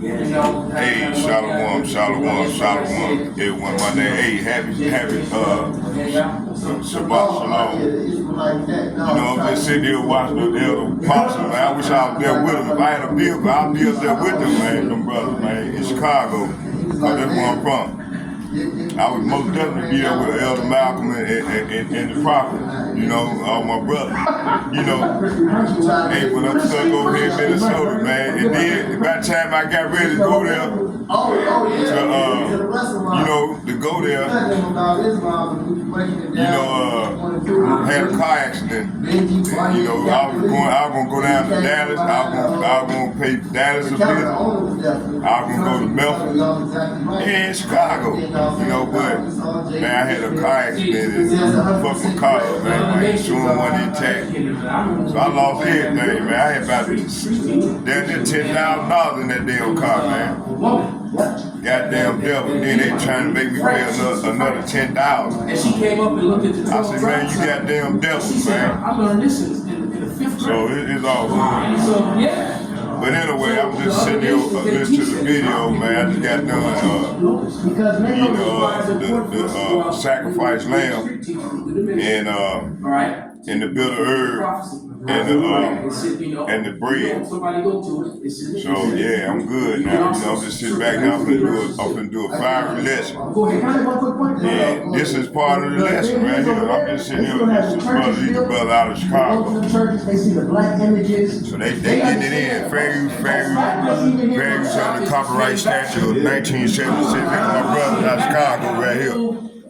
Hey, shalom. Everyone, my name. Hey, happy Shabbat Shalom. I'm just sitting here watching the elder apostle, man. I wish I was there with him. If I had a vehicle, I'd be up there with them, man. Them brothers, man, in Chicago. Cause that's where I'm from. I would most definitely be there with Elder Malcolm and the prophet, all my brothers. Hey, but I'm stuck over here in Minnesota, man. And then by the time I got ready to go there, to go there, had a car accident. I was gonna go down to Dallas. I was gonna pay Dallas a visit. I was gonna go to Memphis and Chicago. But man, I had a car accident and fucked my car up, man. My insurance wasn't intact. So I lost everything, man. I had about $10,000 in that damn car, man. Goddamn devil. Then they trying to make me pay another $10,000. And she came up and looked at the I said, man, you goddamn devil, man. I learned this in the 5th grade. So it's all good. So, yeah. But anyway, I was just sitting here listening to the video, man. I just got done the sacrifice lamb and the bitter herb and the bread. So yeah, I'm good now. I'm just sitting back now. I'm gonna do a fiery lesson. And this is part of the lesson right here. I'm just sitting here listening to these brothers out of Chicago. So they getting it in. Fairviews on the copyright statute of 1976. My brothers out of Chicago right here.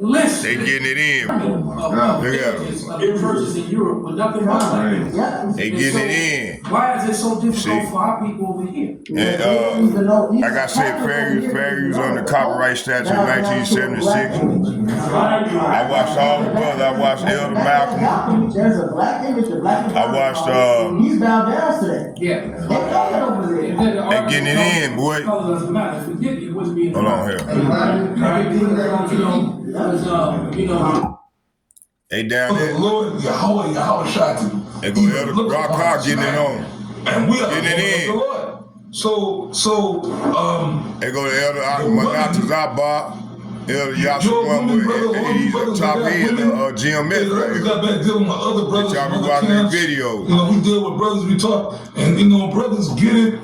They getting it in. Look at them. In Europe, but nothing wrong. They getting it in. Why is it so difficult for our people over here? And like I said, Fairviews on the copyright statute of 1976. I watched all the brothers. I watched Elder Malcolm. I watched He's bowed down today. They getting it in, boy. Hold on here. They down there. Lord, Yahweh Shati. They go Elder Rock Car getting it on. And we are getting it in. They go to Elder Manatazaba. Elder Yashua, he's on top of GMS right here. Got back dealing with other brothers. Y'all be watching these videos. We deal with brothers, we talk, and brothers get it.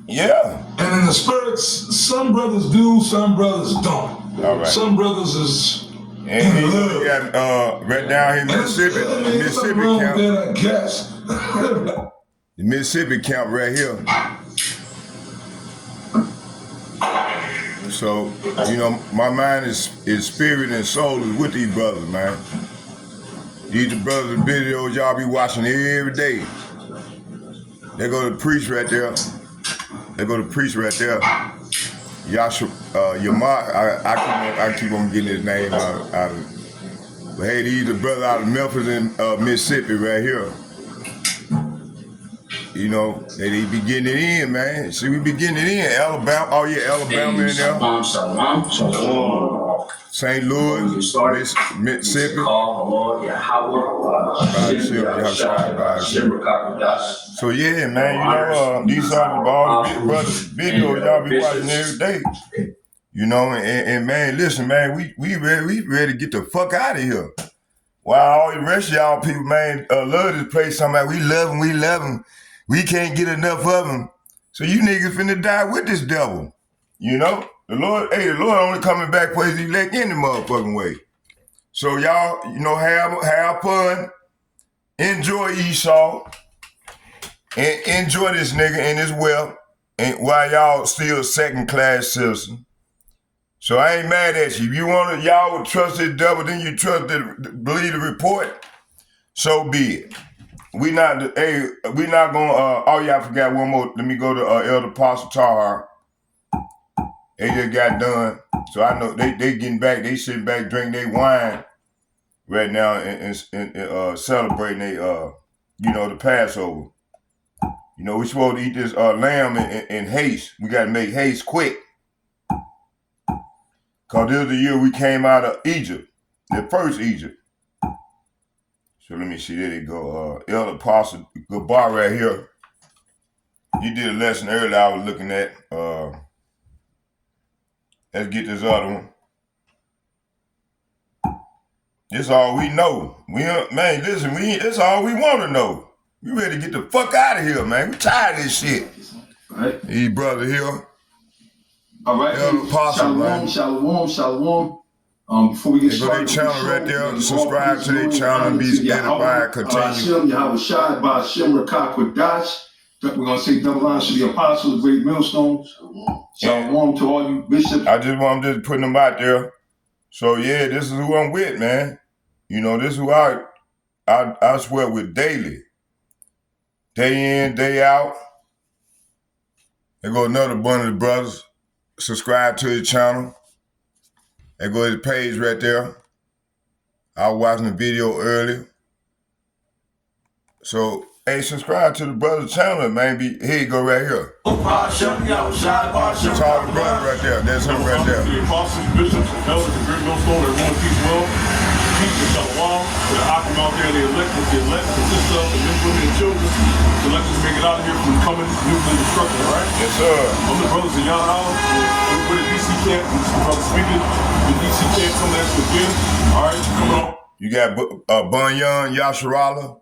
Yeah. And in the spirits, some brothers do, some brothers don't. All right. Some brothers is and he got right down here in Mississippi camp. There, I guess. The Mississippi camp right here. So, my mind is spirit and soul is with these brothers, man. These the brothers videos y'all be watching every day. They go to preach right there. Yashua, I keep on getting his name out of it. But hey, these the brothers out of Memphis and Mississippi right here. They be getting it in, man. See, we be getting it in. Alabama, Alabama in there. St. Louis, Mississippi. So yeah, man, these are all the big brothers videos y'all be watching every day. And man, listen, man, we ready to get the fuck out of here. While all the rest of y'all people, man, love this place. We love them. We can't get enough of them. So you niggas finna die with this devil. The Lord only coming back for his elect in the motherfucking way. So y'all, have fun. Enjoy Esau. And enjoy this nigga and his wealth. And while y'all still second-class citizens. So I ain't mad at you. If y'all would trust this devil, then you believe the report. So be it. We not gonna, I forgot one more. Let me go to Elder Apostle Tahar. They just got done. So I know they getting back, they sitting back, drinking their wine right now and celebrating the Passover. We supposed to eat this lamb in haste. We gotta make haste quick. Cause this is the year we came out of Egypt, the first Egypt. So let me see, there they go. Elder Apostle Gabar right here. He did a lesson earlier I was looking at. Let's get this other one. This all we know. Man, listen, this all we want to know. We ready to get the fuck out of here, man. We tired of this shit. All right. These brother here. All right. Shalom. Before we get started, their channel right there. Subscribe to their channel and be edified. Continue. We're gonna say double honors to the apostles, great millstones. Shalom to all you bishops. I'm just putting them out there. So yeah, this is who I'm with, man. You know, this is who I swear with daily. Day in, day out. There go another bunch of brothers. Subscribe to his channel. There go his page right there. I was watching the video earlier. So, hey, subscribe to the brother's channel, man. Here you go right here. Tall brother right there. That's him right there. The apostles, bishops, and elders, and great millstone, everyone keeps well. Peace and shalom. To the Akim out there, the elect, consist of, and men, women, and children. So let's just make it out of here from the coming nuclear destruction, all right? Yes, sir. I'm the brothers in Yonah. We're the DC camp. This is brother speaking. The DC camp coming at you again. All right, come on. You got Bunyan, Yasharala.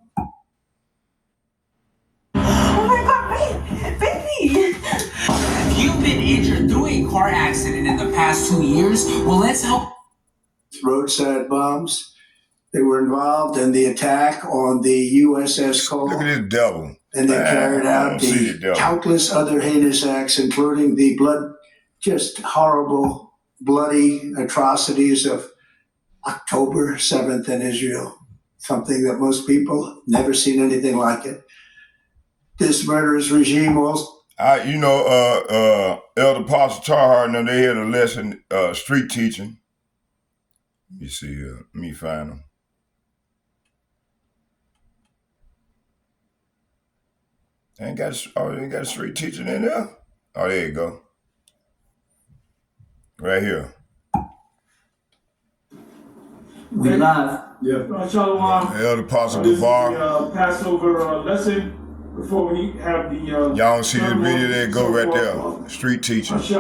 You've been injured through a car accident in the past 2 years. Well, let's help. Roadside bombs. They were involved in the attack on the USS Cole. Look at this devil. And they carried out the countless other heinous acts, including the just horrible, bloody atrocities of October 7th in Israel. Something that most people never seen anything like it. This murderous regime also. Elder Pastor Tarhart and them, they had a lesson, street teaching. You see, let me find them. They ain't got a street teaching in there? Oh, there you go. Right here. We live. Yeah. Shalom. Elder Pastor This is Gavar. the Passover lesson. Before we have the y'all don't see the video, there go right there. Street teaching. Happy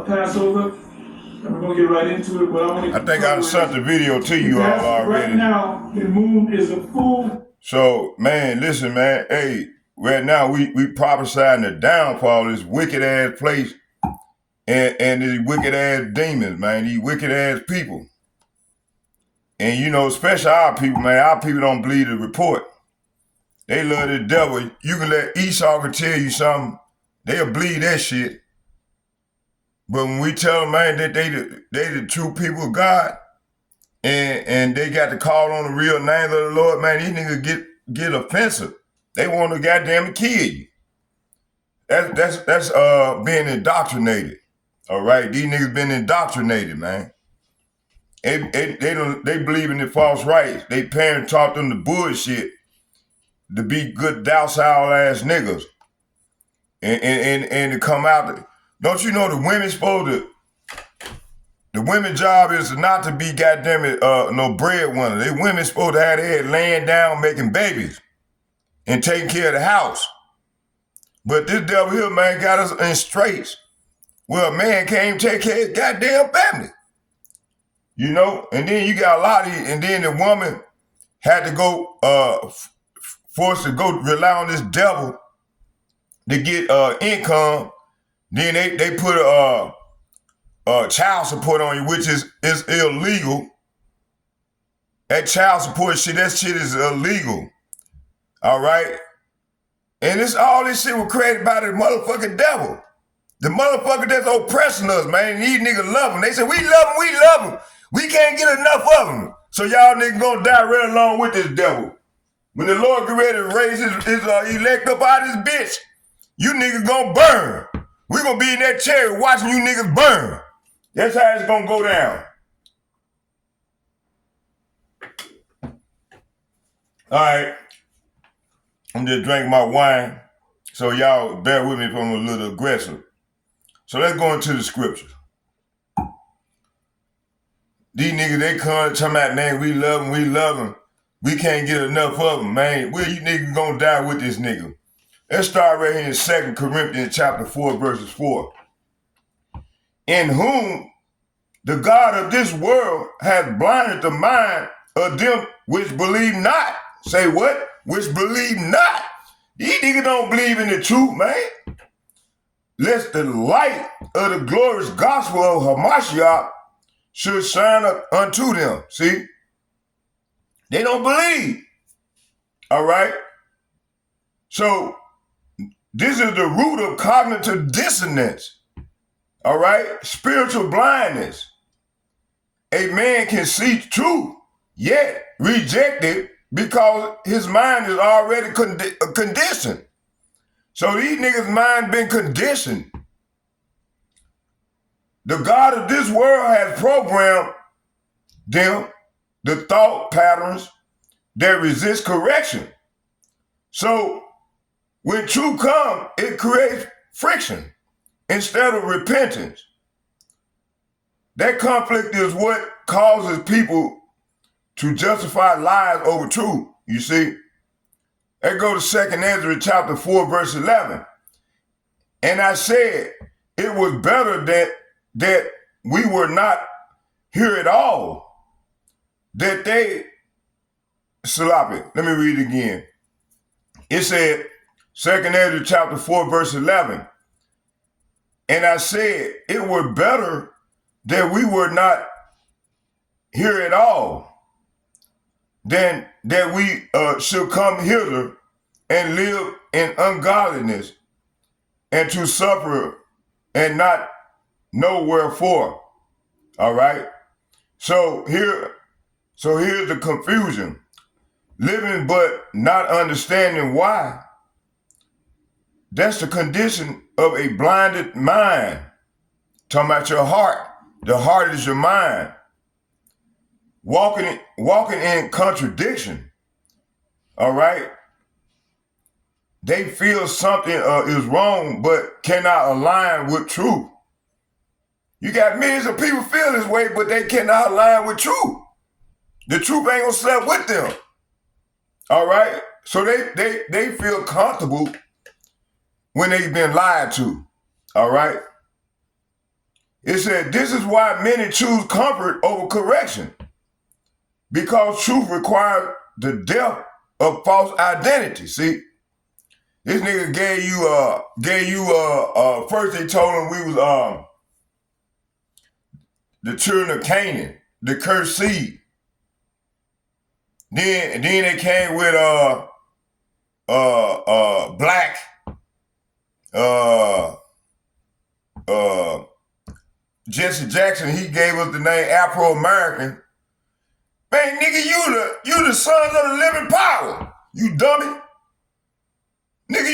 Passover. And we're gonna get right into it. But I think I sent the video to you all already. Right now, the moon is a full. So, man, listen, man. Hey, right now we prophesying the downfall of this wicked ass place and these wicked ass demons, man. These wicked ass people. And you know, especially our people, man. Our people don't believe the report. They love the devil. You can let Esau can tell you something, they'll believe that shit. But when we tell them, man, that they the true people of God, and they got to call on the real name of the Lord, man, these niggas get offensive. They want to goddamn kill you. That's being indoctrinated. All right, these niggas been indoctrinated, man. They believe in the false rights. They parents taught them the bullshit. To be good docile ass niggas, and to come out. Don't you know the women's supposed to? The women's job is not to be goddamn it no breadwinner. They women supposed to have their head laying down making babies and taking care of the house. But this devil here, man, got us in straits. Well, a man can't even take care of his goddamn family. You know, and then you got a lot of these, and then the woman had to go forced to go rely on this devil to get income. Then they put child support on you, which is illegal. That child support shit, that shit is illegal. All right? And all this shit was created by the motherfucking devil. The motherfucker that's oppressing us, man. These niggas love them. They say, we love them. We can't get enough of them. So y'all niggas gonna die right along with this devil. When the Lord get ready to raise his elect up out of this bitch, you niggas gonna burn. We gonna be in that chair watching you niggas burn. That's how it's gonna go down. All right. I'm just drinking my wine, so y'all bear with me if I'm a little aggressive. So let's go into the scriptures. These niggas, they come talking about, man, we love them. We can't get enough of them, man. Where you niggas gonna die with this nigga? Let's start right here in 2 Corinthians chapter 4, verses 4. In whom the God of this world hath blinded the mind of them which believe not. Say what? Which believe not. These niggas don't believe in the truth, man. Lest the light of the glorious gospel of Hamashiach should shine up unto them. See? They don't believe. All right? So, this is the root of cognitive dissonance. All right? Spiritual blindness. A man can see truth, yet reject it because his mind is already conditioned. So these niggas' mind been conditioned. The God of this world has programmed them, the thought patterns that resist correction. So when truth comes, it creates friction instead of repentance. That conflict is what causes people to justify lies over truth, you see. Let's go to 2 Ezra chapter 4, verse 11. And I said, it was better that we were not here at all, that they, Salafi, let me read it again. It said, 2 Ezra chapter 4, verse 11. And I said, it were better that we were not here at all, than that we should come hither and live in ungodliness and to suffer and not know wherefore. All right. So here's the confusion. Living but not understanding why. That's the condition of a blinded mind. Talking about your heart. The heart is your mind. Walking in contradiction. All right. They feel something is wrong, but cannot align with truth. You got millions of people feel this way, but they cannot align with truth. The truth ain't gonna sit with them. All right. So they feel comfortable when they've been lied to. All right. It said, this is why many choose comfort over correction. Because truth requires the death of false identity. See, this nigga gave you first they told him we was the children of Canaan, the cursed seed. Then they came with black Jesse Jackson. He gave us the name Afro-American. Man, nigga, you the sons of the living power. You dummy. Nigga,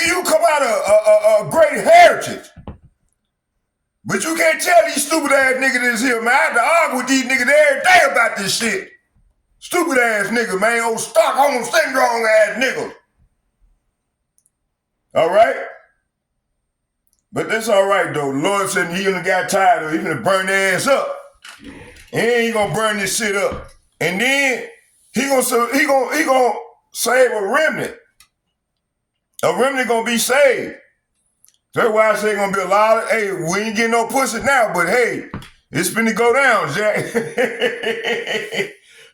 you come out of a great heritage. But you can't tell these stupid ass niggas this here, man. I have to argue with these niggas every day about this shit. Stupid ass nigga, man. Old Stockholm syndrome ass nigga. All right? But that's all right, though. The Lord said he done got tired of it. He gonna burn their ass up. And he ain't gonna burn this shit up. And then he gonna save a remnant. A remnant gonna be saved. That's why I say gonna be a lot of, hey, we ain't getting no pussy now, but hey, it's finna go down, Jack.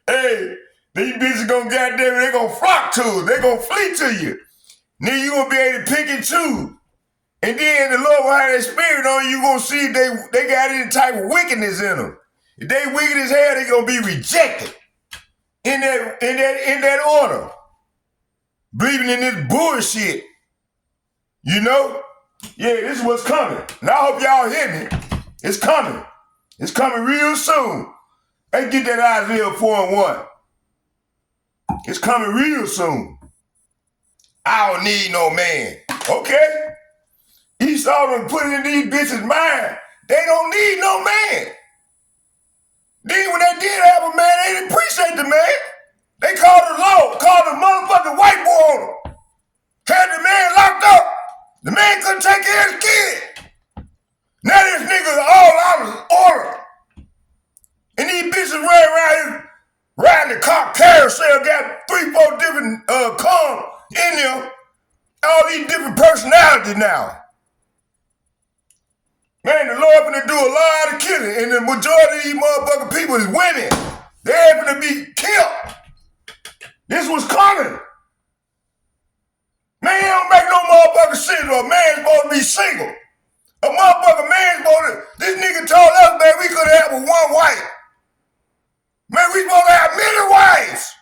Hey, these bitches gonna goddamn, they gonna flock to us. They gonna flee to you. Then you gonna be able to pick and choose. And then the Lord will have that spirit on you. You gonna see if they got any type of wickedness in them. If they wicked as hell, they gonna be rejected in that order. Believing in this bullshit. You know? Yeah, this is what's coming. And I hope y'all hear me. It's coming. It's coming real soon. Let's get that Isaiah 4:1. It's coming real soon. I don't need no man. Okay? Esau done put it in these bitches' mind. They don't need no man. Then when they did have a man, they didn't appreciate the man. They called the law, called the motherfucking white boy on them. Had the man locked up. The man couldn't take care of his kid. Now this nigga's all out of order. And these bitches running around here, riding the car carousel, got 3-4 different cars in them. All these different personalities now. Man, the Lord finna do a lot of killing, and the majority of these motherfucking people is women. They're finna be killed. This was coming. Man, you don't make no motherfucking sense. A man's supposed to be single. A motherfucking man's supposed to. This nigga told us, man, we could have one wife. Man, we supposed to have many wives.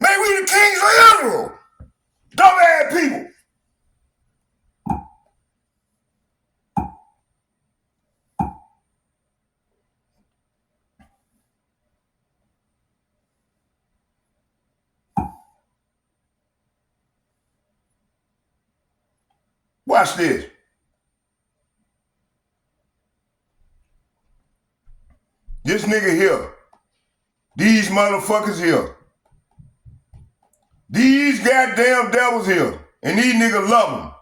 Man, we the kings of Israel. Dumbass people. Watch this. This nigga here. These motherfuckers here. These goddamn devils here. And these niggas love them.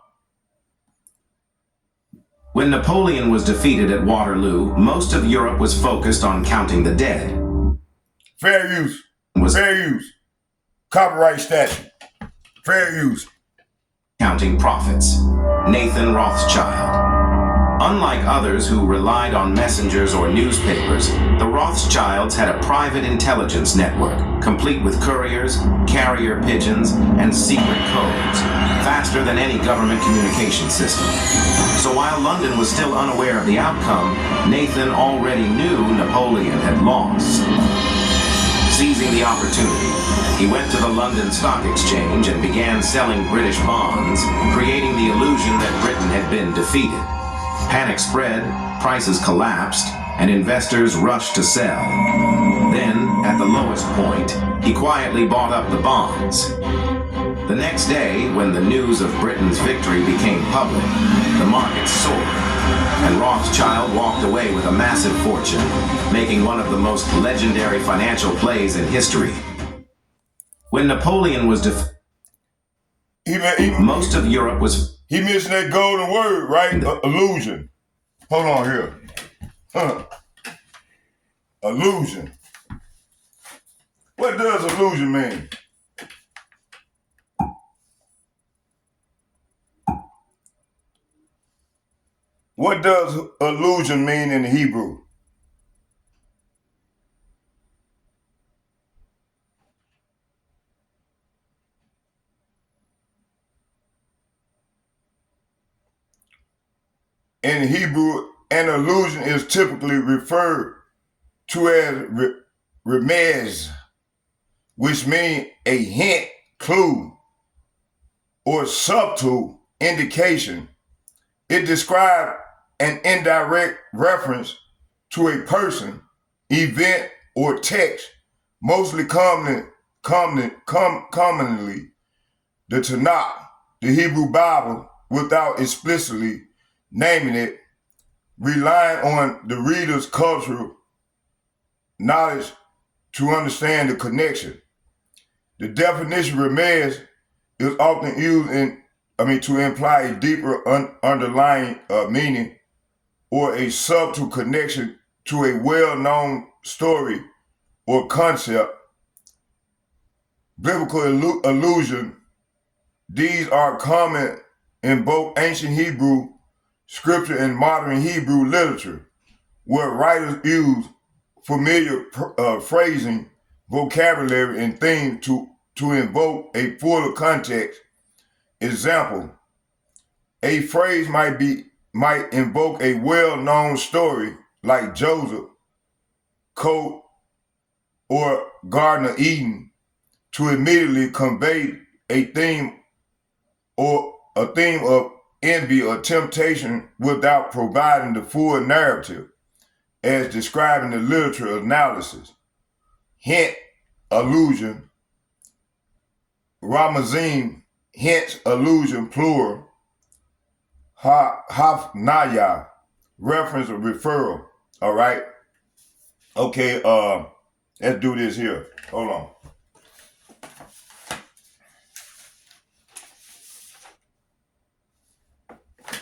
When Napoleon was defeated at Waterloo, most of Europe was focused on counting the dead. Fair use. Fair use. Copyright statute. Fair use. Counting profits. Nathan Rothschild. Unlike others who relied on messengers or newspapers, the Rothschilds had a private intelligence network, complete with couriers, carrier pigeons, and secret codes, faster than any government communication system. So while London was still unaware of the outcome, Nathan already knew Napoleon had lost. Seizing the opportunity, he went to the London Stock Exchange and began selling British bonds, creating the illusion that Britain had been defeated. Panic spread, prices collapsed, and investors rushed to sell. Then, at the lowest point, he quietly bought up the bonds. The next day, when the news of Britain's victory became public, the market soared, and Rothschild walked away with a massive fortune, making one of the most legendary financial plays in history. When Napoleon was defeated, most of Europe was... He missing that golden word, right? Illusion. Hold on here. Illusion. What does illusion mean? What does illusion mean in Hebrew? In Hebrew, an illusion is typically referred to as remez, which means a hint, clue, or subtle indication. It describes an indirect reference to a person, event, or text, mostly commonly the Tanakh, the Hebrew Bible, without explicitly naming it, relying on the reader's cultural knowledge to understand the connection. The definition remez is often used to imply a deeper underlying meaning or a subtle connection to a well-known story or concept. Biblical allusion, these are common in both ancient Hebrew scripture and modern Hebrew literature, where writers use familiar phrasing, vocabulary, and themes to invoke a fuller context. Example, a phrase might invoke a well-known story like Joseph, coat, or Garden of Eden to immediately convey a theme of envy or temptation without providing the full narrative as described in the literature analysis. Hint, allusion, ramazim, hence, allusion, plural, hafnaya, reference or referral. All right. Okay. Let's do this here. Hold on.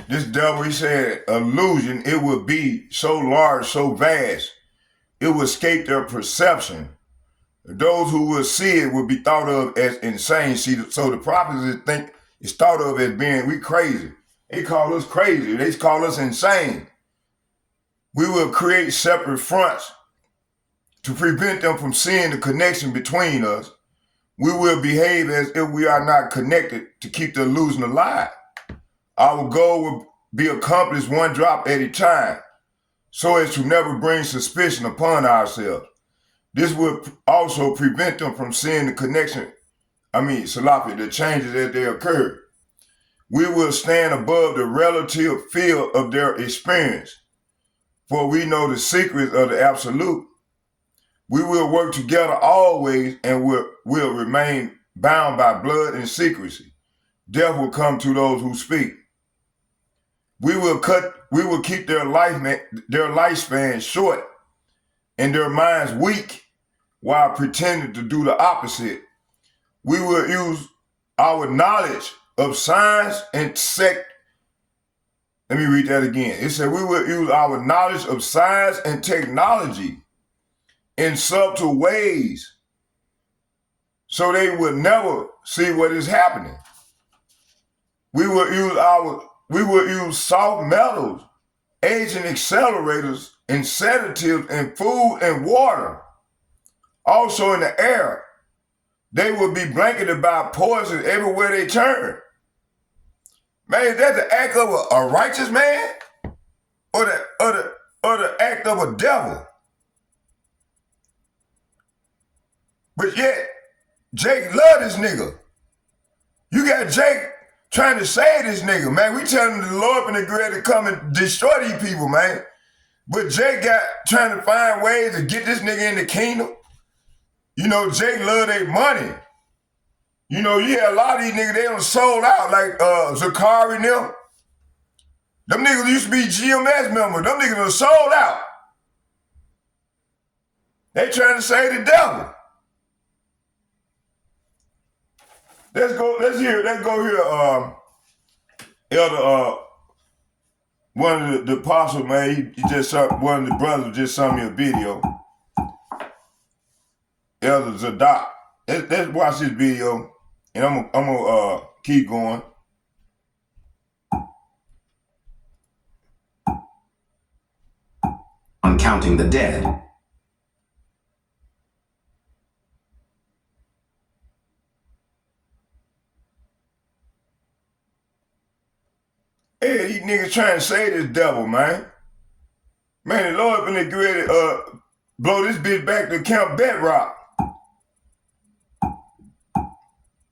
This devil, he said, illusion, it would be so large, so vast, it would escape their perception. Those who would see it would be thought of as insane. See, so the prophets think It's thought of as being we crazy. They call us crazy. They call us insane. We will create separate fronts to prevent them from seeing the connection between us. We will behave as if we are not connected to keep the illusion alive. Our goal will be accomplished one drop at a time, so as to never bring suspicion upon ourselves. This will also prevent them from seeing the connection, the changes as they occur. We will stand above the relative field of their experience, for we know the secrets of the absolute. We will work together always and will remain bound by blood and secrecy. Death will come to those who speak. We will keep their lifespan short and their minds weak while pretending to do the opposite. We will use our knowledge of science and Let me read that again. It said we will use our knowledge of science and technology in subtle ways so they will never see what is happening. We will use soft metals, agent accelerators, and sedatives in food and water. Also in the air, they will be blanketed by poison everywhere they turn. Man, is that the act of a righteous man or the act of a devil? But yet, Jake love this nigga. You got Jake trying to save this nigga, man. We telling the Lord and the great to come and destroy these people, man. But Jake got trying to find ways to get this nigga in the kingdom. You know, Jake love their money. You know, a lot of these niggas, they done sold out, like Zakari and them. Them niggas used to be GMS members. Them niggas done sold out. They trying to save the devil. Let's go here, Elder, one of the apostles, man, one of the brothers just sent me a video. Elder Zadok. Let's watch this video, and I'm gonna keep going. On counting the dead. Hey, these niggas trying to save this devil, man. Man, the Lord finna get ready to blow this bitch back to Camp Bedrock.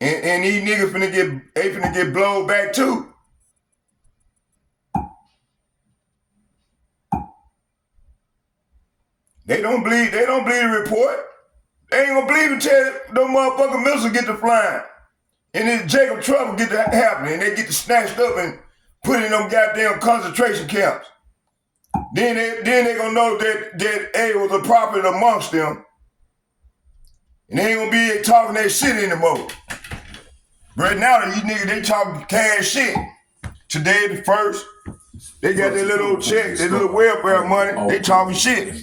And these niggas finna get blown back too. They don't believe the report. They ain't gonna believe it till them motherfucking missiles get to flying. And then Jacob trouble get to happening. And they get to snatched up and put in them goddamn concentration camps. Then they gonna know that A was a prophet amongst them. And they ain't gonna be talking that shit anymore. Right now, these niggas, they talking cash shit. Today, the first, they got their little check, their little welfare money, they talking shit.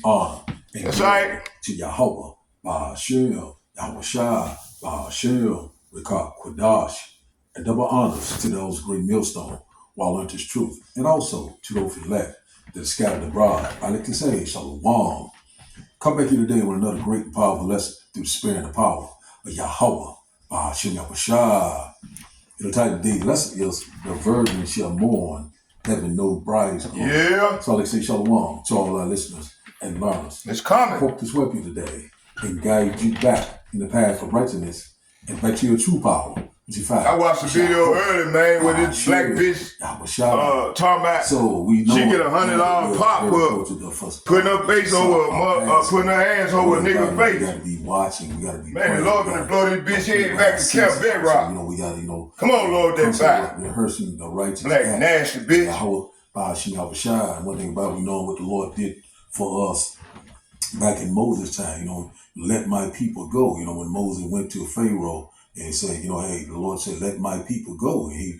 That's right. To Yahweh, Ba'ashir, Yahweh Shai, Ba'ashir, Rikah Quadash, and double honors to those great millstones while learned his truth, and also to those elect that scattered abroad. I like to say, Shalom. Come back here today with another great and powerful lesson through the spirit and the power of Yahweh, Ba'ashir, Yahweh Shai. The title of today's lesson is the virgin shall mourn, having no brides. Yeah. So I like to say Shalom to all our listeners and learners. It's coming. Hope to sweep you today and guide you back in the path of righteousness and back to your true power. I watched the video early, man, with this black bitch talking about so we know she get $100 pop up, putting her face over, putting her hands over a nigga's face. We gotta be watching. We gotta be. Man, the Lord gonna blow this bitch head back to Camp Bedrock. You know, we gotta, come on, Lord, that back. Rehearsing the righteous black act. nasty bitch. Yahweh Shai. One thing about we know what the Lord did for us back in Moses' time. Let my people go. When Moses went to Pharaoh. And he said, hey, the Lord said, let my people go. And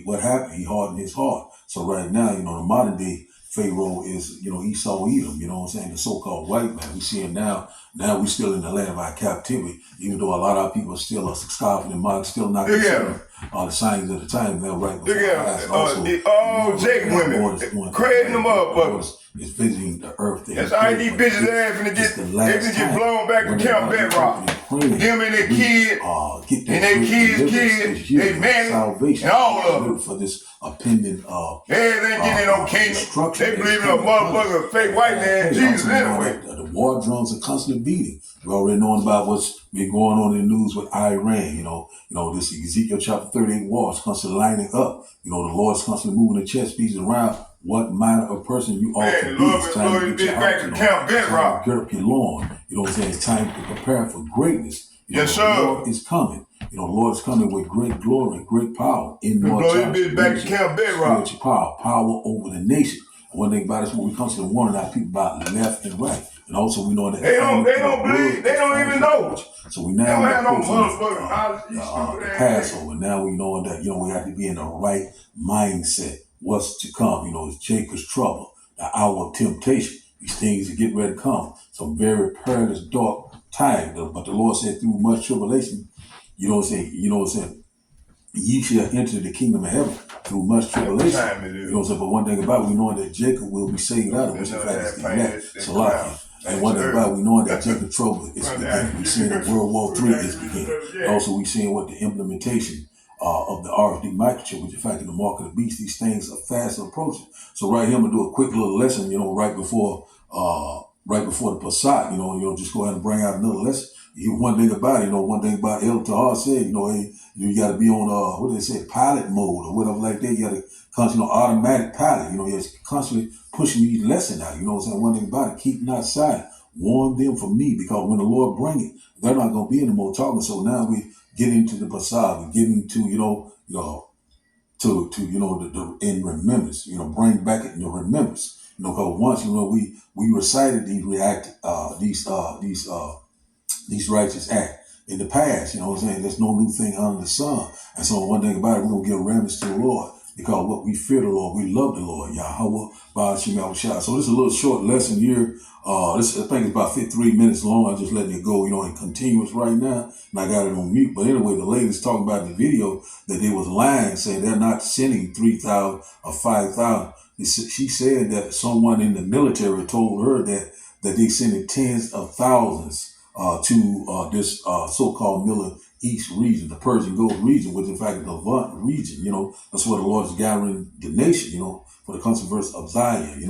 what happened? He hardened his heart. So right now, the modern day Pharaoh is, Esau Edom, you know what I'm saying? The so-called white man. We see him now we still in the land of our captivity, even though a lot of our people are still scoffing and mocking, still not considering the signs of the time. They're right before Jake women, crazy motherfuckers. Is visiting the earth. That's how these bitches ass finna get blown back to Camp Bedrock. Them and their kids, and their kids, they married, and all of them. For this pending everything getting no kingdom. They believe in a motherfucker, fake white man, Jesus anyway. The war drums are constantly beating. We already know about what's been going on in the news with Iran. This Ezekiel chapter 38 war is constantly lining up. The Lord's constantly moving the chess pieces around. What manner of person you ought to be. It's time to get back to Camp Bedrock. Get up your lawn. You know what I'm saying? It's time to prepare for greatness. Yes, sir. The Lord is coming. The Lord is coming with great glory and great power. Back to Camp Bedrock. Power over the nation. And one thing about it is what we constantly warning our people about left and right. And also we know that they don't believe, they don't even know. So we now the Passover. Now we know that we have to be in the right mindset. What's to come? It's Jacob's trouble, the hour of temptation. These things are getting ready to come. Some very perilous, dark time. But the Lord said, through much tribulation, ye shall enter the kingdom of heaven through much tribulation. But one thing about it, we know that Jacob will be saved out of which in fact is the elect. And one thing about it, we know that Jacob's trouble is beginning. We see that World War III is beginning. Also, we see what the implementation of the RFD microchip, which in fact in the mark of the beast, these things are fast approaching. So right here, I'm gonna do a quick little lesson, right before the Passat, just go ahead and bring out another lesson. One thing about El Tahar said, you got to be on what they say, pilot mode or whatever like that. You got to constantly automatic pilot. You're constantly pushing these lessons out. You know what I'm saying? One thing about it, keep not silent. Warn them from me, because when the Lord bring it, they're not gonna be any more talking. So now we get into the Passat, we get into the in remembrance. Bring back it in the remembrance. Because once we recited these righteous acts in the past. There's no new thing under the sun. And so one thing about it, we're gonna give remnants to the Lord, because what we fear the Lord, we love the Lord. Yahweh Ba'ashim Yahushua. So this is a little short lesson here. I think it's about 53 minutes long. I'm just letting it go, in continuous right now. And I got it on mute. But anyway, the lady's talking about in the video that they was lying, saying they're not sending 3,000 or 5,000. She said that someone in the military told her that they sending tens of thousands to this so-called Middle East region, the Persian Gulf region, which in fact is the Levant region. That's where the Lord is gathering the nation, for the controversy of Zion,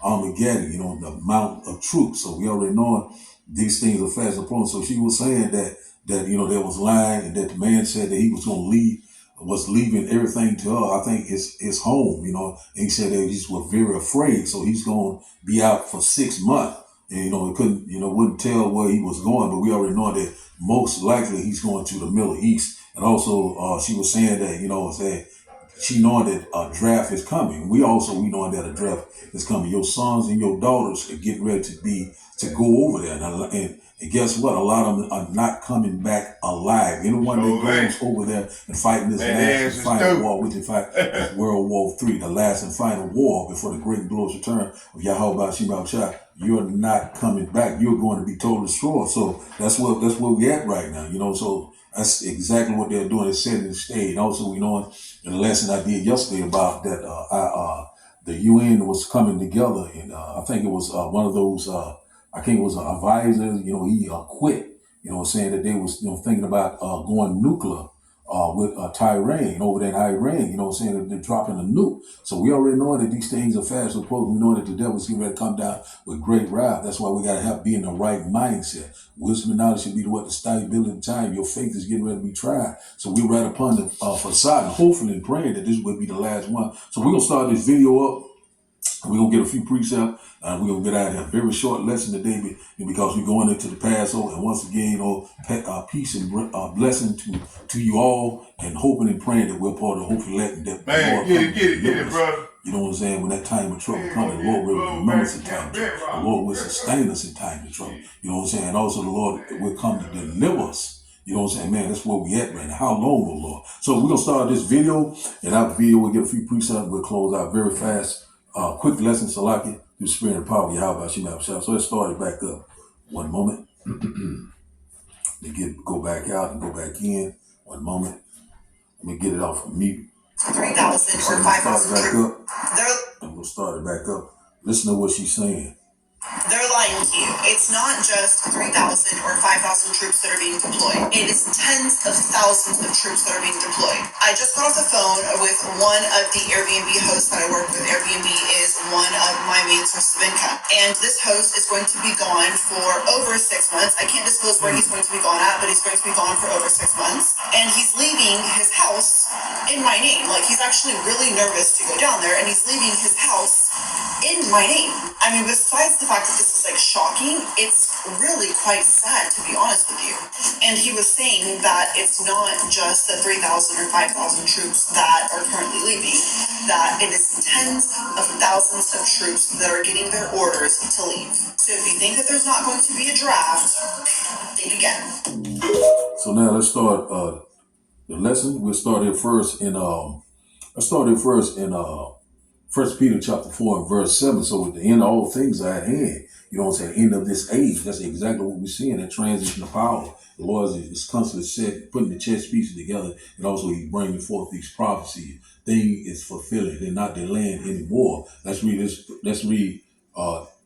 Armageddon, the mount of troops. So we already know these things are fast approaching. So she was saying that there was lying, and that the man said that he was going to was leaving everything to her. I think his home, and he said that he just was very afraid. So he's going to be out for 6 months. And, he couldn't, wouldn't tell where he was going, but we already know that most likely he's going to the Middle East. And also, she was saying that, she knowing that a draft is coming. We knowing that a draft is coming. Your sons and your daughters are getting ready to go over there. And guess what? A lot of them are not coming back alive. Anyone that goes over there and fighting this last and final war, which in fact is World War III, the last and final war before the great and glorious return of Yahweh Ba'ashim Yahushua, you're not coming back. You're going to be totally destroyed. So that's where we at right now. So that's exactly what they're doing. They're setting the stage. And also, in the lesson I did yesterday about that, the UN was coming together, and I think it was one of those. I think it was an advisor. He quit. Saying that they was thinking about going nuclear with Tehran over there in Iran. Saying that they're dropping a nuke. So we already know that these things are fast approaching. We know that the devil's getting ready to come down with great wrath. That's why we got to be in the right mindset. Wisdom and knowledge should be the stability of time. Your faith is getting ready to be tried. So we're right upon the facade, and hopefully and praying that this will be the last one. So we're going to start this video up. We're going to get a few precepts, and we're going to get out of here. Very short lesson today, because we're going into the Passover. And once again, peace and blessing to you all, and hoping and praying that we're part of the hopefully letting that. Man, get it, brother. You know what I'm saying? When that time of trouble comes, the Lord will remember us in time of trouble. The Lord will sustain us in time of trouble. You know what I'm saying? And also the Lord will come to deliver us. You know what I'm saying? Man, that's where we at right now. How long, oh Lord? So we're going to start this video, and our video will get a few precepts. We'll close out very fast. quick lesson, Salaki, through the spirit and power of Yahweh Shema. So let's start it back up. One moment. Go back out and go back in. One moment. Let me get it off of mute. 3,000 or 5,000 back up. And we'll start it back up. Listen to what she's saying. They're lying to you. It's not just 3,000 or 5,000 troops that are being deployed. It is tens of thousands of troops that are being deployed. I just got off the phone with one of the Airbnb hosts that I work with. Airbnb is one of my main sources of income. And this host is going to be gone for over 6 months. I can't disclose where he's going to be gone at, but he's going to be gone for over 6 months. And he's leaving his house in my name. Like, he's actually really nervous to go down there, and he's leaving his house in my name. I mean, besides the fact that this is like shocking, it's really quite sad, to be honest with you. And he was saying that it's not just the 3,000 or 5,000 troops that are currently leaving, that it is tens of thousands of troops that are getting their orders to leave. So if you think that there's not going to be a draft, think again. So now let's start the lesson. We'll start here first in 1 Peter chapter 4 and verse 7. So at the end of all things are at hand. You know what I'm saying? End of this age. That's exactly what we're seeing, that transition of power. The Lord is constantly putting the chess pieces together, and also He's bringing forth these prophecies. Thing is fulfilling. They're not delaying anymore. Let's read this.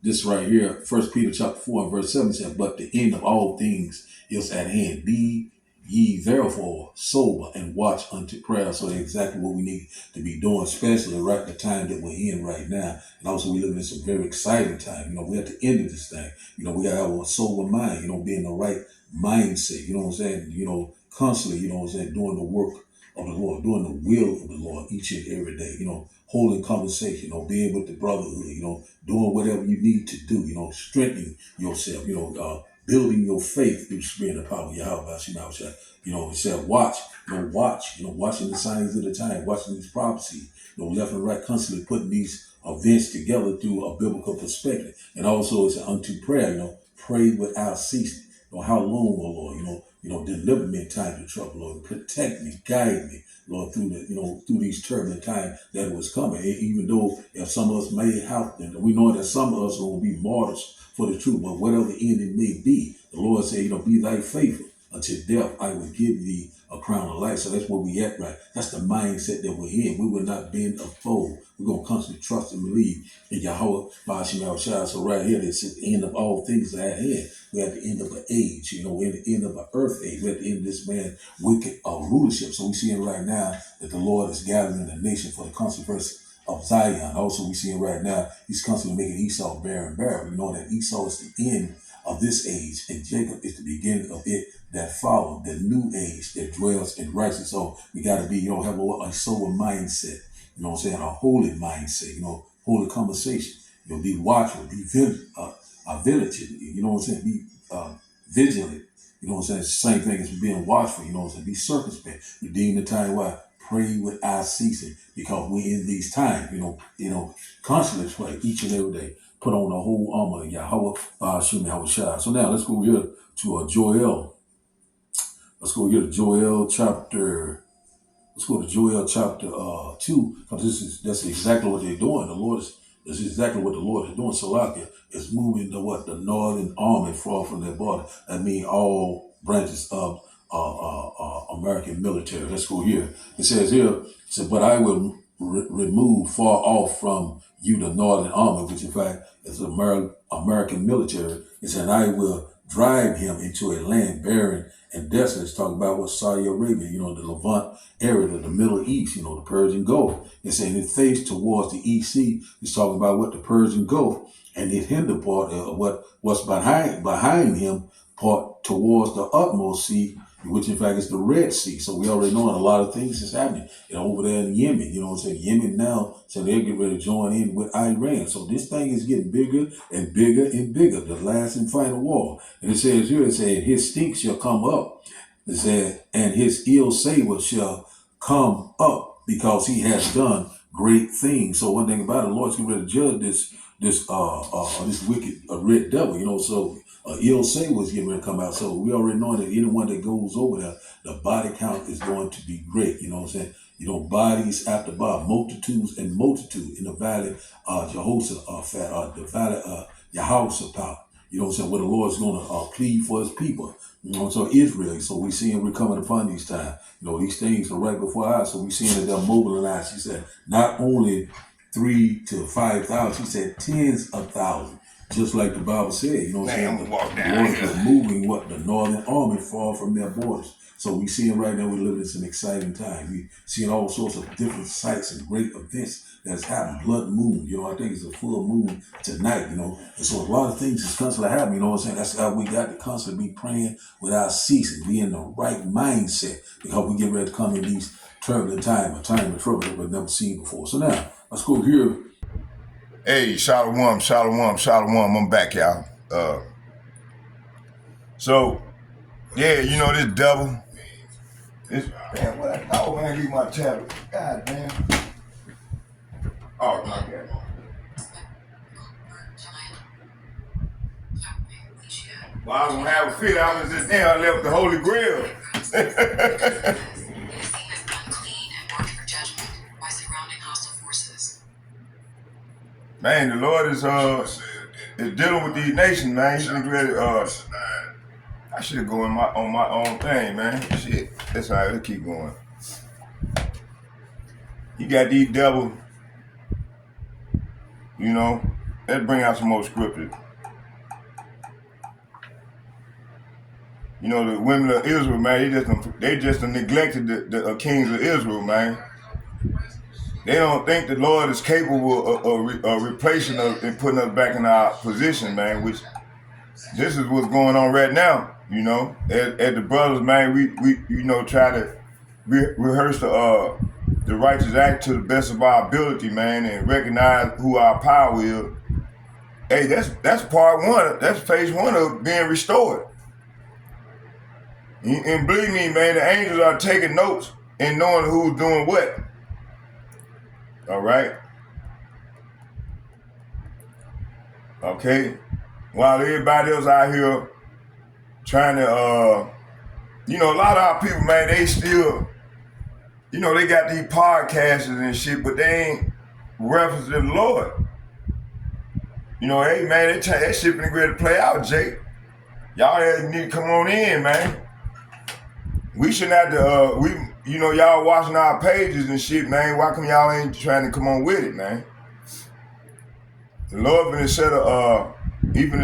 This right here. 1 Peter chapter 4 and verse 7 says, "But the end of all things is at hand. Be ye therefore sober and watch unto prayer." So that's exactly what we need to be doing, especially right the time that we're in right now. And also we live in some very exciting time. You know, we're at the end of this thing. You know, we gotta have a sober mind, you know, be in the right mindset, you know what I'm saying? You know, constantly, you know what I'm saying, doing the work of the Lord, doing the will of the Lord each and every day, you know, holding conversation, you know, being with the brotherhood, you know, doing whatever you need to do, you know, strengthening yourself, you know, building your faith through the spirit and power of Yahweh. You know, it said watch, watching the signs of the time, watching these prophecies, you know, left and right, constantly putting these events together through a biblical perspective. And also it's unto prayer, you know, pray without ceasing. You know, how long, oh Lord, you know, deliver me in times of trouble, Lord, protect me, guide me, Lord, through these turbulent times that it was coming. Even though if some of us may have, and we know that some of us will be martyrs for the truth, but whatever the end it may be, the Lord said, you know, be thy faithful until death, I will give thee a crown of life. So that's where we at, right? That's the mindset that we're in. We will not bend or fold. We're going to constantly trust and believe in Yahweh, Ba'ashim. So right here, it's at the end of all things at hand. We're at the end of an age, you know, we're at the end of an earth age. We're at the end of this man's wicked rulership. So we see it right now that the Lord is gathering the nation for the consequence of Zion. Also, we see it right now, He's constantly making Esau barren. We know that Esau is the end of this age, and Jacob is the beginning of it that follow, the new age that dwells in righteousness. So we got to be, you know, have a sober mindset, you know what I'm saying, a holy mindset, you know, holy conversation, you know, be watchful, be vigilant, you know what I'm saying, be vigilant, you know what I'm saying, it's the same thing as being watchful, you know what I'm saying, be circumspect, redeem the time. Why? Pray without ceasing, because we're in these times, you know, constantly pray each and every day. Put on the whole armor of Yahweh, So now let's go here to Joel. Let's go here to Joel chapter. Let's go to Joel chapter 2, because that's exactly what they're doing. This is exactly what the Lord is doing. Salakia is moving the northern army far from their border. That means all branches of American military. Let's go here. It says here, but I will remove far off from you the northern army, which in fact is the American military. It said, I will drive him into a land barren and desolate. It's talking about what Saudi Arabia, you know, the Levant area, the Middle East, you know, the Persian Gulf. It's saying it faced towards the East Sea. It's talking about what the Persian Gulf, and it hinder part of what's behind him, part towards the utmost sea, which in fact is the Red Sea. So we already know a lot of things is happening. You know, over there in Yemen, you know what I'm saying? Yemen now, so they're getting ready to join in with Iran. So this thing is getting bigger and bigger and bigger, the last and final war. And it says here, it said, his stink shall come up. It said, and his ill savor shall come up, because he has done great things. So one thing about it, the Lord's getting ready to judge this wicked red devil, you know, so ill savor is getting ready to come out. So we already know that anyone that goes over there, the body count is going to be great, you know what I'm saying? Bodies after body, multitudes and multitude in the valley of Jehoshaphat, the valley of Jehoshaphat. You know what I'm saying? Where the Lord's going to plead for his people. You know, so Israel. So we seeing we're coming upon these times. You know, these things are right before our eyes. So we seeing that they're mobilized. He said, not only 3,000 to 5,000, he said tens of thousands. Just like the Bible said, you know what I'm saying? The Lord is moving the northern army far from their borders. So we seeing right now we're living in some exciting time. We seeing all sorts of different sights and great events that's happening. Blood moon, you know, I think it's a full moon tonight, you know. And so a lot of things is constantly happening, you know what I'm saying? That's how we got to constantly be praying without ceasing, be in the right mindset, because we get ready to come in these turbulent times, a time of trouble that we've never seen before. So now, let's go here. Hey, Shalom. I'm back, y'all. So, yeah, you know, this devil. Man, what I thought, man, leave my tablet. God damn. Oh, my God. Well, I was going to have a fit. I was just there. I left the Holy Grail. Man, the Lord is dealing with these nations, man. He's ready. I should go on my own thing, man. Shit, that's all right. Let's keep going. You got these devils, you know. Let's bring out some more scriptures. You know, the women of Israel, man, they just neglected the kings of Israel, man. They don't think the Lord is capable of replacing us and putting us back in our position, man, which this is what's going on right now, you know. At the brothers, man, we you know, try to rehearse the righteous act to the best of our ability, man, and recognize who our power is. Hey, that's part one. That's phase one of being restored. And believe me, man, the angels are taking notes and knowing who's doing what. All right? Okay? While everybody else out here trying to, you know, a lot of our people, man, they still, you know, they got these podcasts and shit, but they ain't referencing the Lord. You know, hey, man, that shit been ready to play out, Jake. Y'all need to come on in, man. We shouldn't have to, you know, y'all watching our pages and shit, man. Why come y'all ain't trying to come on with it, man? The Lord finna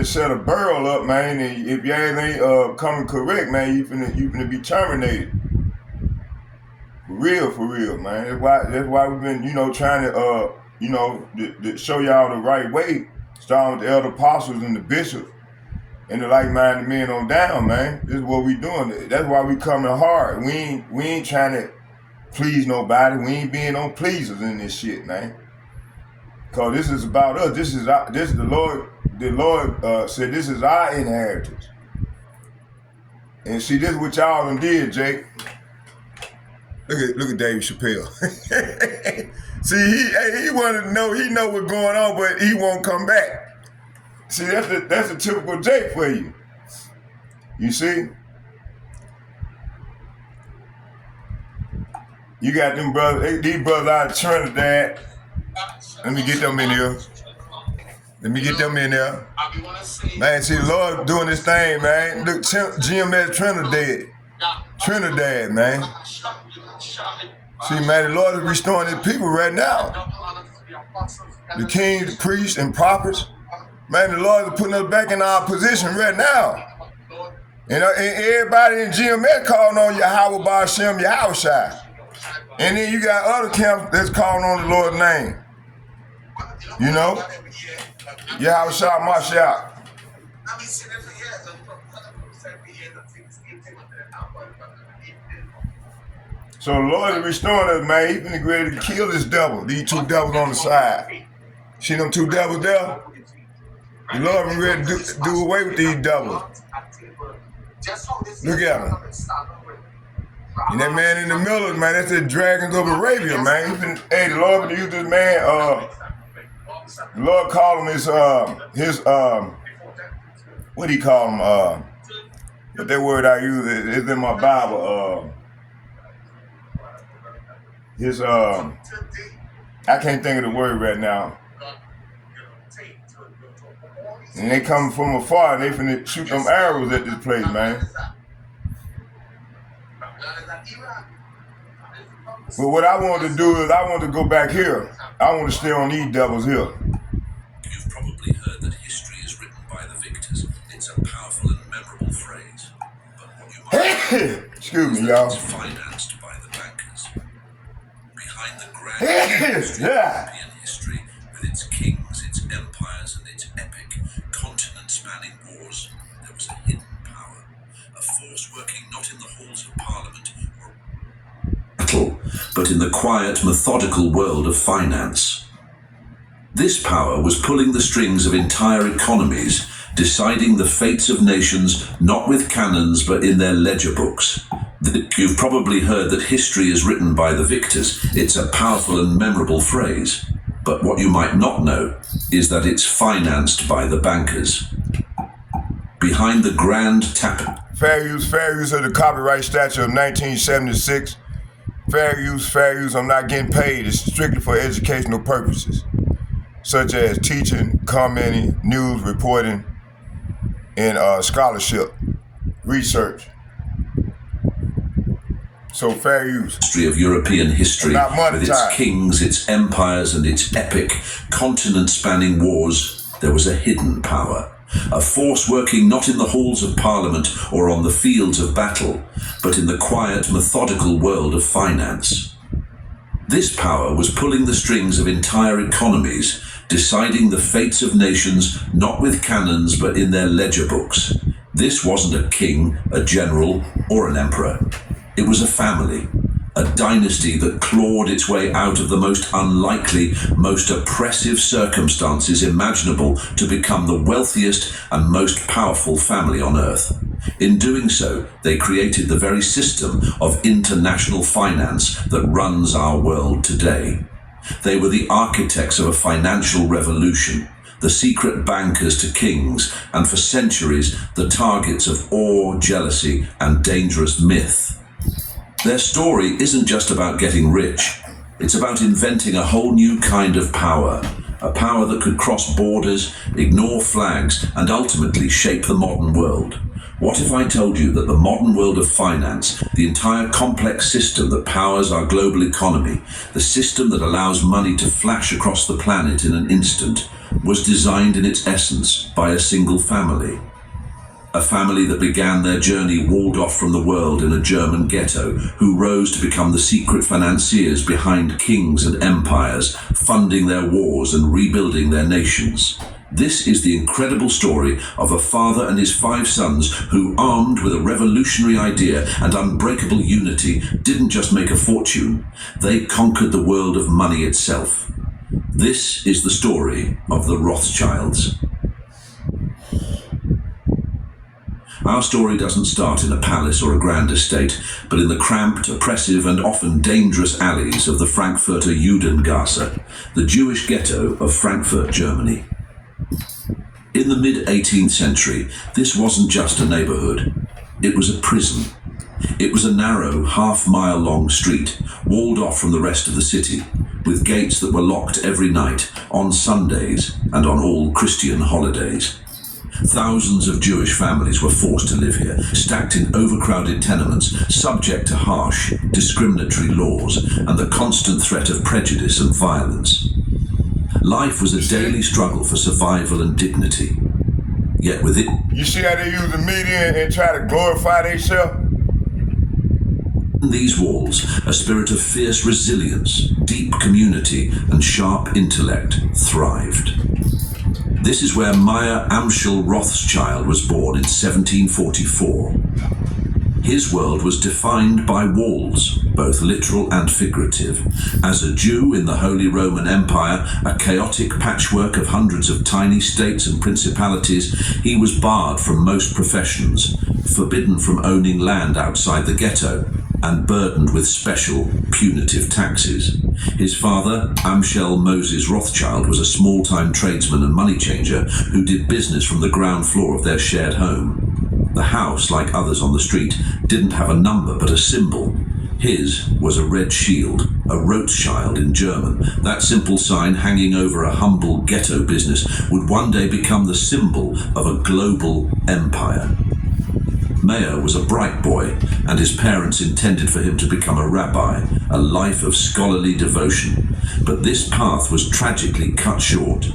set a barrel up, man, and if y'all ain't coming correct, man, you finna be terminated. For real, man. That's why we've been, you know, trying to, you know, to show y'all the right way, starting with the elder apostles and the bishops and the like-minded men on down, man. This is what we doing. That's why we coming hard. We ain't trying to please nobody. We ain't being no pleasers in this shit, man. Cause this is about us. This is the Lord. The Lord said this is our inheritance. And see, this is what y'all done did, Jake. Look at Dave Chappelle. See, he wanted to know. He know what's going on, but he won't come back. See, that's a typical Jake for you. You see? You got them brothers, these brothers out of Trinidad. Let me get them in here. Man, see, the Lord doing this thing, man. Look, GMS Trinidad, man. See, man, the Lord is restoring his people right now. The kings, the priests, and prophets. Man, the Lord is putting us back in our position right now. And everybody in GMS calling on Yahweh Ba'Shem Yahushai. And then you got other camps that's calling on the Lord's name. You know? Yahushai Mashiach. So the Lord is restoring us, man. He's been ready to kill this devil. These two devils on the side. See them two devils there? The Lord is ready to do away with these devils. Look at them. And that man in the middle, man, that's the dragons of Arabia, man. The Lord been use this man, the Lord called him his what do you call him? But that word I use is in my Bible, his I can't think of the word right now. And they come from afar and they finna shoot them arrows at this place, man. But what I want to do is I want to go back here. I want to stay on these devils here. You've probably heard that history is written by the victors. It's a powerful and memorable phrase. But what you might excuse me, y'all. It's financed by the bankers. Behind the grand European history, with its kings, its empires, and its epic, continent-spanning wars, there was a hidden power, a force working not in the halls of Parliament or battle, but in the quiet, methodical world of finance. This power was pulling the strings of entire economies, deciding the fates of nations not with cannons but in their ledger books. You've probably heard that history is written by the victors. It's a powerful and memorable phrase. But what you might not know is that it's financed by the bankers. Behind the grand tap. Fair use of the copyright statute of 1976. Fair use, I'm not getting paid. It's strictly for educational purposes, such as teaching, commenting, news reporting, and scholarship, research. So fair use. History of European history, with its kings, its empires, and its epic, continent-spanning wars, there was a hidden power. A force working not in the halls of Parliament or on the fields of battle, but in the quiet, methodical world of finance. This power was pulling the strings of entire economies, deciding the fates of nations not with cannons but in their ledger books. This wasn't a king, a general, or an emperor. It was a family, a dynasty that clawed its way out of the most unlikely, most oppressive circumstances imaginable to become the wealthiest and most powerful family on earth. In doing so, they created the very system of international finance that runs our world today. They were the architects of a financial revolution, the secret bankers to kings, and for centuries, the targets of awe, jealousy, and dangerous myth. Their story isn't just about getting rich. It's about inventing a whole new kind of power, a power that could cross borders, ignore flags, and ultimately shape the modern world. What if I told you that the modern world of finance, the entire complex system that powers our global economy, the system that allows money to flash across the planet in an instant, was designed in its essence by a single family? A family that began their journey walled off from the world in a German ghetto, who rose to become the secret financiers behind kings and empires, funding their wars and rebuilding their nations. This is the incredible story of a father and his 5 sons who, armed with a revolutionary idea and unbreakable unity, didn't just make a fortune, they conquered the world of money itself. This is the story of the Rothschilds. Our story doesn't start in a palace or a grand estate, but in the cramped, oppressive, and often dangerous alleys of the Frankfurter Judengasse, the Jewish ghetto of Frankfurt, Germany. In the mid-18th century, this wasn't just a neighborhood. It was a prison. It was a narrow, half-mile-long street, walled off from the rest of the city, with gates that were locked every night, on Sundays, and on all Christian holidays. Thousands of Jewish families were forced to live here, stacked in overcrowded tenements, subject to harsh, discriminatory laws, and the constant threat of prejudice and violence. Life was a daily struggle for survival and dignity. Yet with it... You see how they use the media and try to glorify themselves? In these walls, a spirit of fierce resilience, deep community, and sharp intellect thrived. This is where Meyer Amschel Rothschild was born in 1744. His world was defined by walls, both literal and figurative. As a Jew in the Holy Roman Empire, a chaotic patchwork of hundreds of tiny states and principalities, he was barred from most professions, forbidden from owning land outside the ghetto, and burdened with special, punitive taxes. His father, Amschel Moses Rothschild, was a small-time tradesman and money changer who did business from the ground floor of their shared home. The house, like others on the street, didn't have a number but a symbol. His was a red shield, a Rothschild in German. That simple sign hanging over a humble ghetto business would one day become the symbol of a global empire. Meyer was a bright boy, and his parents intended for him to become a rabbi, a life of scholarly devotion. But this path was tragically cut short.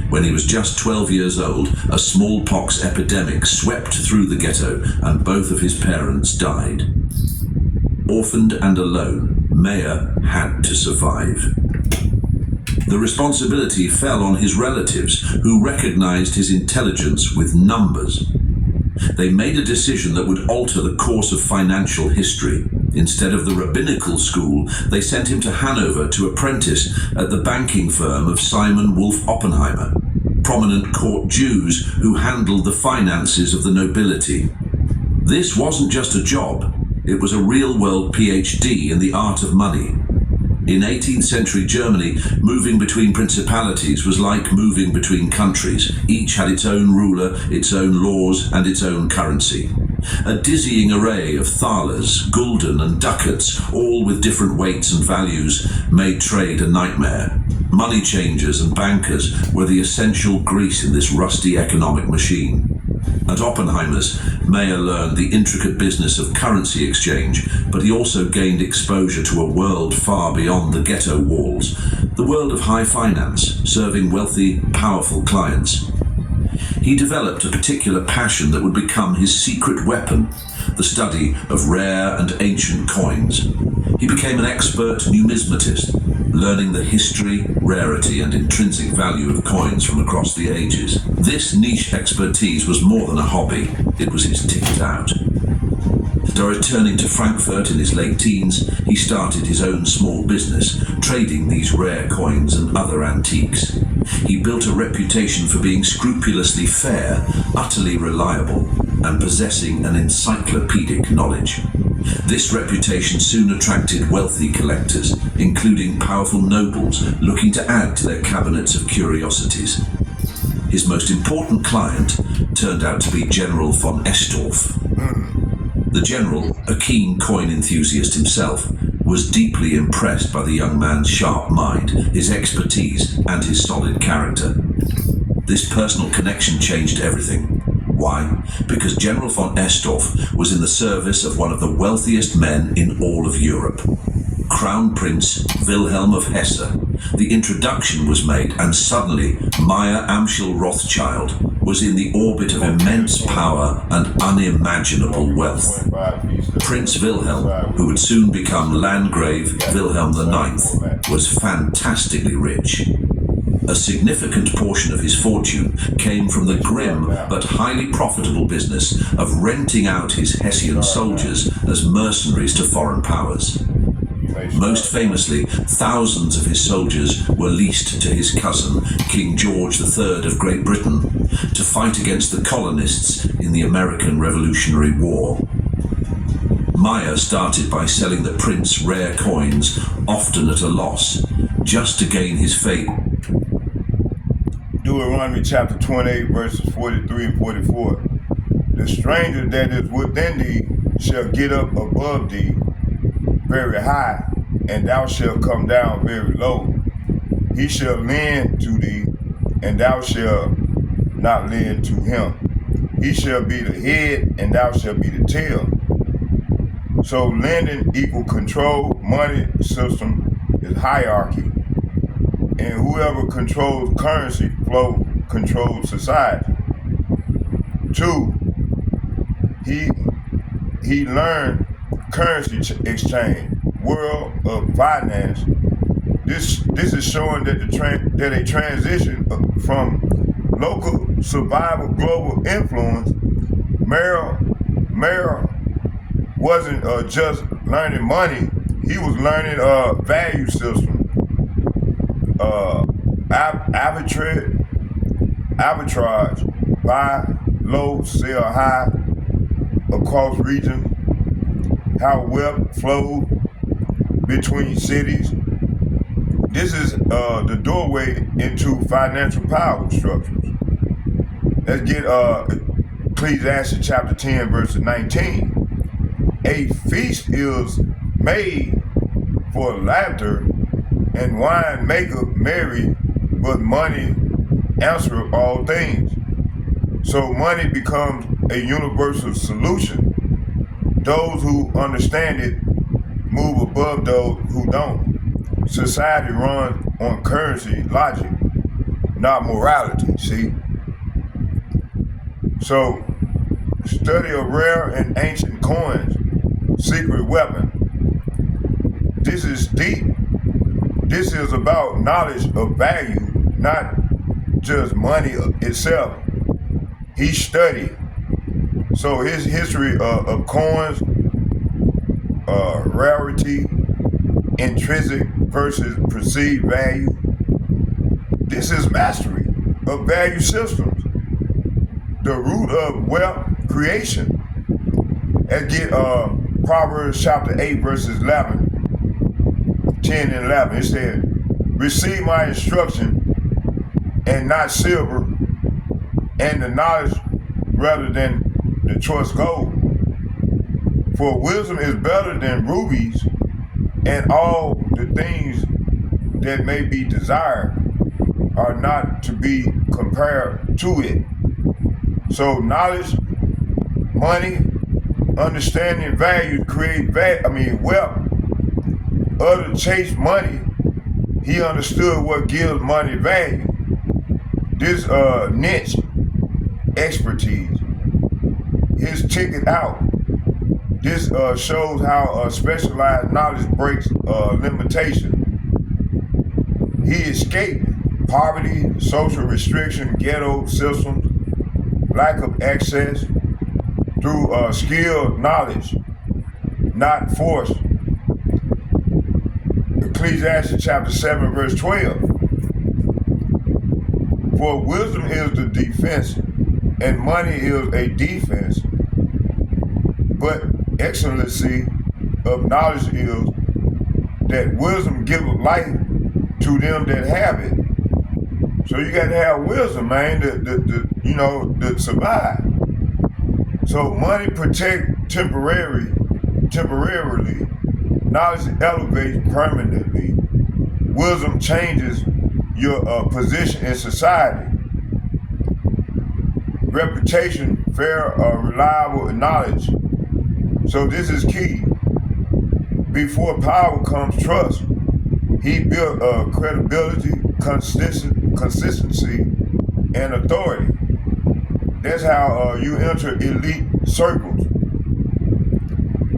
When he was just 12 years old, a smallpox epidemic swept through the ghetto, and both of his parents died. Orphaned and alone, Meyer had to survive. The responsibility fell on his relatives, who recognized his intelligence with numbers. They made a decision that would alter the course of financial history. Instead of the rabbinical school, they sent him to Hanover to apprentice at the banking firm of Simon Wolf Oppenheimer, prominent court Jews who handled the finances of the nobility. This wasn't just a job, it was a real-world PhD in the art of money. In 18th century Germany, moving between principalities was like moving between countries. Each had its own ruler, its own laws, and its own currency. A dizzying array of thalers, gulden, and ducats, all with different weights and values, made trade a nightmare. Money changers and bankers were the essential grease in this rusty economic machine. At Oppenheimer's, Meyer learned the intricate business of currency exchange, but he also gained exposure to a world far beyond the ghetto walls, the world of high finance, serving wealthy, powerful clients. He developed a particular passion that would become his secret weapon, the study of rare and ancient coins. He became an expert numismatist, learning the history, rarity, and intrinsic value of coins from across the ages. This niche expertise was more than a hobby, it was his ticket out. Returning to Frankfurt in his late teens, he started his own small business, trading these rare coins and other antiques. He built a reputation for being scrupulously fair, utterly reliable, and possessing an encyclopedic knowledge. This reputation soon attracted wealthy collectors, including powerful nobles looking to add to their cabinets of curiosities. His most important client turned out to be General von Estorff. The general, a keen coin enthusiast himself, was deeply impressed by the young man's sharp mind, his expertise, and his solid character. This personal connection changed everything. Why? Because General von Estorff was in the service of one of the wealthiest men in all of Europe, Crown Prince Wilhelm of Hesse. The introduction was made, and suddenly Meyer Amschel Rothschild was in the orbit of immense power and unimaginable wealth. Prince Wilhelm, who would soon become Landgrave Wilhelm IX, was fantastically rich. A significant portion of his fortune came from the grim but highly profitable business of renting out his Hessian soldiers as mercenaries to foreign powers. Most famously, thousands of his soldiers were leased to his cousin, King George III of Great Britain, to fight against the colonists in the American Revolutionary War. Meyer started by selling the prince rare coins, often at a loss, just to gain his fame. Deuteronomy chapter 28, verses 43 and 44. The stranger that is within thee shall get up above thee very high, and thou shalt come down very low. He shall lend to thee, and thou shalt not lend to him. He shall be the head, and thou shalt be the tail. So lending equal control. Money system is hierarchy. And whoever controls currency flow controls society. 2, he learned currency exchange, world of finance. This is showing that a transition from local survival global influence. Meyer wasn't just learning money; he was learning value system, arbitrage, buy low, sell high across regions, how wealth flows between cities. This is the doorway into financial power structures. Let's get Ecclesiastes chapter 10, verse 19. A feast is made for laughter, and wine maketh merry, but money answereth all things. So money becomes a universal solution. Those who understand it move above those who don't. Society runs on currency logic, not morality, see? So, study of rare and ancient coins, secret weapon. This is deep. This is about knowledge of value, not just money itself. He studied. So his history of coins, rarity, intrinsic versus perceived value. This is mastery of value systems. The root of wealth creation. Let's get Proverbs chapter 8 verses 10 and 11. It said, receive my instruction and not silver, and the knowledge rather than the choice gold. For wisdom is better than rubies, and all the things that may be desired are not to be compared to it. So knowledge, money, understanding value create wealth. Other chase money. He understood what gives money value. This niche expertise. His ticket out. This shows how specialized knowledge breaks limitation. He escaped poverty, social restriction, ghetto systems, lack of access through skilled knowledge, not force. Ecclesiastes chapter 7 verse 12. For wisdom is the defense and money is a defense, but excellency of knowledge is that wisdom giveth life to them that have it. So you got to have wisdom, man, to survive. So money protect temporarily, knowledge elevates permanently. Wisdom changes your position in society. Reputation, fair, reliable knowledge. So this is key. Before power comes trust. He built credibility, consistency, and authority. That's how you enter elite circles.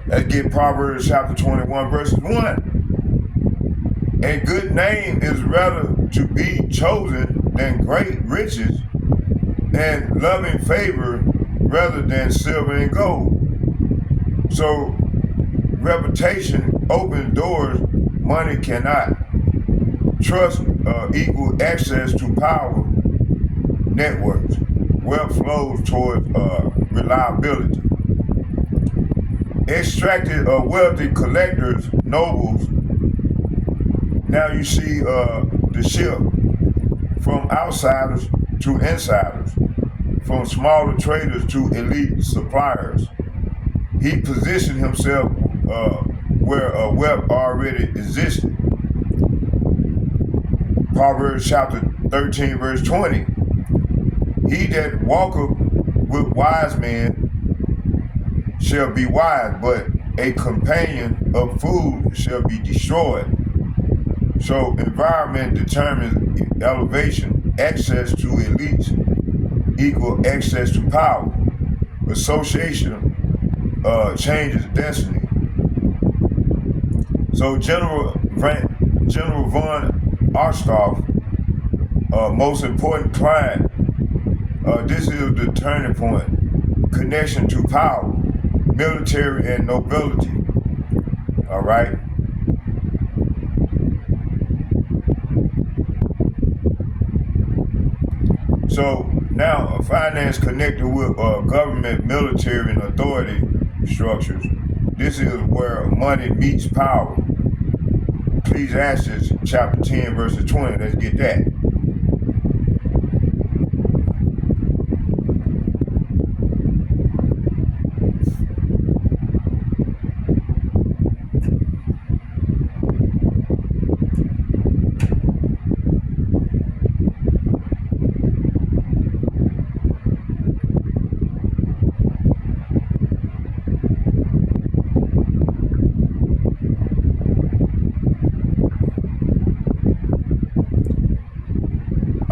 Let's get Proverbs chapter 21 verses 1. A good name is rather to be chosen than great riches, and loving favor rather than silver and gold. So reputation opens doors money cannot. Trust equals access to power networks. Wealth flows towards reliability. Extracted wealthy collectors, nobles. Now you see the shift from outsiders to insiders, from smaller traders to elite suppliers. He positioned himself where wealth already existed. Proverbs chapter 13 verse 20. He that walketh with wise men shall be wise, but a companion of fools shall be destroyed. So environment determines elevation. Access to elites equal access to power. Association changes destiny. So General von Arstoff, most important client, this is the turning point. Connection to power, military and nobility. All right. So now finance connected with government, military, and authority structures. This is where money meets power. Ecclesiastes chapter 10 verses 20. Let's get that.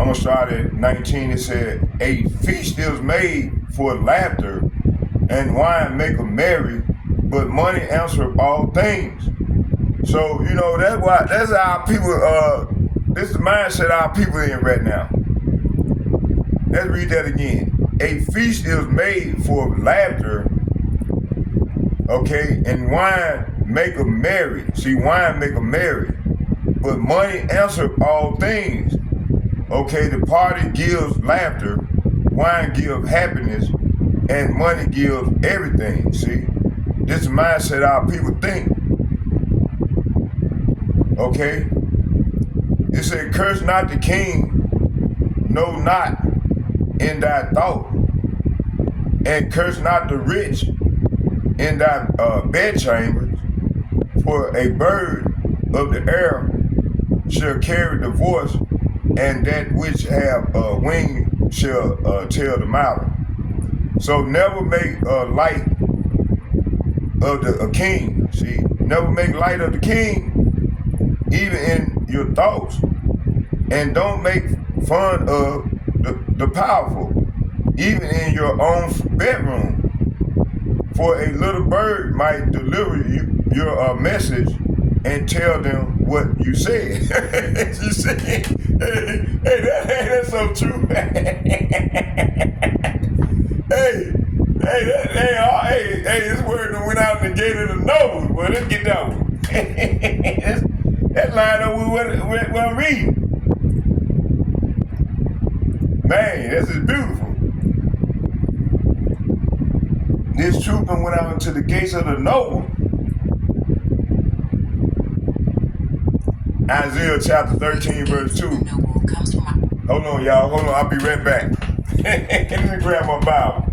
gonna start at 19. It said, a feast is made for laughter, and wine make 'em merry, but money answer all things. So, you know, that's how people, this is the mindset our people in right now. Let's read that again. A feast is made for laughter, okay, and wine make 'em merry. See, wine make 'em merry, but money answer all things. Okay, the party gives laughter, wine gives happiness, and money gives everything. See, this is the mindset our people think. Okay, it said, curse not the king, no, not in thy thought, and curse not the rich in thy bedchambers, for a bird of the air shall carry the voice, and that which have wings shall tell the matter. So never make light of the king. See, never make light of the king, even in your thoughts, and don't make fun of the powerful, even in your own bedroom. For a little bird might deliver you your message and tell them what you said. You see? That's so true. Hey, this word that went out in the gate of the nose. Well, let's get that one. That line up with what I'm reading. Man, this is beautiful. This truth went out into the gates of the noble. Isaiah chapter 13, verse 2. Hold on, y'all. Hold on. I'll be right back. Let me grab my Bible.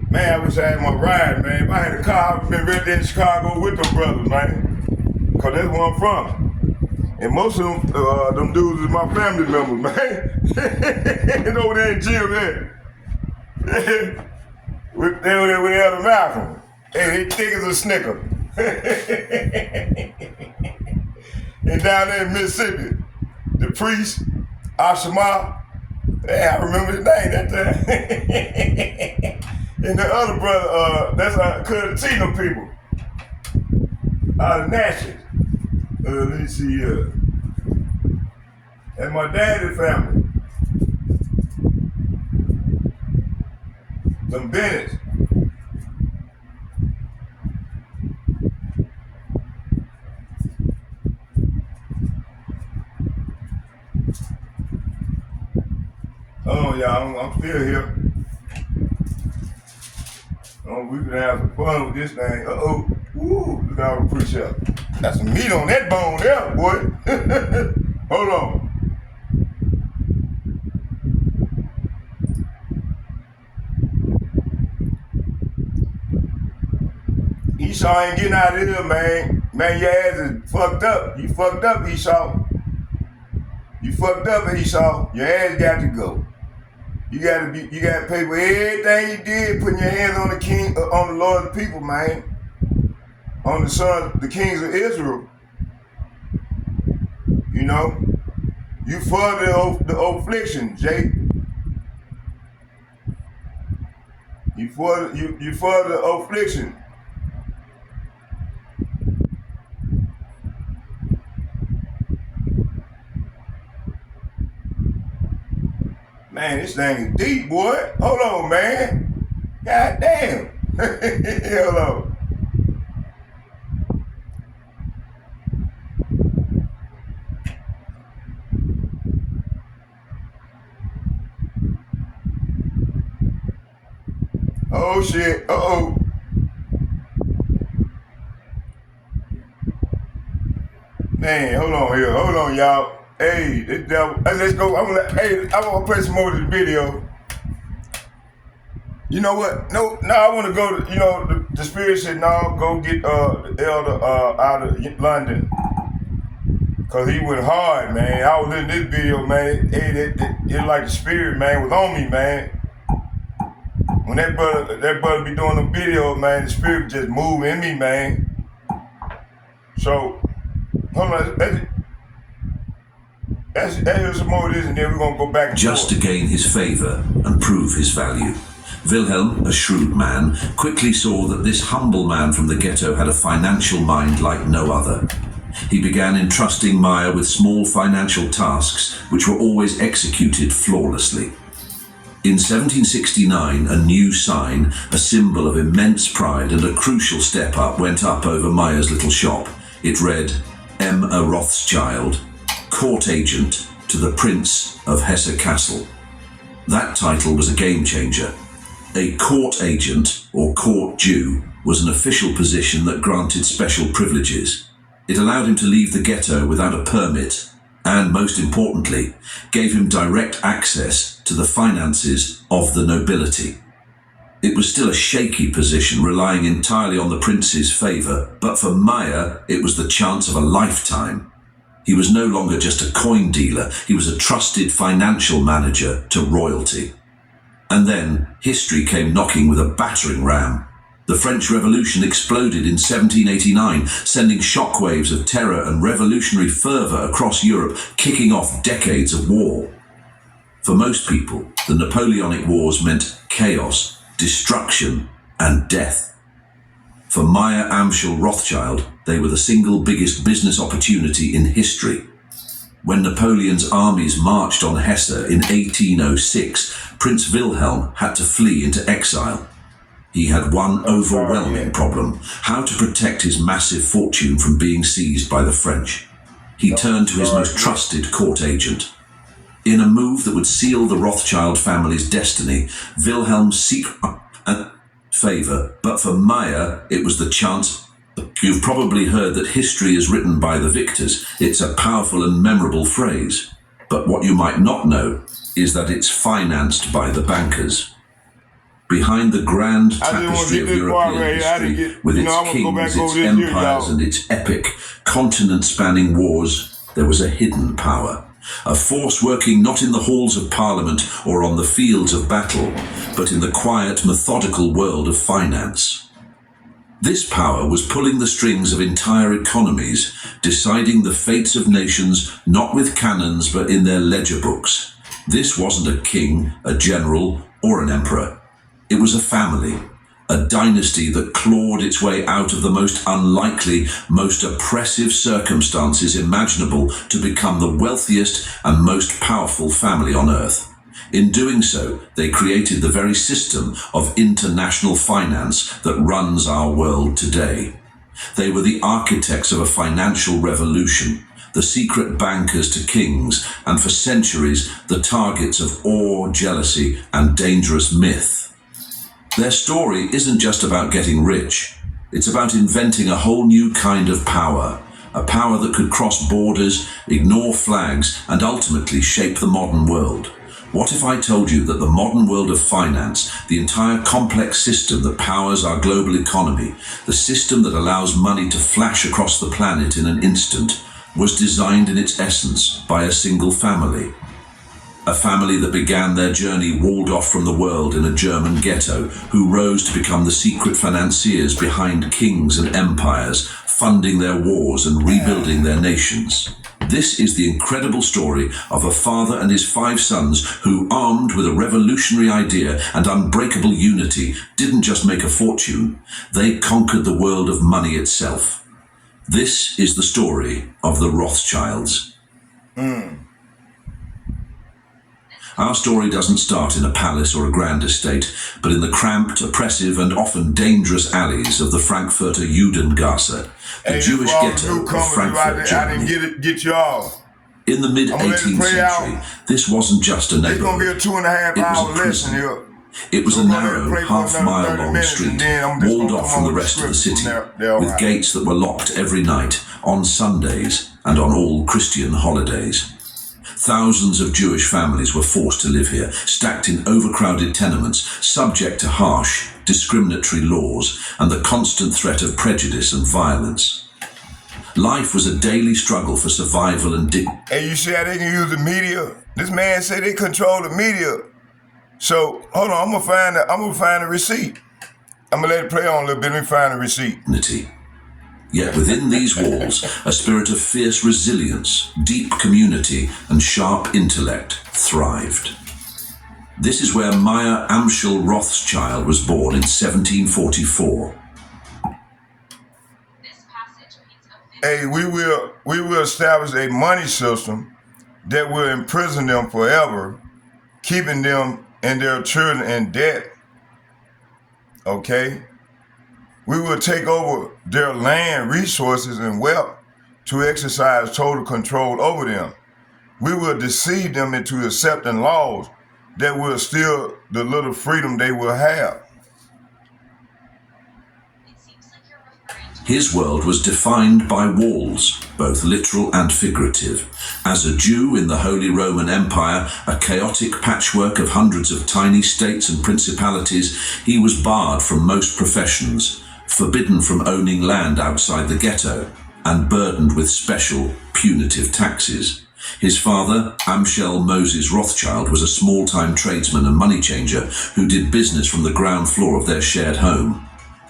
Man, I wish I had my ride, man. If I had a car, I'd been right there in Chicago with them brothers, man. Cause that's where I'm from. And most of them dudes is my family members, man. And over there in jail there. They were there with Elder Malcolm. Hey, they thick as a snicker. And down there in Mississippi, the priest, Ashama, hey, I remember his name that time. And the other brother, that's Cuttino people. Out of Natchez. Let me see here. And my daddy's family. Some Bennett's. Oh, y'all, I'm still here. Oh, we can have some fun with this thing. Uh-oh. Woo, look how we push up. Got some meat on that bone there, boy. Hold on. Esau ain't getting out of here, man. Man, your ass is fucked up. You fucked up, Esau. You fucked up, Esau. Your ass got to go. You gotta pay for everything you did, putting your hands on the king, on the Lord's people, man. On the sons, the kings of Israel. You know? You for the affliction, Jay. You for the affliction. Man, this thing is deep, boy. Hold on, man. God damn. Hold on. Oh shit. Uh-oh. Man, hold on here. Hold on, y'all. Hey, this devil. Hey, let's go. I want to play some more of this video. You know what? No, I want to go to, you know, the spirit said, no, go get the elder out of London. Cause he went hard, man. I was in this video, man. It like the spirit, man, was on me, man. When that brother be doing the video, man, the spirit just move in me, man. So, hold on, that's some more of this, and then we're gonna go back. Just to gain his favor and prove his value, Wilhelm, a shrewd man, quickly saw that this humble man from the ghetto had a financial mind like no other. He began entrusting Meyer with small financial tasks which were always executed flawlessly. In 1769, a new sign, a symbol of immense pride and a crucial step up, went up over Meyer's little shop. It read, Emma Rothschild, Court Agent to the Prince of Hesse-Kassel. That title was a game changer. A court agent, or court Jew, was an official position that granted special privileges. It allowed him to leave the ghetto without a permit, and most importantly, gave him direct access to the finances of the nobility. It was still a shaky position, relying entirely on the prince's favor, but for Meyer, it was the chance of a lifetime. He was no longer just a coin dealer, he was a trusted financial manager to royalty. And then, history came knocking with a battering ram. The French Revolution exploded in 1789, sending shockwaves of terror and revolutionary fervor across Europe, kicking off decades of war. For most people, the Napoleonic Wars meant chaos, destruction, and death. For Meyer Amschel Rothschild, they were the single biggest business opportunity in history. When Napoleon's armies marched on Hesse in 1806, Prince Wilhelm had to flee into exile. He had one overwhelming problem: how to protect his massive fortune from being seized by the French. He turned to his most trusted court agent. In a move that would seal the Rothschild family's destiny, Wilhelm sought favor, but for Meyer, it was the chance. You've probably heard that history is written by the victors. It's a powerful and memorable phrase. But what you might not know is that it's financed by the bankers. Behind the grand tapestry of European history, with its kings, its empires, and its epic, continent-spanning wars, there was a hidden power. A force working not in the halls of Parliament or on the fields of battle, but in the quiet, methodical world of finance. This power was pulling the strings of entire economies, deciding the fates of nations not with cannons but in their ledger books. This wasn't a king, a general, or an emperor. It was a family, a dynasty that clawed its way out of the most unlikely, most oppressive circumstances imaginable to become the wealthiest and most powerful family on earth. In doing so, they created the very system of international finance that runs our world today. They were the architects of a financial revolution, the secret bankers to kings, and for centuries, the targets of awe, jealousy, and dangerous myth. Their story isn't just about getting rich. It's about inventing a whole new kind of power, a power that could cross borders, ignore flags, and ultimately shape the modern world. What if I told you that the modern world of finance, the entire complex system that powers our global economy, the system that allows money to flash across the planet in an instant, was designed in its essence by a single family? A family that began their journey walled off from the world in a German ghetto, who rose to become the secret financiers behind kings and empires, funding their wars and rebuilding their nations. This is the incredible story of a father and his 5 sons who, armed with a revolutionary idea and unbreakable unity, didn't just make a fortune, they conquered the world of money itself. This is the story of the Rothschilds. Our story doesn't start in a palace or a grand estate, but in the cramped, oppressive, and often dangerous alleys of the Frankfurter Judengasse, the Jewish ghetto of Frankfurt, Germany. I didn't get you all. In the mid-18th century, this wasn't just a neighborhood. It's going to be a 2.5 hour lesson here. It was a narrow, half-mile-long street, walled off from the rest of the city, with gates that were locked every night, on Sundays, and on all Christian holidays. Thousands of Jewish families were forced to live here, stacked in overcrowded tenements, subject to harsh, discriminatory laws and the constant threat of prejudice and violence. Life was a daily struggle for survival and Hey, you see how they can use the media? This man said they control the media. So hold on, I'm gonna find the receipt. I'm gonna let it play on a little bit. Let me find the receipt. Yet within these walls, a spirit of fierce resilience, deep community, and sharp intellect thrived. This is where Meyer Amschel Rothschild was born in 1744. Hey, we will establish a money system that will imprison them forever, keeping them and their children in debt. Okay? We will take over their land, resources, and wealth to exercise total control over them. We will deceive them into accepting laws that will steal the little freedom they will have. His world was defined by walls, both literal and figurative. As a Jew in the Holy Roman Empire, a chaotic patchwork of hundreds of tiny states and principalities, he was barred from most professions, forbidden from owning land outside the ghetto, and burdened with special, punitive taxes. His father, Amschel Moses Rothschild, was a small-time tradesman and money changer who did business from the ground floor of their shared home.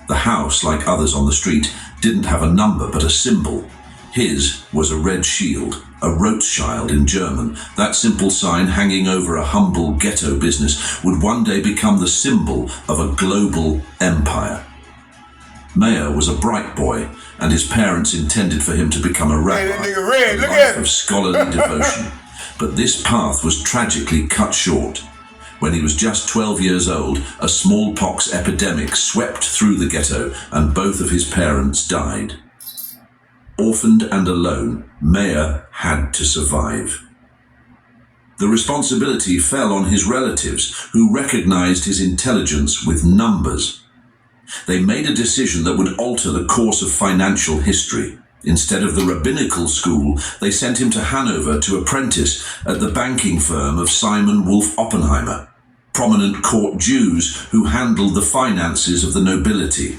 The house, like others on the street, didn't have a number but a symbol. His was a red shield, a Rothschild in German. That simple sign hanging over a humble ghetto business would one day become the symbol of a global empire. Meyer was a bright boy, and his parents intended for him to become a rabbi, a life of scholarly devotion. But this path was tragically cut short. When he was just 12 years old, a smallpox epidemic swept through the ghetto, and both of his parents died. Orphaned and alone, Meyer had to survive. The responsibility fell on his relatives, who recognized his intelligence with numbers. They made a decision that would alter the course of financial history. Instead of the rabbinical school, they sent him to Hanover to apprentice at the banking firm of Simon Wolf Oppenheimer, prominent court Jews who handled the finances of the nobility.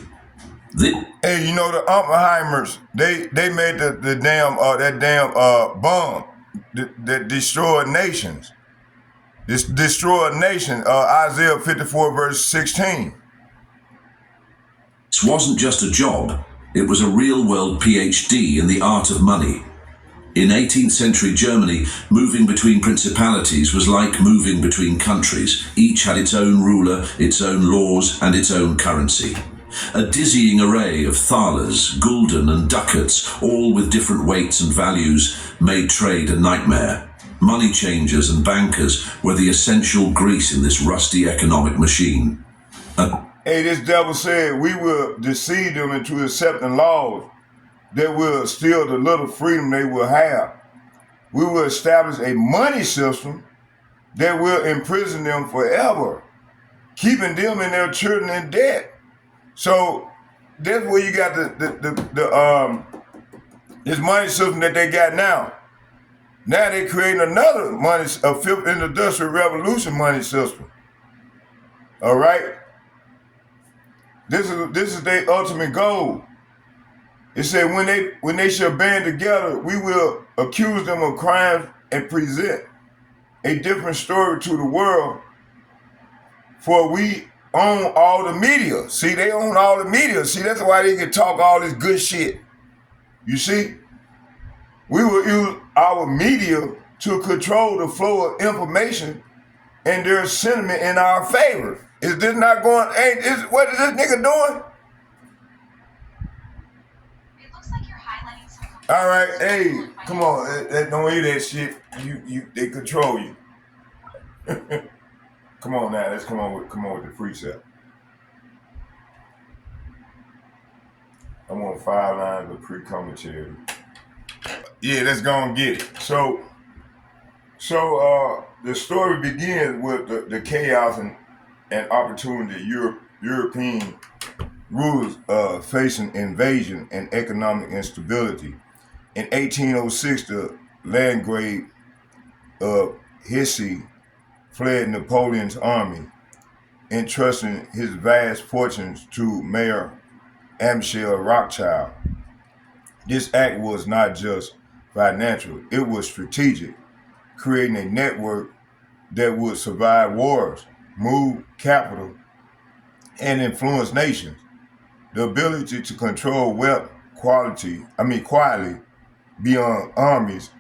Hey, you know the Oppenheimers, they made that damn bomb that destroyed nations. This destroyed nation, Isaiah 54 verse 16. This wasn't just a job, it was a real-world PhD in the art of money. In 18th century Germany, moving between principalities was like moving between countries. Each had its own ruler, its own laws, and its own currency. A dizzying array of thalers, gulden, and ducats, all with different weights and values, made trade a nightmare. Money changers and bankers were the essential grease in this rusty economic machine. Hey, this devil said we will deceive them into accepting laws that will steal the little freedom they will have. We will establish a money system that will imprison them forever, keeping them and their children in debt. So that's where you got this money system that they got now. Now they creating another a fifth industrial revolution money system. All right. This is their ultimate goal. It said when they shall band together, we will accuse them of crimes and present a different story to the world. For we own all the media. See, they own all the media. See, that's why they can talk all this good shit. You see? We will use our media to control the flow of information and their sentiment in our favor. Is this not going, what is this nigga doing? It looks like you're highlighting some. All right, hey, come on, don't hear that shit. They control you. Come on now, let's come on with the precept. I'm on 5 lines of pre-commentary. Yeah, let's go and get it. So the story begins with the chaos and opportunity European rulers facing invasion and economic instability. In 1806, the Landgrave of Hesse fled Napoleon's army, entrusting his vast fortunes to Mayor Amschel Rothschild. This act was not just financial, it was strategic, creating a network that would survive wars, move capital, and influence nations. The ability to control wealth quietly beyond armies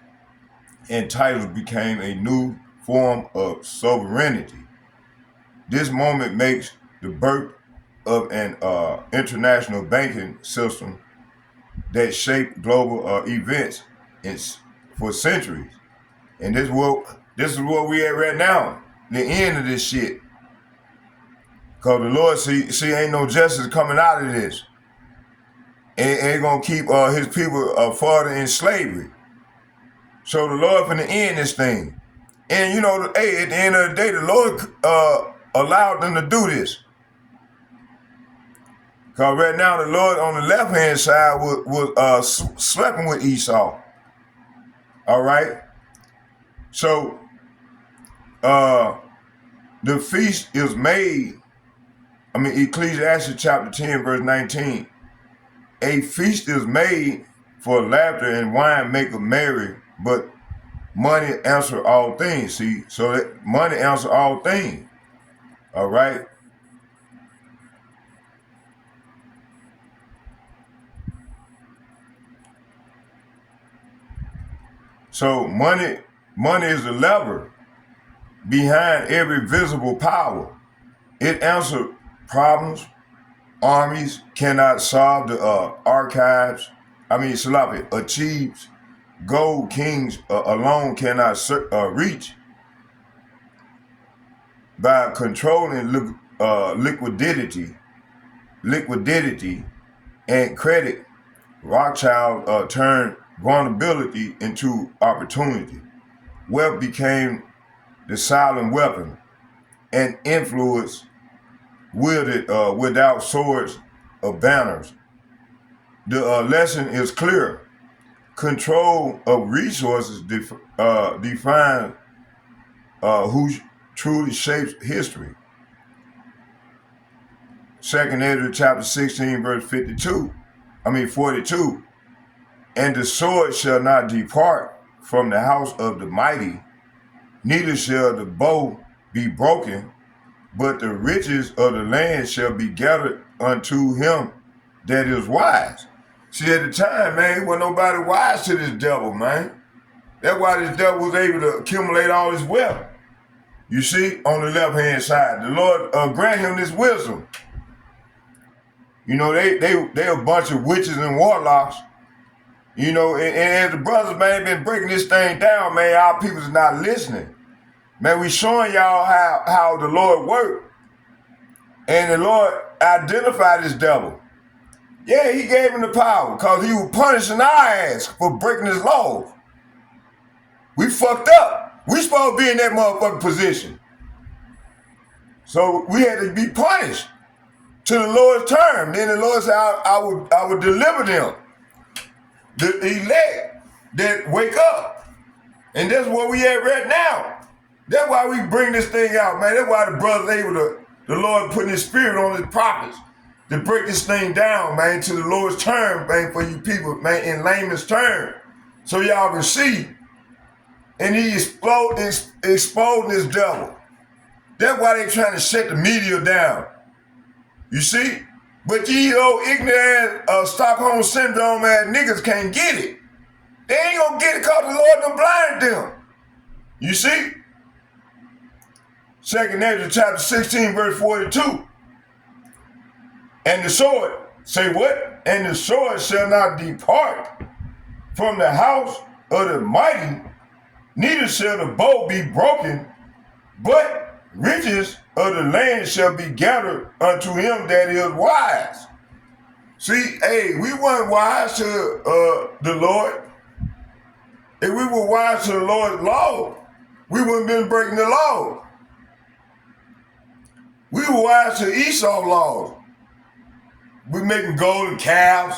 and titles became a new form of sovereignty. This moment makes the birth of an international banking system that shaped global events for centuries. And this is what we at right now. The end of this shit. Cause the Lord see ain't no justice coming out of this. Ain't gonna keep his people further in slavery. So the Lord finna end this thing. And you know, hey, at the end of the day, the Lord allowed them to do this. Cause right now the Lord on the left hand side was sleeping with Esau. All right. So the feast is made. Ecclesiastes chapter 10, verse 19. A feast is made for laughter and wine maketh merry, but money answer all things. See, so that money answer all things. All right. So money is the lever behind every visible power. It answers problems armies cannot solve. The achieves gold kings alone cannot reach. By controlling liquidity and credit, Rothschild turned vulnerability into opportunity. Wealth became the silent weapon, and influence wielded without swords or banners. The lesson is clear. Control of resources defines who truly shapes history. 2nd Ezra chapter 16, verse 42. And the sword shall not depart from the house of the mighty, neither shall the bow be broken, but the riches of the land shall be gathered unto him that is wise. See, at the time, man, wasn't nobody wise to this devil, man. That's why this devil was able to accumulate all his wealth. You see, on the left-hand side, the Lord grant him this wisdom. You know, they a bunch of witches and warlocks. You know, and as the brothers, man, been breaking this thing down, man, our people's not listening. Man, we showing y'all how the Lord worked. And the Lord identified this devil. Yeah, he gave him the power because he was punishing our ass for breaking his laws. We fucked up. We supposed to be in that motherfucking position. So we had to be punished to the Lord's term. Then the Lord said, I would deliver them. The elect that wake up. And that's where we at right now. That's why we bring this thing out, man. That's why the brothers able to, the Lord putting his spirit on his prophets to break this thing down, man, to the Lord's term, man, for you people, man, in layman's term. So y'all can see. And he exposing this devil. That's why they trying to shut the media down. You see? But you old ignorant Stockholm syndrome ass niggas can't get it. They ain't gonna get it because the Lord done blinded them. You see? 2nd Ezra chapter 16, verse 42. And the sword, say what? And the sword shall not depart from the house of the mighty, neither shall the bow be broken, but riches of the land shall be gathered unto him that is wise. See, hey, we weren't wise to the Lord. If we were wise to the Lord's law, we wouldn't have been breaking the law. We were wise to Esau's laws. We making golden calves,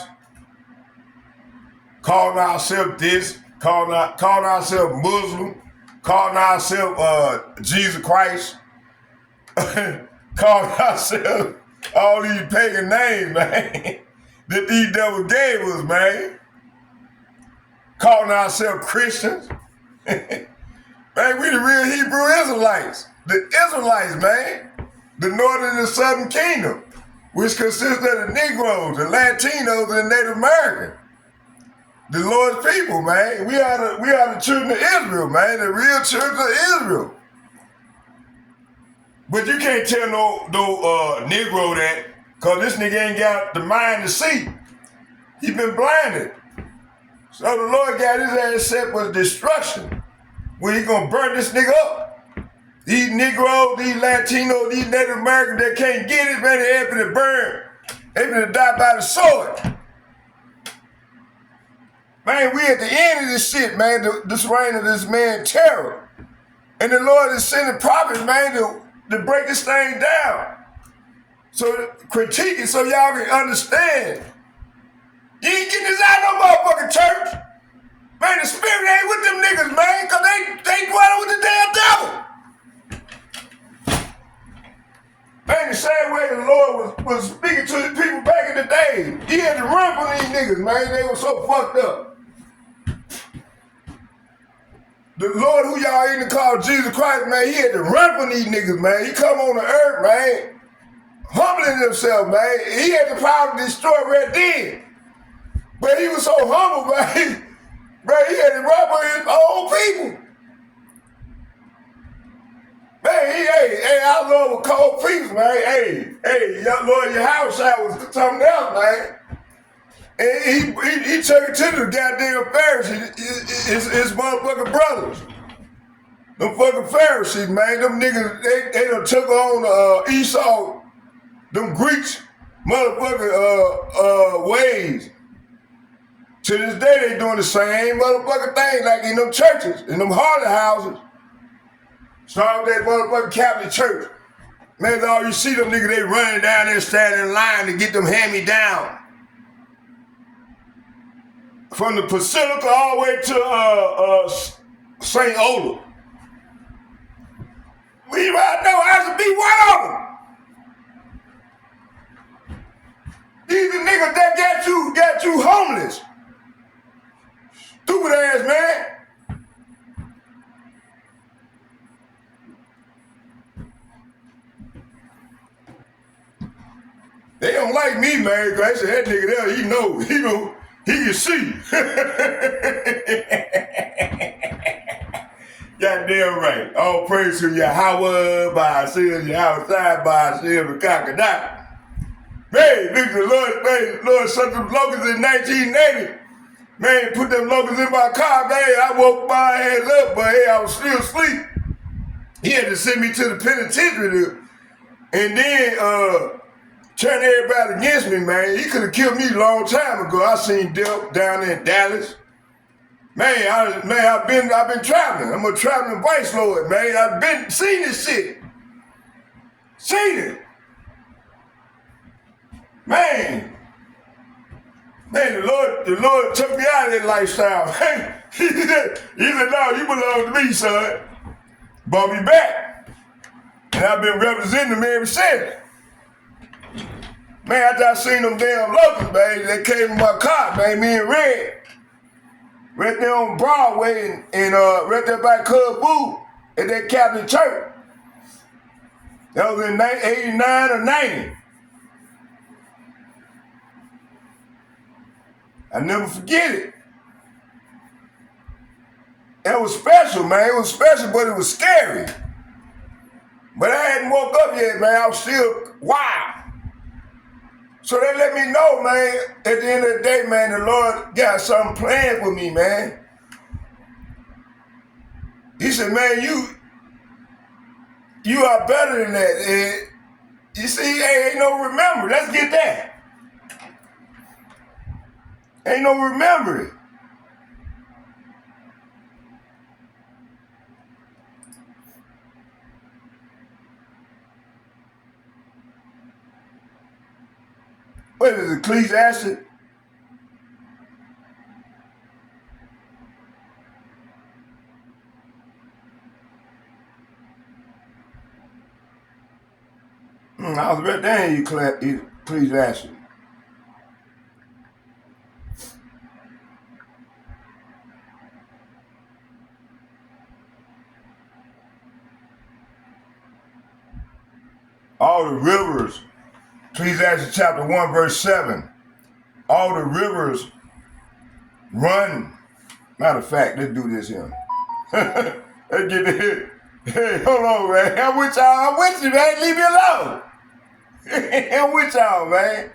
calling ourselves this, calling ourselves Muslim, calling ourselves Jesus Christ, calling ourselves all these pagan names, man, that these devils gave us, man. calling ourselves Christians. Man, we the real Hebrew Israelites. The Israelites, man. The northern and the southern kingdom, which consists of the Negroes, the Latinos, and the Native Americans. The Lord's people, man. We are the children of Israel, man. The real children of Israel. But you can't tell no Negro that, because this nigga ain't got the mind to see. He been blinded. So the Lord got his ass set for destruction. When he gonna burn this nigga up. These Negroes, these Latinos, these Native Americans that can't get it, man, they able to burn. They able to die by the sword. Man, we at the end of this shit, man, this reign of this man terror. And the Lord is sending prophets, man, to break this thing down. So critique it so y'all can understand. You ain't getting this out of no motherfucking church. Man, the spirit ain't with them niggas, man, because they dwelling with the damn devil. Man, the same way the Lord was speaking to the people back in the day. He had to run from these niggas, man. They were so fucked up. The Lord who y'all even call Jesus Christ, man, he had to run from these niggas, man. He come on the earth, man, humbling himself, man. He had the power to destroy Red Dead. But he was so humble, man. Man, he had to run from his own people. Man, hey, I love a cold feast, man. Hey, Lord, your house was something else, man. And he took it to the goddamn Pharisees, his motherfucking brothers. Them fucking Pharisees, man. Them niggas, they done took on Esau, them Greeks, motherfucking ways. To this day, they doing the same motherfucking thing like in them churches, in them harlot houses. Start with that motherfucking Catholic church. Man, all you see them niggas, they running down there standing in line to get them hand-me-down. From the Basilica all the way to St. Olaf. We right now has to be one of them. These are niggas that got you homeless. Stupid ass, man. They don't like me, man, because that nigga there, he can see. Goddamn right. All praise to Yahweh, by ourselves, Yahweh, by ourselves, the Kakadaka. Man, look, the Lord sent them locusts in 1980. Man, put them locusts in my car, man. I woke my ass up, but hey, I was still asleep. He had to send me to the penitentiary, and then, turn everybody against me, man. He could have killed me a long time ago. I seen Dell down there in Dallas. Man, I've been traveling. I'm a traveling vice lord, man. I've been seen this shit. Seen it. Man, the Lord took me out of that lifestyle. He said, no, you belong to me, son. Brought me back. And I've been representing him ever since. Man, after I seen them damn locusts, man, they came in my car, man, me and Red. Right there on Broadway and right there by Cub Food at that Catholic church. That was in 89 or 90. I never forget it. It was special, man. It was special, but it was scary. But I hadn't woke up yet, man. I was still wild. So they let me know, man, at the end of the day, man, the Lord got something planned for me, man. He said, man, you are better than that. And you see, ain't no remember. Let's get that. Ain't no remembering. What is it, Ecclesiastes? I was right there in Ecclesiastes. all the rivers, Ecclesiastes chapter 1, verse 7, all the rivers run. Matter of fact, let's do this here. Let's get this. Hey, hold on, man. I'm with y'all. I'm with you, man. Leave me alone. I'm with y'all, man.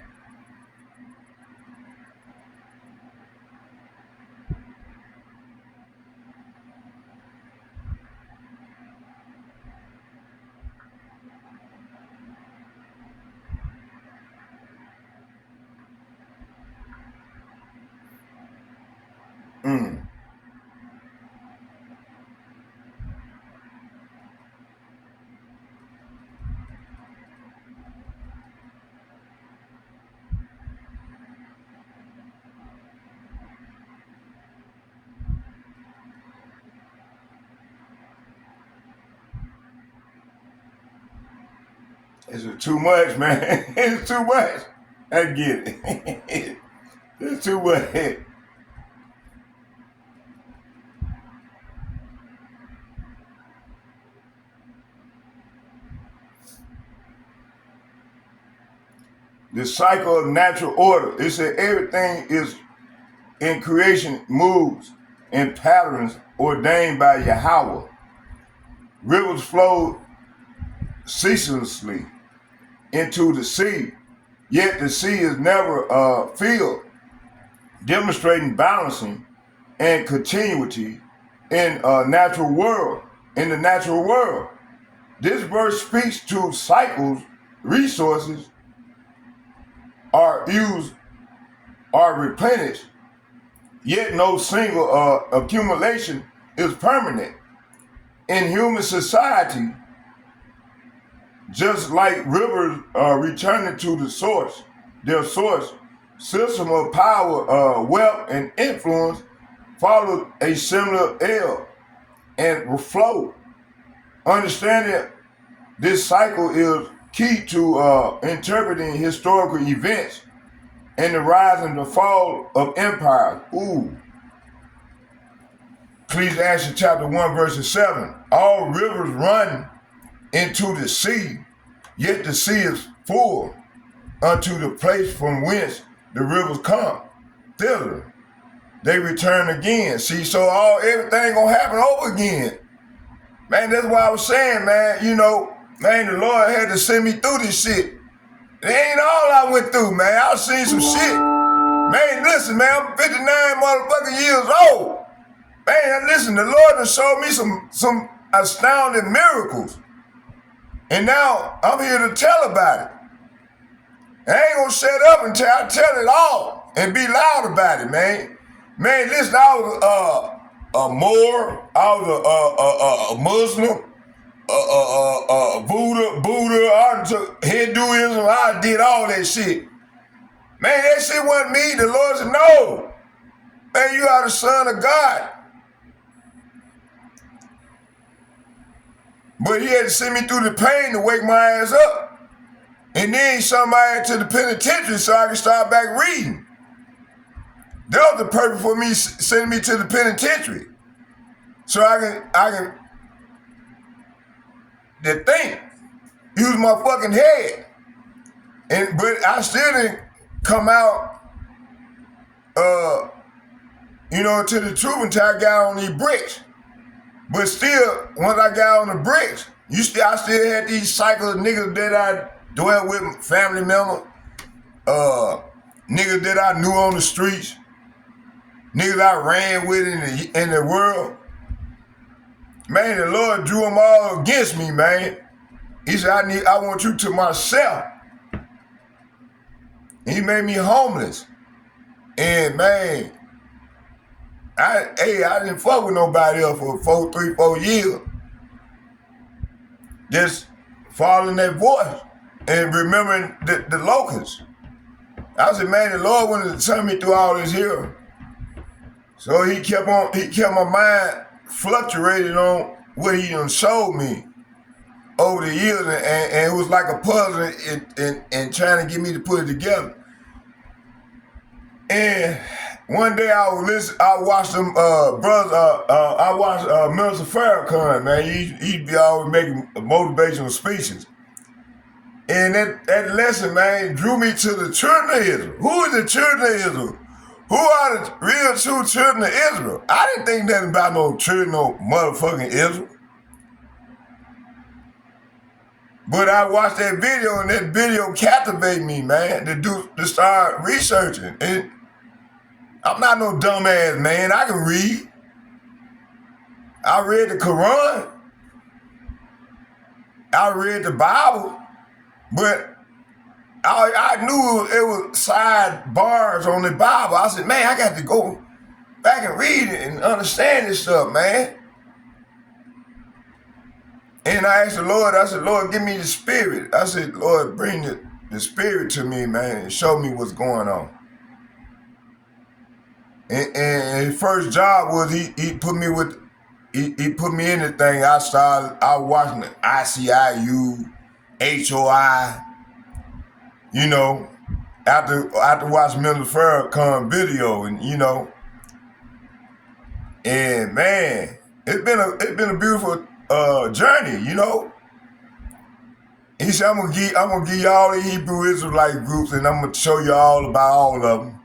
It's too much, man. It's too much. I get it. It's too much. The cycle of natural order. It said everything is in creation moves in patterns ordained by Yahweh. Rivers flow ceaselessly into the sea, yet the sea is never filled, demonstrating balancing and continuity in the natural world. This verse speaks to cycles, resources are used, are replenished, yet no single accumulation is permanent. In human society, just like rivers returning to the source, their source, system of power, wealth, and influence followed a similar ebb and flow. Understanding this cycle is key to interpreting historical events and the rise and the fall of empires. Ecclesiastes chapter 1, verse 7. All rivers run into the sea, yet the sea is full unto the place from whence the rivers come. Thither they return again. See, so everything gonna happen over again. Man, that's why I was saying, man, man, the Lord had to send me through this shit. It ain't all I went through, man. I've seen some shit. Man, listen, man, I'm 59 motherfucking years old. Man, listen, the Lord has showed me some astounding miracles. And now I'm here to tell about it. I ain't gonna shut up until I tell it all and be loud about it, man. Man, listen, I was a Moor, I was a Muslim, Buddha, I took Hinduism, I did all that shit. Man, that shit wasn't me. The Lord said, no. Man, you are the Son of God. But he had to send me through the pain to wake my ass up. And then he sent my ass to the penitentiary so I could start back reading. That was the purpose for me sending me to the penitentiary. So I can think, use my fucking head. But I still didn't come out, to the truth until I got on these bricks. But still, once I got on the bricks, I still had these cycles of niggas that I dwelt with, family members, niggas that I knew on the streets, niggas I ran with in the world. Man, the Lord drew them all against me, man. He said, I want you to myself. He made me homeless. And man, I didn't fuck with nobody else for 4 years. Just following that voice and remembering the locusts. I said, man, the Lord wanted to send me through all this here. So he kept my mind fluctuating on what he done showed me over the years, and it was like a puzzle and trying to get me to put it together. And one day I watched them brothers. I watched Minister Farrakhan, man. He'd be always making motivational speeches. And that lesson, man, drew me to the children of Israel. Who is the children of Israel? Who are the real true children of Israel? I didn't think nothing about no children of motherfucking Israel. But I watched that video, and that video captivated me, man, to start researching. And I'm not no dumbass, man. I can read. I read the Quran. I read the Bible. But I knew it was side bars on the Bible. I said, man, I got to go back and read it and understand this stuff, man. And I asked the Lord, I said, Lord, give me the spirit. I said, Lord, bring the spirit to me, man, and show me what's going on. And his first job was he put me in the thing. I was watching the ICIU, HOI, you know, after watching Mr. Farrakhan video, and you know, and man, it's been a beautiful journey, you know. He said, I'm gonna give you all the Hebrew Israelite groups, and I'm gonna show you all about all of them,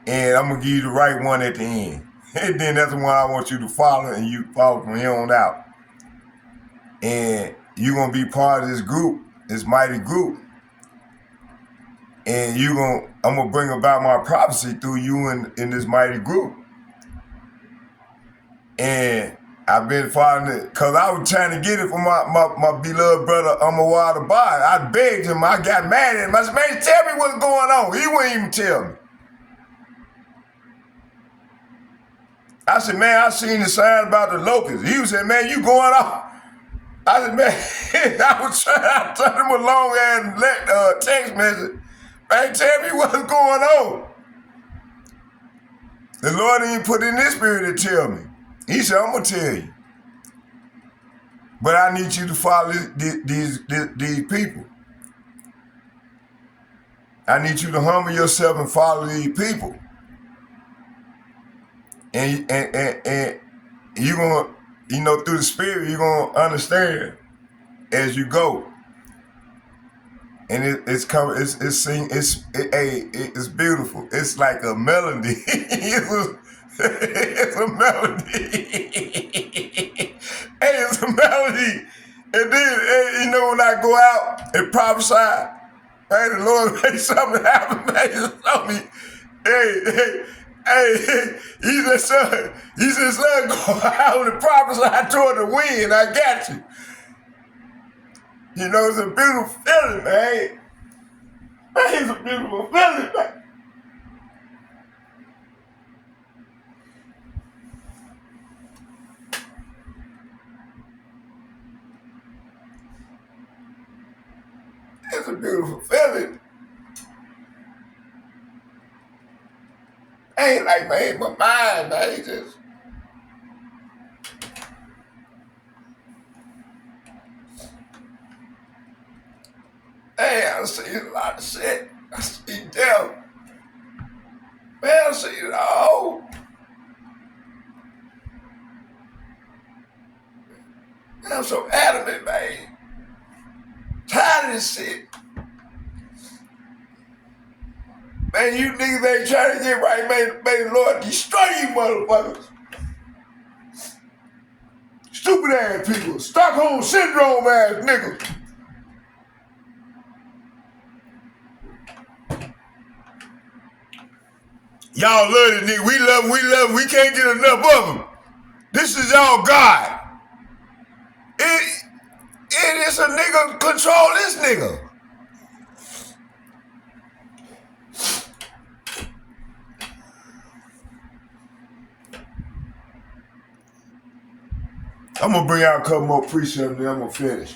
and I'm gonna give you the right one at the end. And then that's the one I want you to follow, and you follow from here on out. And you're gonna be part of this group, this mighty group. And I'm gonna bring about my prophecy through you in this mighty group. And I've been following it, because I was trying to get it from my beloved brother, Amawad Abad. I begged him, I got mad at him. I said, man, tell me what's going on. He wouldn't even tell me. I said, man, I seen the sign about the locusts. He said, man, you going off? I said, man, I was trying to send him a long-ass text message. Man, tell me what's going on. The Lord didn't put in this spirit to tell me. He said, I'm going to tell you. But I need you to follow these people. I need you to humble yourself and follow these people. And you're going to, you know, through the spirit, you're going to understand as you go. And it's beautiful. It's like a melody. It's a melody. Hey, it's a melody. And then, you know, when I go out and prophesy, hey, the Lord made something happen, man. He told me, hey, he said, son, go out and prophesy toward the wind. I got you. You know, it's a beautiful feeling, man. It's a beautiful feeling, man. It's a beautiful feeling. I ain't like, man, my mind, man. It's just, man, I see a lot of shit. I see death. Man, I see it all. Man, I'm so adamant, man. Tired of this shit. Man, you niggas ain't trying to get right, man. May the Lord destroy you motherfuckers. Stupid ass people. Stockholm Syndrome ass niggas. Y'all love this nigga. We love him. We can't get enough of him. This is y'all God. It is a nigga control this nigga. I'm gonna bring out a couple more precepts and then I'm gonna finish.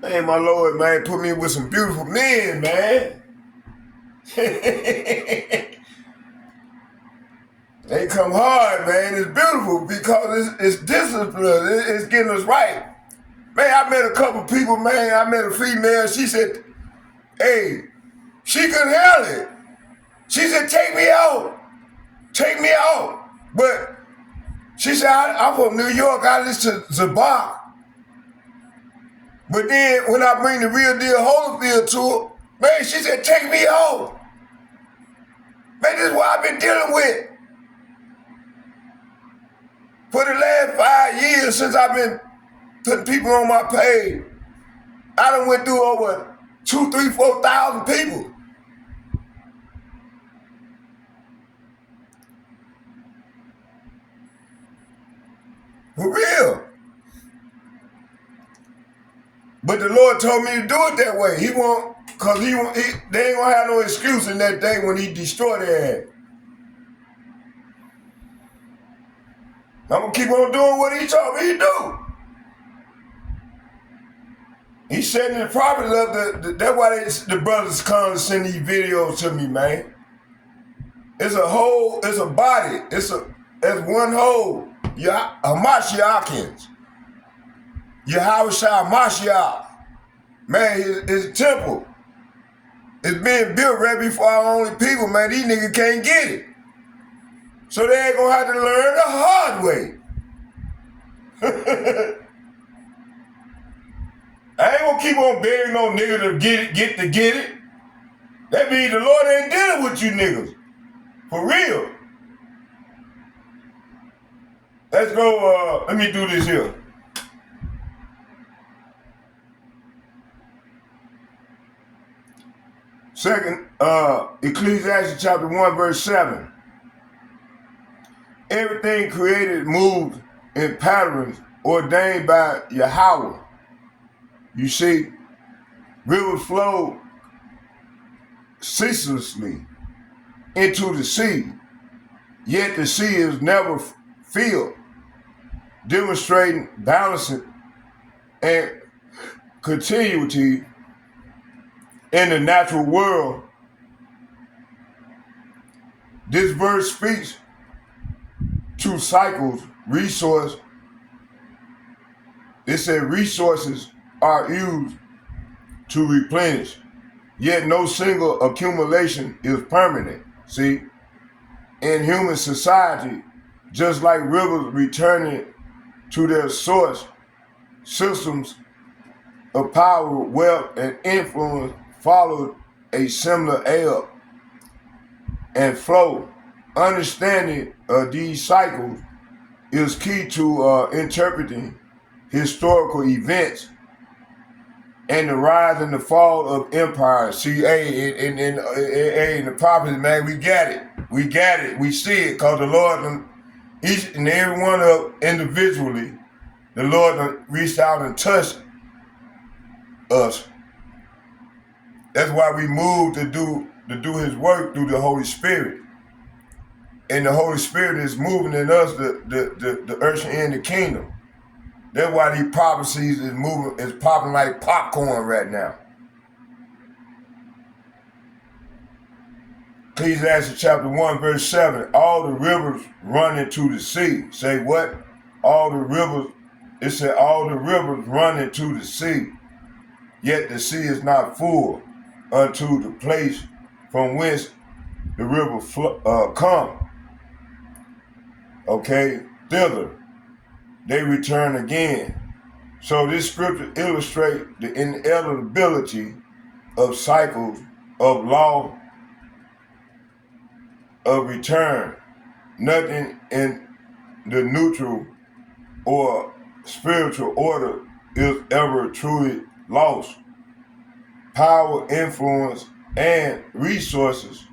Man, my Lord, man, put me with some beautiful men, man. They come hard, man. It's beautiful because it's discipline. It's getting us right. Man, I met a couple people, man. I met a female. She said, hey, she couldn't handle it. She said, take me out. Take me out. But she said, I'm from New York. I listen to Zabak. But then when I bring the real deal Holyfield to her, man, she said, take me out. Man, this is what I've been dealing with. For the last 5 years since I've been putting people on my page, I done went through over 2,000, 3,000, 4,000 people. For real. But the Lord told me to do it that way. He won't, because they ain't gonna have no excuse in that day when he destroyed their ass. I'm gonna keep on doing what he told me to do. He said in the prophet love, that's why the brothers come to send these videos to me, man. It's a whole, it's a body, it's one whole. Hamashiachins. Yahushua Mashiach. Man, his temple is being built right before our only people, man. These niggas can't get it. So they ain't gonna have to learn the hard way. I ain't gonna keep on begging no nigga to get it. That means the Lord ain't dealing with you niggas. For real. Let's go, let me do this here. Second, Ecclesiastes chapter 1, verse 7. Everything created moves in patterns ordained by Yahweh. You see, rivers flow ceaselessly into the sea, yet the sea is never filled, demonstrating balance and continuity in the natural world. This verse speaks to cycles, resource. It said resources are used to replenish, yet no single accumulation is permanent. See, in human society, just like rivers returning to their source, systems of power, wealth, and influence followed a similar ebb and flow. Understanding of these cycles is key to interpreting historical events and the rise and the fall of empires. See, in the prophets, man, we got it. We got it. We see it, because the Lord, each and every one of individually, the Lord reached out and touched us. That's why we moved to do his work through the Holy Spirit. And the Holy Spirit is moving in us the usher in the kingdom. That's why these prophecies is popping like popcorn right now. Ecclesiastes chapter 1, verse 7. All the rivers run into the sea. Say what? All the rivers, it said all the rivers run into the sea. Yet the sea is not full unto the place from whence the river come. Okay, thither they return again. So this scripture illustrates the inevitability of cycles of law of return. Nothing in the neutral or spiritual order is ever truly lost. Power, influence, and resources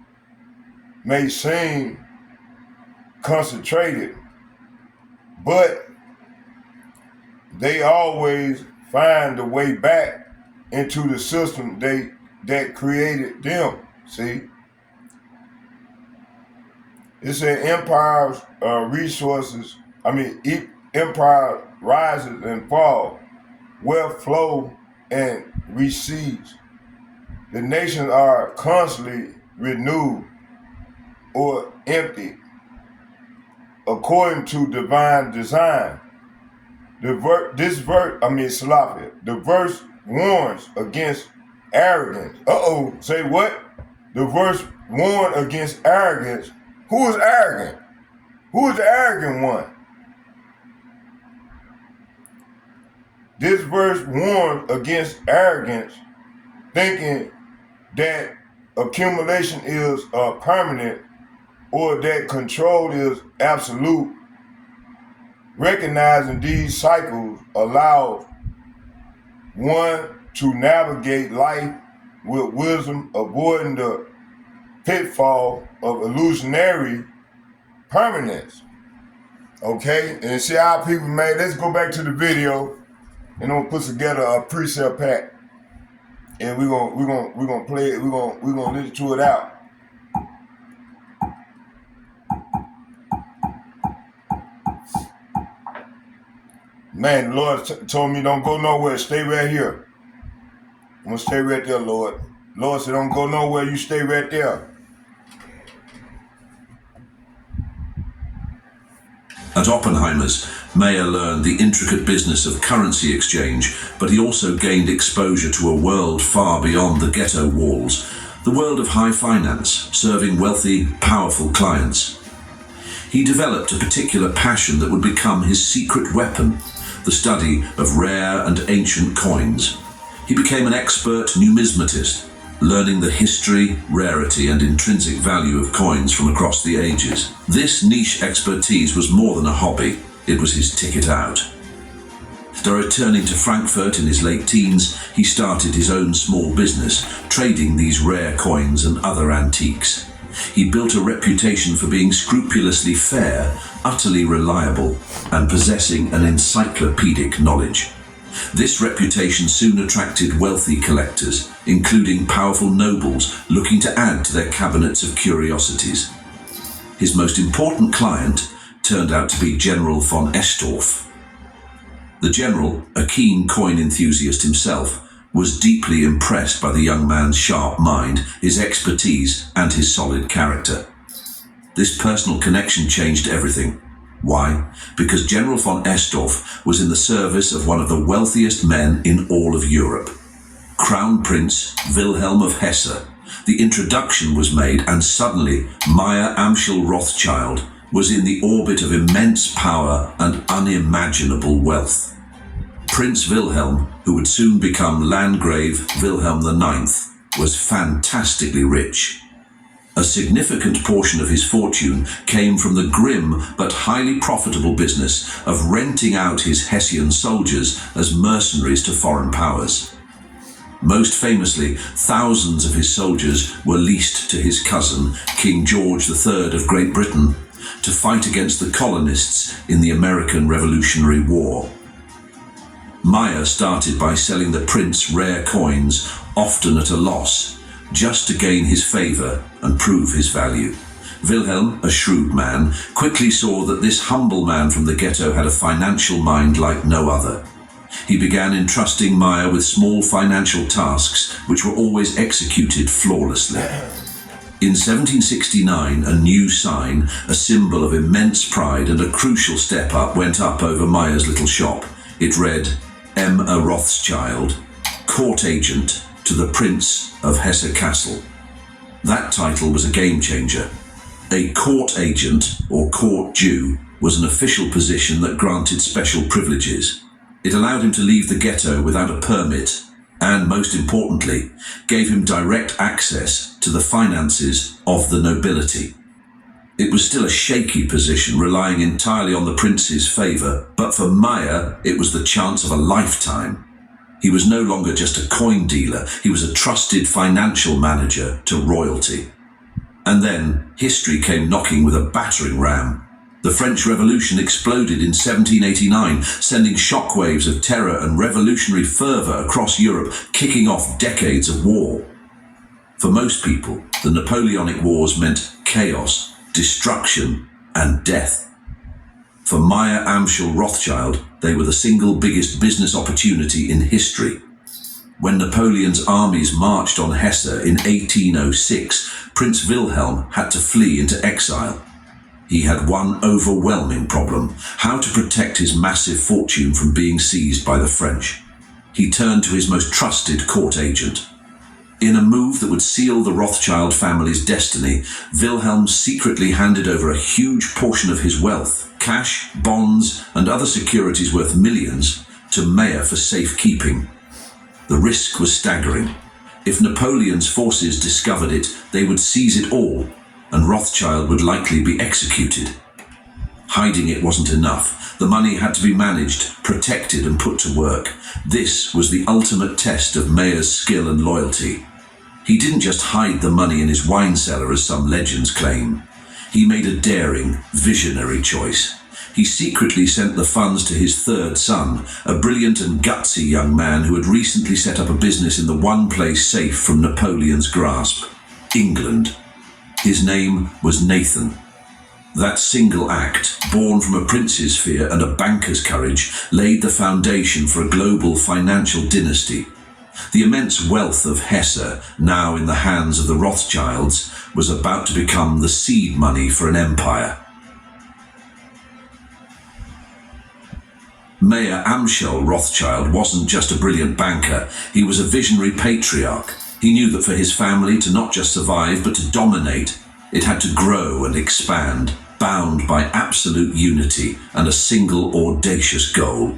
may seem concentrated, but they always find a way back into the system that created them. See, it said empires, empire rises and falls, wealth flow and recedes. The nations are constantly renewed or empty according to divine design. The verse warns against arrogance. Say what? The verse warned against arrogance. Who is arrogant? Who is the arrogant one? This verse warns against arrogance, thinking that accumulation is permanent or that control is absolute. Recognizing these cycles allows one to navigate life with wisdom, avoiding the pitfall of illusionary permanence. Okay, and see how people made. Let's go back to the video, and I'm gonna put together a precept pack, and we're gonna play it. We're gonna listen to it out. Man, the Lord told me don't go nowhere. Stay right here. I'm gonna stay right there, Lord. Lord said don't go nowhere. You stay right there. At Oppenheimer's, Mayer learned the intricate business of currency exchange, but he also gained exposure to a world far beyond the ghetto walls, the world of high finance, serving wealthy, powerful clients. He developed a particular passion that would become his secret weapon, the study of rare and ancient coins. He became an expert numismatist, learning the history, rarity, and intrinsic value of coins from across the ages. This niche expertise was more than a hobby, it was his ticket out. Returning to Frankfurt in his late teens, he started his own small business, trading these rare coins and other antiques. He built a reputation for being scrupulously fair, utterly reliable, and possessing an encyclopedic knowledge. This reputation soon attracted wealthy collectors, including powerful nobles looking to add to their cabinets of curiosities. His most important client turned out to be General von Estorff. The general, a keen coin enthusiast himself, was deeply impressed by the young man's sharp mind, his expertise, and his solid character. This personal connection changed everything. Why? Because General von Estorff was in the service of one of the wealthiest men in all of Europe, Crown Prince Wilhelm of Hesse. The introduction was made, and suddenly Meyer Amschel Rothschild was in the orbit of immense power and unimaginable wealth. Prince Wilhelm, who would soon become Landgrave Wilhelm IX, was fantastically rich. A significant portion of his fortune came from the grim but highly profitable business of renting out his Hessian soldiers as mercenaries to foreign powers. Most famously, thousands of his soldiers were leased to his cousin, King George III of Great Britain, to fight against the colonists in the American Revolutionary War. Meyer started by selling the prince rare coins, often at a loss, just to gain his favor and prove his value. Wilhelm, a shrewd man, quickly saw that this humble man from the ghetto had a financial mind like no other. He began entrusting Meyer with small financial tasks, which were always executed flawlessly. In 1769, a new sign, a symbol of immense pride and a crucial step up, went up over Meyer's little shop. It read, M. A. Rothschild, Court Agent to the Prince of Hesse Castle. That title was a game changer. A court agent, or court Jew, was an official position that granted special privileges. It allowed him to leave the ghetto without a permit, and most importantly, gave him direct access to the finances of the nobility. It was still a shaky position, relying entirely on the prince's favor, but for Meyer, it was the chance of a lifetime. He was no longer just a coin dealer, he was a trusted financial manager to royalty. And then, history came knocking with a battering ram. The French Revolution exploded in 1789, sending shockwaves of terror and revolutionary fervor across Europe, kicking off decades of war. For most people, the Napoleonic Wars meant chaos, destruction, and death. For Meyer Amschel Rothschild, they were the single biggest business opportunity in history. When Napoleon's armies marched on Hesse in 1806, Prince Wilhelm had to flee into exile. He had one overwhelming problem: how to protect his massive fortune from being seized by the French. He turned to his most trusted court agent. In a move that would seal the Rothschild family's destiny, Wilhelm secretly handed over a huge portion of his wealth, cash, bonds, and other securities worth millions, to Meyer for safekeeping. The risk was staggering. If Napoleon's forces discovered it, they would seize it all, and Rothschild would likely be executed. Hiding it wasn't enough. The money had to be managed, protected, and put to work. This was the ultimate test of Meyer's skill and loyalty. He didn't just hide the money in his wine cellar, as some legends claim. He made a daring, visionary choice. He secretly sent the funds to his third son, a brilliant and gutsy young man who had recently set up a business in the one place safe from Napoleon's grasp, England. His name was Nathan. That single act, born from a prince's fear and a banker's courage, laid the foundation for a global financial dynasty. The immense wealth of Hesse, now in the hands of the Rothschilds, was about to become the seed money for an empire. Mayer Amschel Rothschild wasn't just a brilliant banker, he was a visionary patriarch. He knew that for his family to not just survive, but to dominate, it had to grow and expand, bound by absolute unity and a single audacious goal.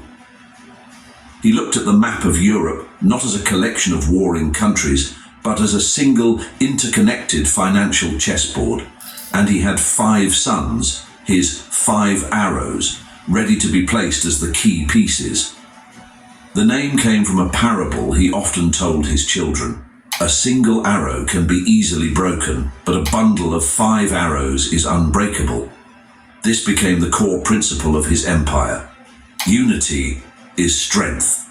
He looked at the map of Europe not as a collection of warring countries, but as a single, interconnected financial chessboard. And he had 5 sons, his 5 arrows, ready to be placed as the key pieces. The name came from a parable he often told his children. A single arrow can be easily broken, but a bundle of 5 arrows is unbreakable. This became the core principle of his empire. Unity is strength.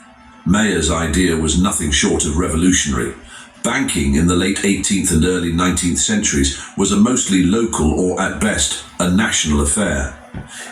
Meyer's idea was nothing short of revolutionary. Banking in the late 18th and early 19th centuries was a mostly local or, at best, a national affair.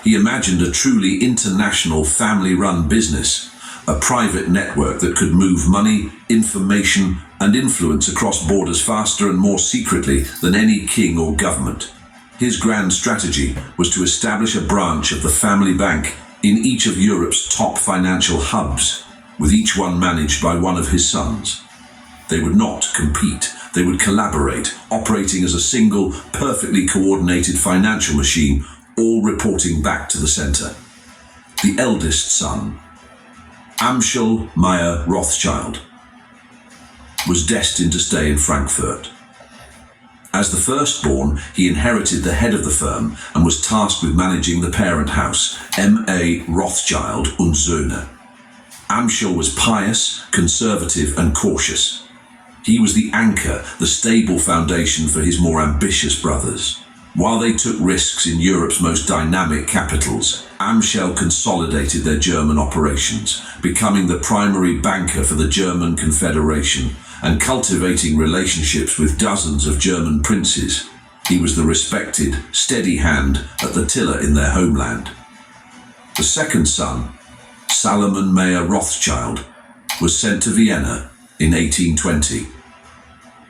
He imagined a truly international family-run business, a private network that could move money, information, and influence across borders faster and more secretly than any king or government. His grand strategy was to establish a branch of the family bank in each of Europe's top financial hubs, with each one managed by one of his sons. They would not compete, they would collaborate, operating as a single, perfectly coordinated financial machine, all reporting back to the center. The eldest son, Amschel Meyer Rothschild, was destined to stay in Frankfurt. As the firstborn, he inherited the head of the firm and was tasked with managing the parent house, M.A. Rothschild und Söhne. Amschel was pious, conservative, and cautious. He was the anchor, the stable foundation for his more ambitious brothers. While they took risks in Europe's most dynamic capitals, Amschel consolidated their German operations, becoming the primary banker for the German Confederation and cultivating relationships with dozens of German princes. He was the respected, steady hand at the tiller in their homeland. The second son, Salomon Meyer Rothschild, was sent to Vienna in 1820.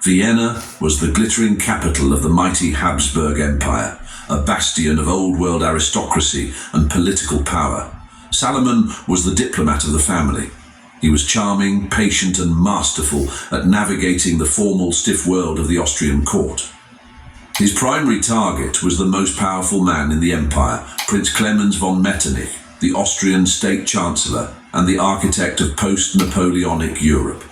Vienna was the glittering capital of the mighty Habsburg Empire, a bastion of old-world aristocracy and political power. Salomon was the diplomat of the family. He was charming, patient, and masterful at navigating the formal, stiff world of the Austrian court. His primary target was the most powerful man in the empire, Prince Clemens von Metternich, the Austrian state chancellor and the architect of post-Napoleonic Europe.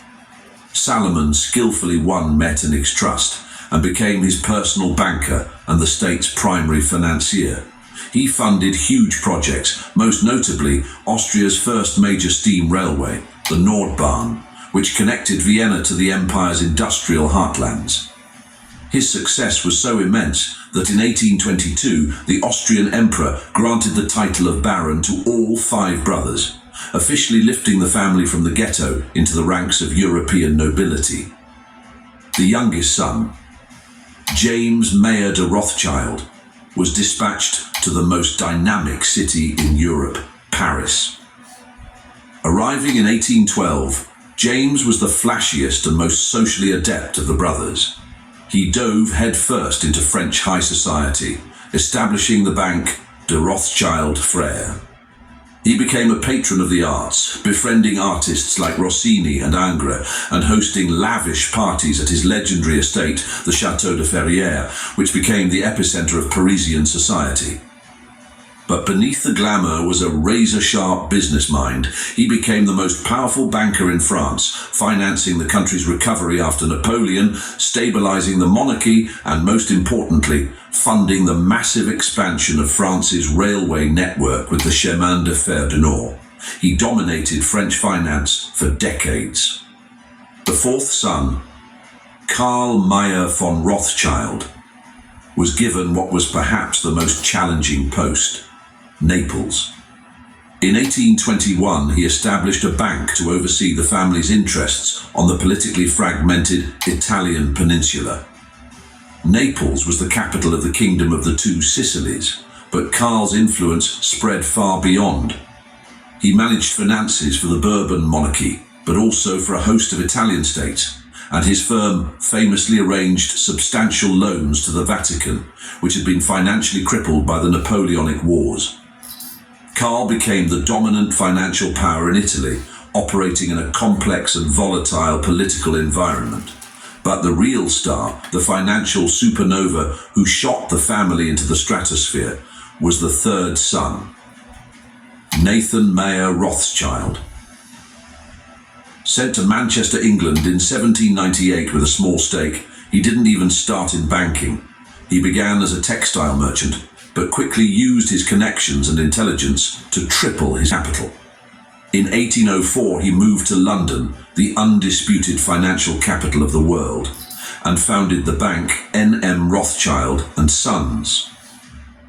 Salomon skillfully won Metternich's trust and became his personal banker and the state's primary financier. He funded huge projects, most notably Austria's first major steam railway, the Nordbahn, which connected Vienna to the empire's industrial heartlands. His success was so immense that in 1822, the Austrian emperor granted the title of baron to all 5 brothers, officially lifting the family from the ghetto into the ranks of European nobility. The youngest son, James Meyer de Rothschild, was dispatched to the most dynamic city in Europe, Paris. Arriving in 1812, James was the flashiest and most socially adept of the brothers. He dove headfirst into French high society, establishing the bank de Rothschild Frères. He became a patron of the arts, befriending artists like Rossini and Ingres, and hosting lavish parties at his legendary estate, the Château de Ferrières, which became the epicenter of Parisian society. But beneath the glamour was a razor-sharp business mind. He became the most powerful banker in France, financing the country's recovery after Napoleon, stabilizing the monarchy, and most importantly, funding the massive expansion of France's railway network with the Chemin de Fer du Nord. He dominated French finance for decades. The fourth son, Karl Mayer von Rothschild, was given what was perhaps the most challenging post: Naples. In 1821, he established a bank to oversee the family's interests on the politically fragmented Italian peninsula. Naples was the capital of the Kingdom of the Two Sicilies, but Karl's influence spread far beyond. He managed finances for the Bourbon monarchy, but also for a host of Italian states, and his firm famously arranged substantial loans to the Vatican, which had been financially crippled by the Napoleonic Wars. Karl became the dominant financial power in Italy, operating in a complex and volatile political environment. But the real star, the financial supernova who shot the family into the stratosphere, was the third son, Nathan Mayer Rothschild. Sent to Manchester, England in 1798 with a small stake, he didn't even start in banking. He began as a textile merchant, but quickly used his connections and intelligence to triple his capital. In 1804, he moved to London, the undisputed financial capital of the world, and founded the bank N.M. Rothschild and Sons.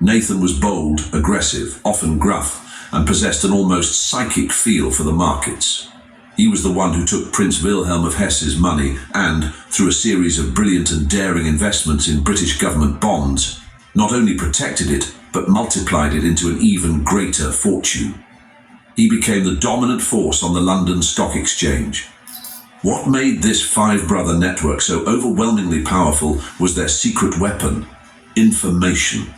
Nathan was bold, aggressive, often gruff, and possessed an almost psychic feel for the markets. He was the one who took Prince Wilhelm of Hesse's money and, through a series of brilliant and daring investments in British government bonds, not only protected it, but multiplied it into an even greater fortune. He became the dominant force on the London Stock Exchange. What made this five-brother network so overwhelmingly powerful was their secret weapon: information.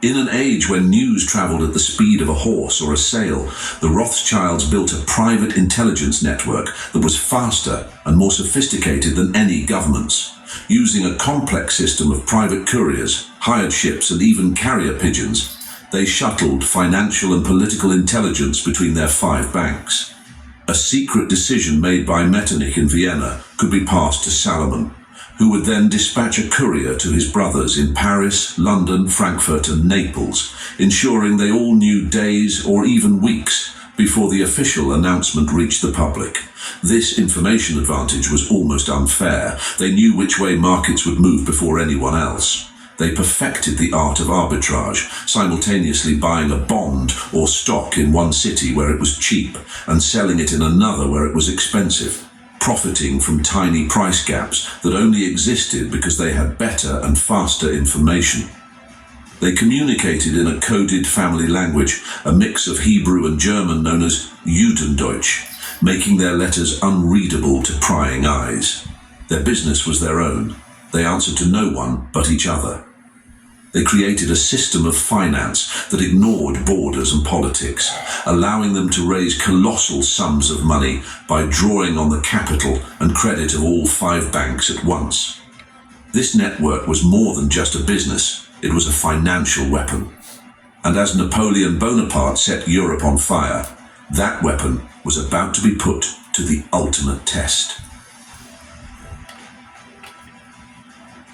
In an age when news traveled at the speed of a horse or a sail, the Rothschilds built a private intelligence network that was faster and more sophisticated than any government's. Using a complex system of private couriers, hired ships, and even carrier pigeons, they shuttled financial and political intelligence between their five banks. A secret decision made by Metternich in Vienna could be passed to Salomon, who would then dispatch a courier to his brothers in Paris, London, Frankfurt, and Naples, ensuring they all knew days or even weeks before the official announcement reached the public. This information advantage was almost unfair. They knew which way markets would move before anyone else. They perfected the art of arbitrage, simultaneously buying a bond or stock in one city where it was cheap and selling it in another where it was expensive, profiting from tiny price gaps that only existed because they had better and faster information. They communicated in a coded family language, a mix of Hebrew and German known as Judendeutsch, making their letters unreadable to prying eyes. Their business was their own. They answered to no one but each other. They created a system of finance that ignored borders and politics, allowing them to raise colossal sums of money by drawing on the capital and credit of all five banks at once. This network was more than just a business. It was a financial weapon. And as Napoleon Bonaparte set Europe on fire, that weapon was about to be put to the ultimate test.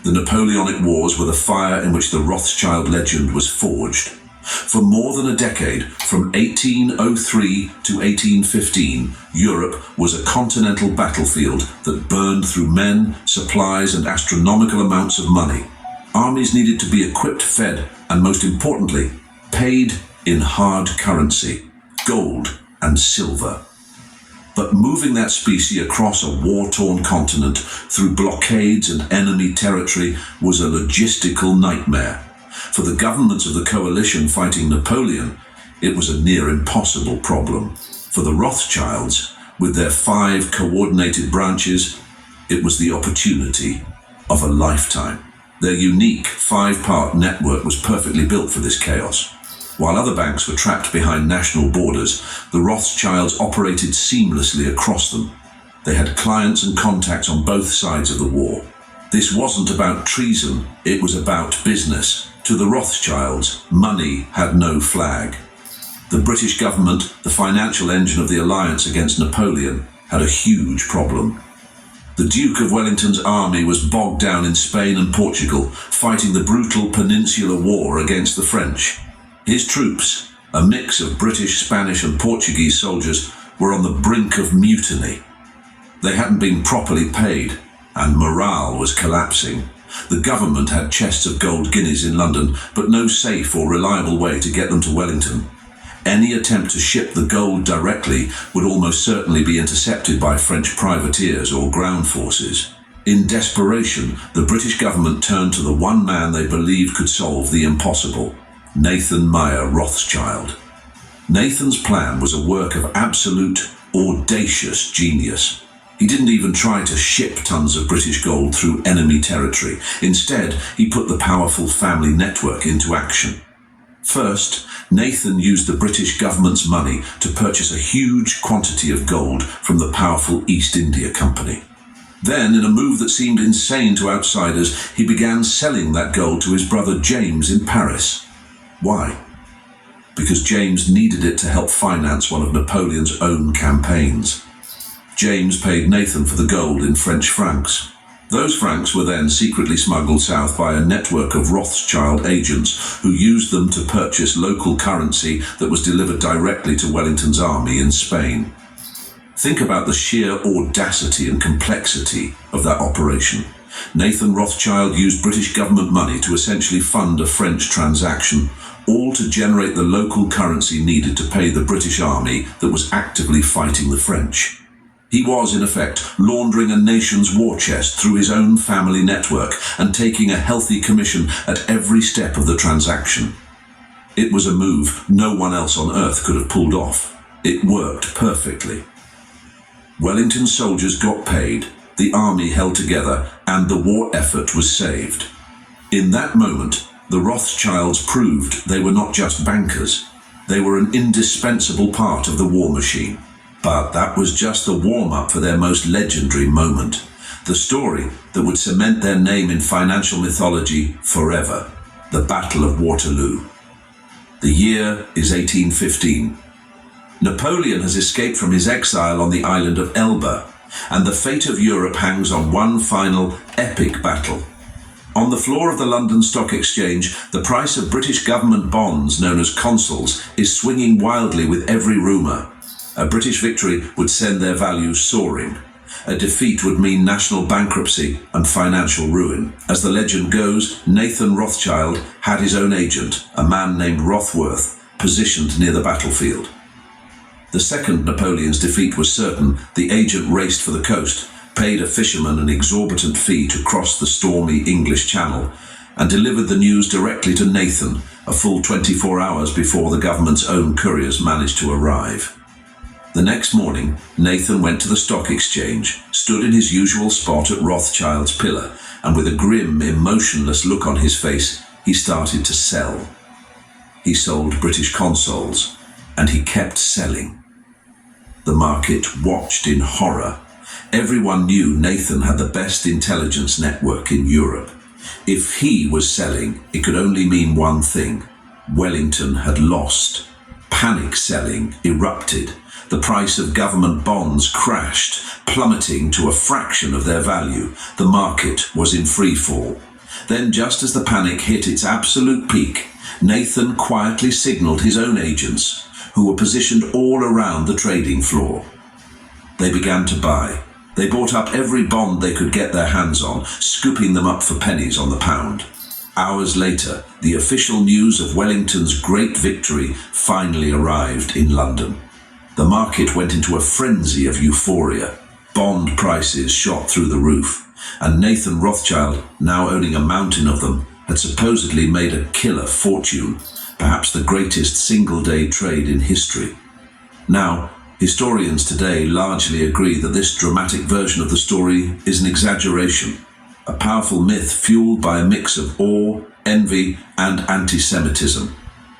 The Napoleonic Wars were the fire in which the Rothschild legend was forged. For more than a decade, from 1803 to 1815, Europe was a continental battlefield that burned through men, supplies, and astronomical amounts of money. Armies needed to be equipped, fed, and most importantly, paid in hard currency, gold and silver. But moving that specie across a war-torn continent through blockades and enemy territory was a logistical nightmare. For the governments of the coalition fighting Napoleon, it was a near impossible problem. For the Rothschilds, with their five coordinated branches, it was the opportunity of a lifetime. Their unique five-part network was perfectly built for this chaos. While other banks were trapped behind national borders, the Rothschilds operated seamlessly across them. They had clients and contacts on both sides of the war. This wasn't about treason, it was about business. To the Rothschilds, money had no flag. The British government, the financial engine of the alliance against Napoleon, had a huge problem. The Duke of Wellington's army was bogged down in Spain and Portugal, fighting the brutal Peninsular War against the French. His troops, a mix of British, Spanish and Portuguese soldiers, were on the brink of mutiny. They hadn't been properly paid, and morale was collapsing. The government had chests of gold guineas in London, but no safe or reliable way to get them to Wellington. Any attempt to ship the gold directly would almost certainly be intercepted by French privateers or ground forces. In desperation, the British government turned to the one man they believed could solve the impossible: Nathan Meyer Rothschild. Nathan's plan was a work of absolute, audacious genius. He didn't even try to ship tons of British gold through enemy territory. Instead, he put the powerful family network into action. First, Nathan used the British government's money to purchase a huge quantity of gold from the powerful East India Company. Then, in a move that seemed insane to outsiders, he began selling that gold to his brother James in Paris. Why? Because James needed it to help finance one of Napoleon's own campaigns. James paid Nathan for the gold in French francs. Those francs were then secretly smuggled south by a network of Rothschild agents who used them to purchase local currency that was delivered directly to Wellington's army in Spain. Think about the sheer audacity and complexity of that operation. Nathan Rothschild used British government money to essentially fund a French transaction, all to generate the local currency needed to pay the British army that was actively fighting the French. He was, in effect, laundering a nation's war chest through his own family network and taking a healthy commission at every step of the transaction. It was a move no one else on earth could have pulled off. It worked perfectly. Wellington's soldiers got paid, the army held together, and the war effort was saved. In that moment, the Rothschilds proved they were not just bankers. They were an indispensable part of the war machine. But that was just the warm-up for their most legendary moment. The story that would cement their name in financial mythology forever. The Battle of Waterloo. The year is 1815. Napoleon has escaped from his exile on the island of Elba, and the fate of Europe hangs on one final epic battle. On the floor of the London Stock Exchange, the price of British government bonds, known as consols, is swinging wildly with every rumour. A British victory would send their values soaring. A defeat would mean national bankruptcy and financial ruin. As the legend goes, Nathan Rothschild had his own agent, a man named Rothworth, positioned near the battlefield. The second Napoleon's defeat was certain, the agent raced for the coast, paid a fisherman an exorbitant fee to cross the stormy English Channel, and delivered the news directly to Nathan, a full 24 hours before the government's own couriers managed to arrive. The next morning, Nathan went to the stock exchange, stood in his usual spot at Rothschild's pillar, and with a grim, emotionless look on his face, he started to sell. He sold British consols, and he kept selling. The market watched in horror. Everyone knew Nathan had the best intelligence network in Europe. If he was selling, it could only mean one thing: Wellington had lost. Panic selling erupted. The price of government bonds crashed, plummeting to a fraction of their value. The market was in free fall. Then, just as the panic hit its absolute peak, Nathan quietly signaled his own agents, who were positioned all around the trading floor. They began to buy. They bought up every bond they could get their hands on, scooping them up for pennies on the pound. Hours later, the official news of Wellington's great victory finally arrived in London. The market went into a frenzy of euphoria. Bond prices shot through the roof, and Nathan Rothschild, now owning a mountain of them, had supposedly made a killer fortune, perhaps the greatest single-day trade in history. Now, historians today largely agree that this dramatic version of the story is an exaggeration, a powerful myth fueled by a mix of awe, envy, and anti-Semitism.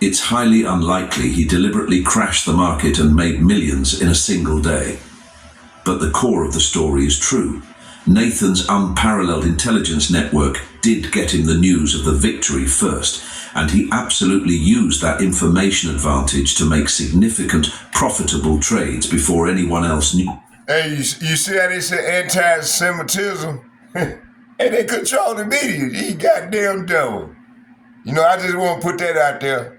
It's highly unlikely he deliberately crashed the market and made millions in a single day. But the core of the story is true. Nathan's unparalleled intelligence network did get him the news of the victory first, and he absolutely used that information advantage to make significant, profitable trades before anyone else knew. Hey, you see how they say anti-Semitism? Hey, they control the media. He goddamn devil. You know, I just want to put that out there.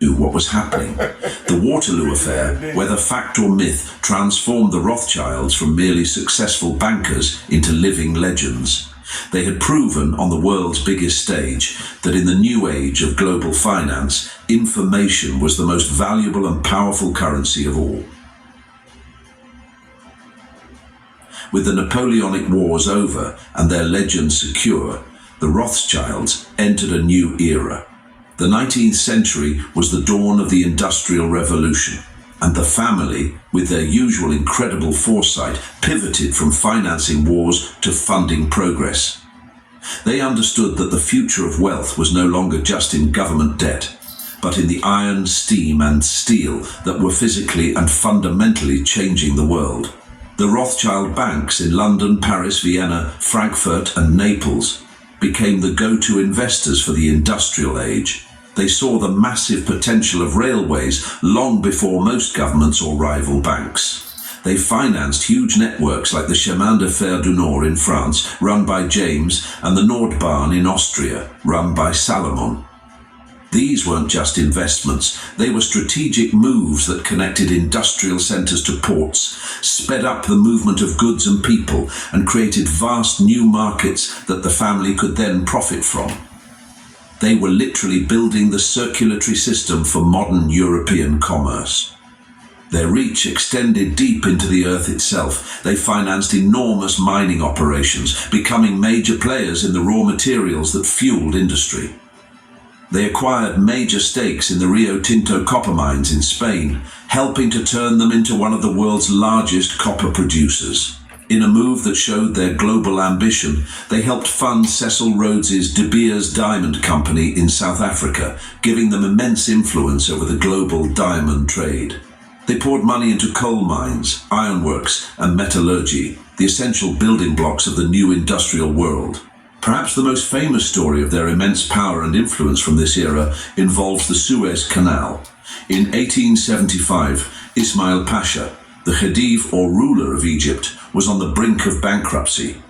What was happening. The Waterloo affair, whether fact or myth, transformed the Rothschilds from merely successful bankers into living legends. They had proven on the world's biggest stage that in the new age of global finance, information was the most valuable and powerful currency of all. With the Napoleonic Wars over and their legends secure, the Rothschilds entered a new era. The 19th century was the dawn of the Industrial Revolution, and the family, with their usual incredible foresight, pivoted from financing wars to funding progress. They understood that the future of wealth was no longer just in government debt, but in the iron, steam, and steel that were physically and fundamentally changing the world. The Rothschild banks in London, Paris, Vienna, Frankfurt, and Naples became the go-to investors for the industrial age. They saw the massive potential of railways long before most governments or rival banks. They financed huge networks like the Chemin de Fer du Nord in France, run by James, and the Nordbahn in Austria, run by Salomon. These weren't just investments, they were strategic moves that connected industrial centres to ports, sped up the movement of goods and people, and created vast new markets that the family could then profit from. They were literally building the circulatory system for modern European commerce. Their reach extended deep into the earth itself. They financed enormous mining operations, becoming major players in the raw materials that fueled industry. They acquired major stakes in the Rio Tinto copper mines in Spain, helping to turn them into one of the world's largest copper producers. In a move that showed their global ambition, they helped fund Cecil Rhodes's De Beers Diamond Company in South Africa, giving them immense influence over the global diamond trade. They poured money into coal mines, ironworks, and metallurgy, the essential building blocks of the new industrial world. Perhaps the most famous story of their immense power and influence from this era involves the Suez Canal. In 1875, Ismail Pasha, the Khedive or ruler of Egypt, was on the brink of bankruptcy.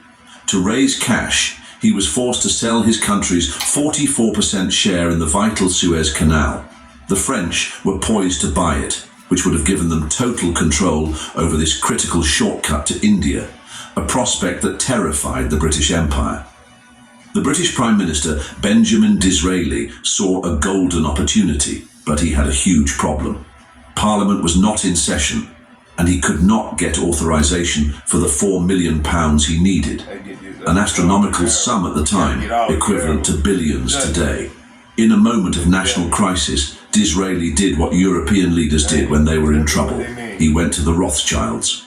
To raise cash, he was forced to sell his country's 44% share in the vital Suez Canal. The French were poised to buy it, which would have given them total control over this critical shortcut to India, a prospect that terrified the British Empire. The British Prime Minister, Benjamin Disraeli, saw a golden opportunity, but he had a huge problem. Parliament was not in session, and he could not get authorization for the £4 million he needed, an astronomical sum at the time, equivalent to billions today. In a moment of national crisis, Disraeli did what European leaders did when they were in trouble. He went to the Rothschilds.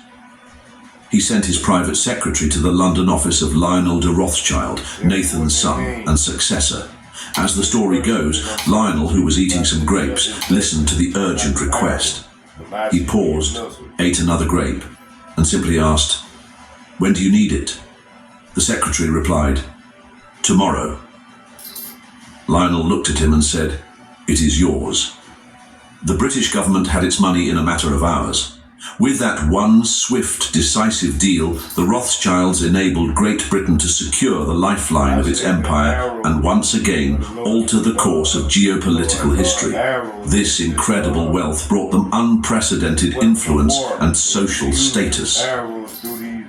He sent his private secretary to the London office of Lionel de Rothschild, Nathan's son and successor. As the story goes, Lionel, who was eating some grapes, listened to the urgent request. He paused, ate another grape, and simply asked, "When do you need it?" The secretary replied, "Tomorrow." Lionel looked at him and said, "It is yours." The British government had its money in a matter of hours. With that one swift, decisive deal, the Rothschilds enabled Great Britain to secure the lifeline of its empire and once again alter the course of geopolitical history. This incredible wealth brought them unprecedented influence and social status.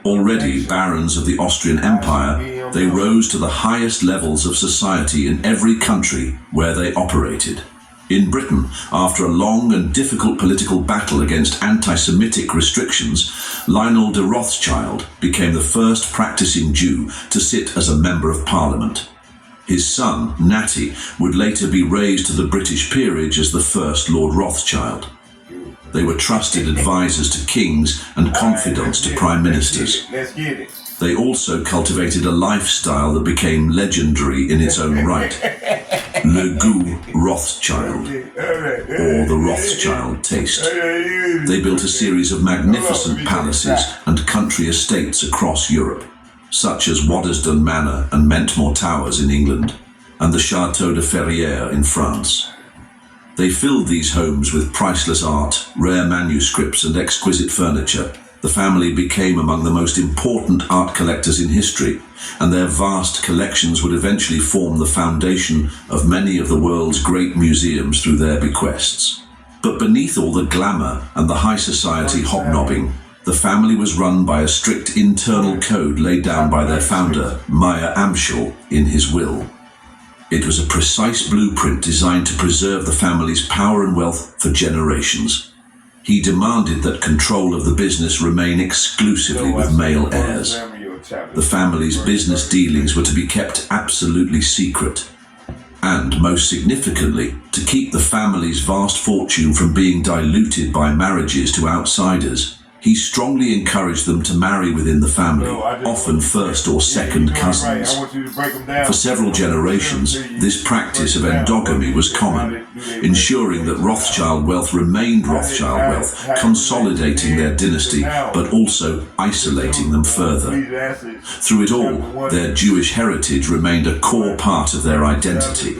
Already barons of the Austrian Empire, they rose to the highest levels of society in every country where they operated. In Britain, after a long and difficult political battle against anti-Semitic restrictions, Lionel de Rothschild became the first practicing Jew to sit as a member of Parliament. His son, Natty, would later be raised to the British peerage as the first Lord Rothschild. They were trusted advisors to kings and confidants to prime ministers. Let's get it. They also cultivated a lifestyle that became legendary in its own right. Le goût Rothschild, or the Rothschild taste. They built a series of magnificent palaces and country estates across Europe, such as Waddesdon Manor and Mentmore Towers in England, and the Château de Ferrières in France. They filled these homes with priceless art, rare manuscripts, and exquisite furniture. The family became among the most important art collectors in history, and their vast collections would eventually form the foundation of many of the world's great museums through their bequests. But beneath all the glamour and the high society hobnobbing, the family was run by a strict internal code laid down by their founder, Meyer Amschel, in his will. It was a precise blueprint designed to preserve the family's power and wealth for generations. He demanded that control of the business remain exclusively with male heirs. The family's business dealings were to be kept absolutely secret. And, most significantly, to keep the family's vast fortune from being diluted by marriages to outsiders, he strongly encouraged them to marry within the family, often first or second cousins. For several generations, this practice of endogamy was common, ensuring that Rothschild wealth remained Rothschild wealth, consolidating their dynasty, but also isolating them further. Through it all, their Jewish heritage remained a core part of their identity.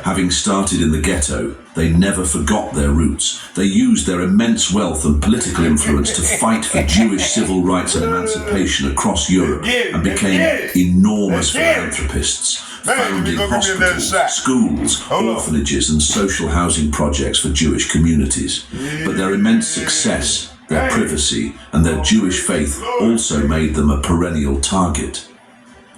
Having started in the ghetto, they never forgot their roots. They used their immense wealth and political influence to fight for Jewish civil rights and emancipation across Europe and became enormous philanthropists, founding hospitals, schools, orphanages and social housing projects for Jewish communities. But their immense success, their privacy and their Jewish faith also made them a perennial target.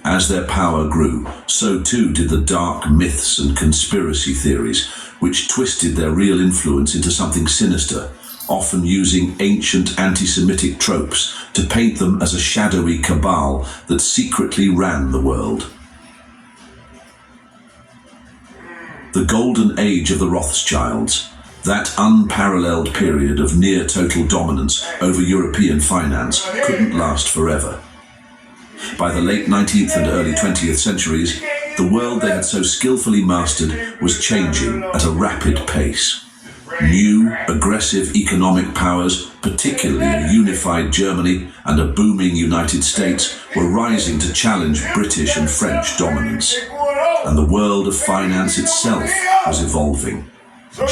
As their power grew, so too did the dark myths and conspiracy theories, which twisted their real influence into something sinister, often using ancient anti-Semitic tropes to paint them as a shadowy cabal that secretly ran the world. The golden age of the Rothschilds, that unparalleled period of near total dominance over European finance, couldn't last forever. By the late 19th and early 20th centuries, the world they had so skillfully mastered was changing at a rapid pace. New, aggressive economic powers, particularly a unified Germany and a booming United States, were rising to challenge British and French dominance. And the world of finance itself was evolving.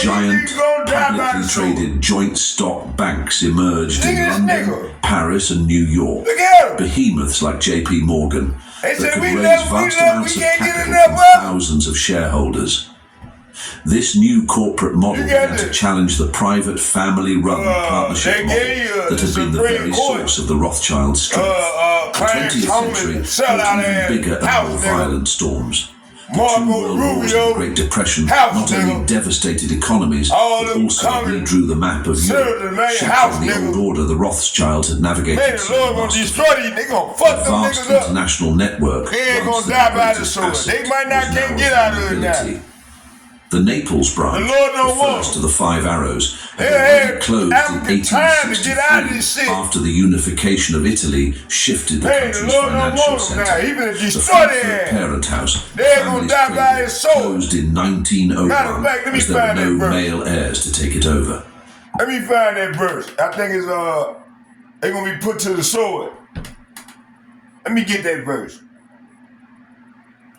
Giant, publicly traded joint stock banks emerged in London, Paris and New York. Behemoths like JP Morgan that could raise vast amounts of capital from thousands of shareholders. This new corporate model began to challenge the private family-run partnership model that had been the very source of the Rothschild strength. The 20th century brought even bigger and more violent storms. The two world wars and the Great Depression not only devastated economies, but also redrew the map of Europe, shattering the old order the Rothschilds had navigated so masterfully. The vast international network runs their greatest asset was narrow mobility. The Naples branch, the first of the Five Arrows, had already closed in 1863 after the unification of Italy shifted the country's financial centre. The Frankfurt parent house, the family's cradle, closed in 1901 as there were no male heirs to take it over. Let me find that verse. I think it's gonna be put to the sword. Let me get that verse.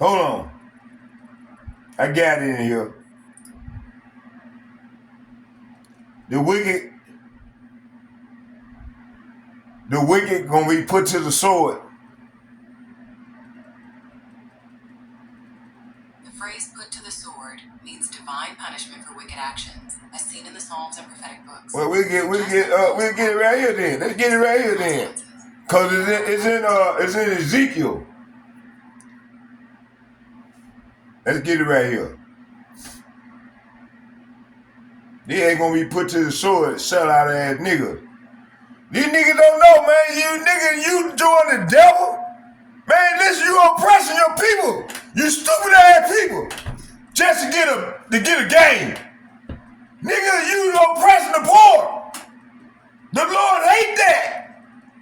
Hold on. I got it in here. The wicked gonna be put to the sword. The phrase "put to the sword" means divine punishment for wicked actions, as seen in the Psalms and prophetic books. Well, we'll get it right here then. Let's get it right here then, cause it's in Ezekiel. Let's get it right here. They ain't gonna be put to the sword, sell out ass niggas. These niggas don't know, man. You join the devil. Man, listen, you oppressing your people. You stupid ass people. Just to get a game. Nigga, you oppressing the poor. The Lord hate that.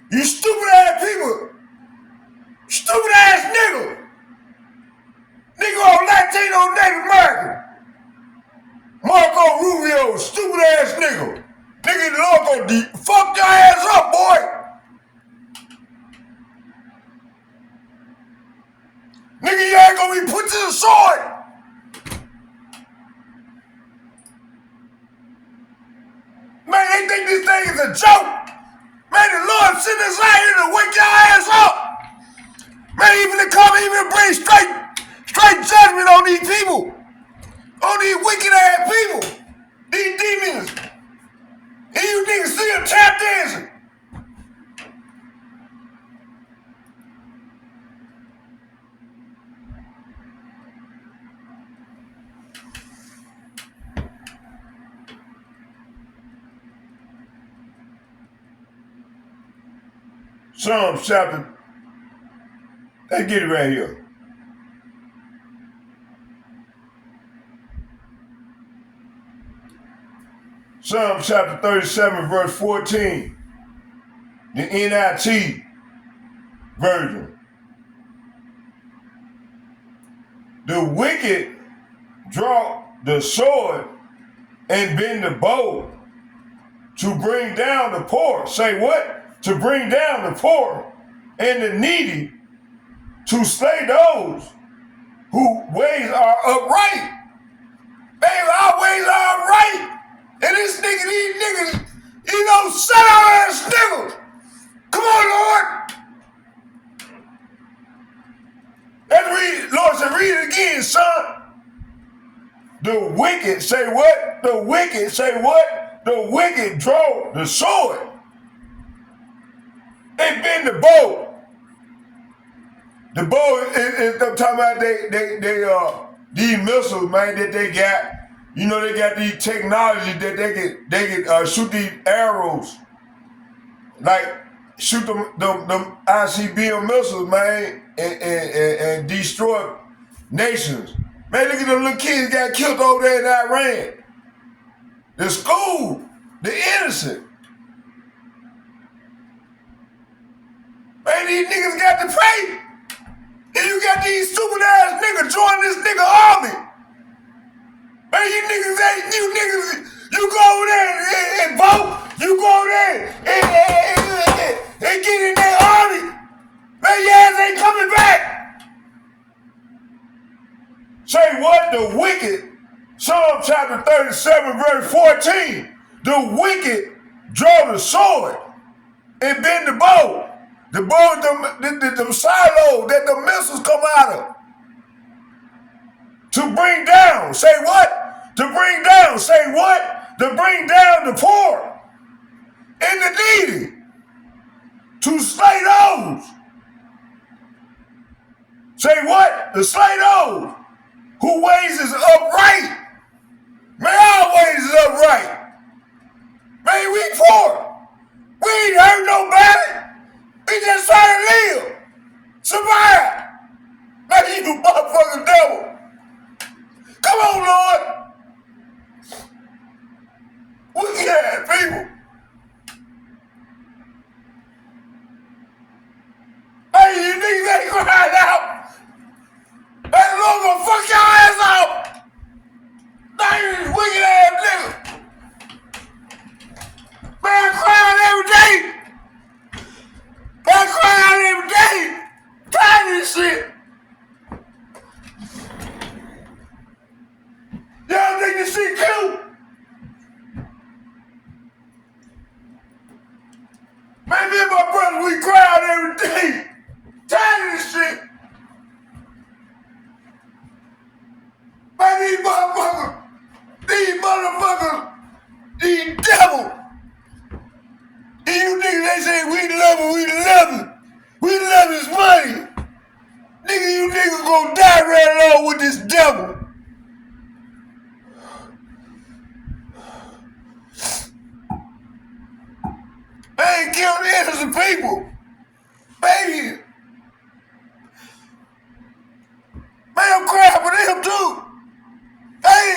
You stupid ass people. Stupid ass nigga. Negro, Latino, Native American. Marco Rubio, stupid ass nigga. Nigga, the Lord gonna fuck your ass up, boy. Nigga, you ain't gonna be put to the sword. Man, they think this thing is a joke. Man, the Lord sent us out here to wake your ass up. Man, even to come, even bring straight judgment on these people. On these wicked ass people. These demons. And you niggas still tap dancing. Psalm chapter, let's get it right here. Psalm chapter 37, verse 14. The NIT version. The wicked draw the sword and bend the bow to bring down the poor. Say what? To bring down the poor and the needy, to slay those whose ways are upright. Baby, our ways are upright. And this nigga, these niggas, you know, shut our ass niggas. Come on, Lord. Let's read, Lord said, read it again, son. The wicked, say what? The wicked, say what? The wicked draw the sword. They bend the bow. The bow is I'm talking about these missiles, man, that they got. You know, they got these technology that they can shoot these arrows, like shoot them ICBM missiles, man, and destroy nations. Man, look at them little kids got killed over there in Iran. The school, the innocent. Man, these niggas got to pay. And you got these stupid ass niggas joining this nigga army. Man, you niggas, you go over there and vote. You go over there and get in that army. Man, your ass ain't coming back. Say what? The wicked, Psalm chapter 37, verse 14. The wicked draw the sword and bend the bow. The bow, the silo that the missiles come out of. To bring down, say what? To bring down, say what? To bring down the poor and the needy. To slay those. Say what? To slay those whose ways is upright. Man, our ways is upright. Man, we poor. We ain't hurt nobody. We just trying to live. Survive. Man, you motherfucking devil. Come on, Lord. Wicked ass people. Hey, you niggas ain't crying out. Hey, the Lord gonna fuck your ass out. Now you wicked ass nigga. Man, crying every day. Man, crying every day. Tired of this shit. Y'all think this shit cute? Man, me and my brother, we cry every day. Tired of this shit. Man, these motherfuckers, these devils. And you niggas, they say we love him. We love his money. Nigga, you niggas gonna die right along with this devil. They ain't killing innocent people. Baby. Man, I'm crying for them too. Hey.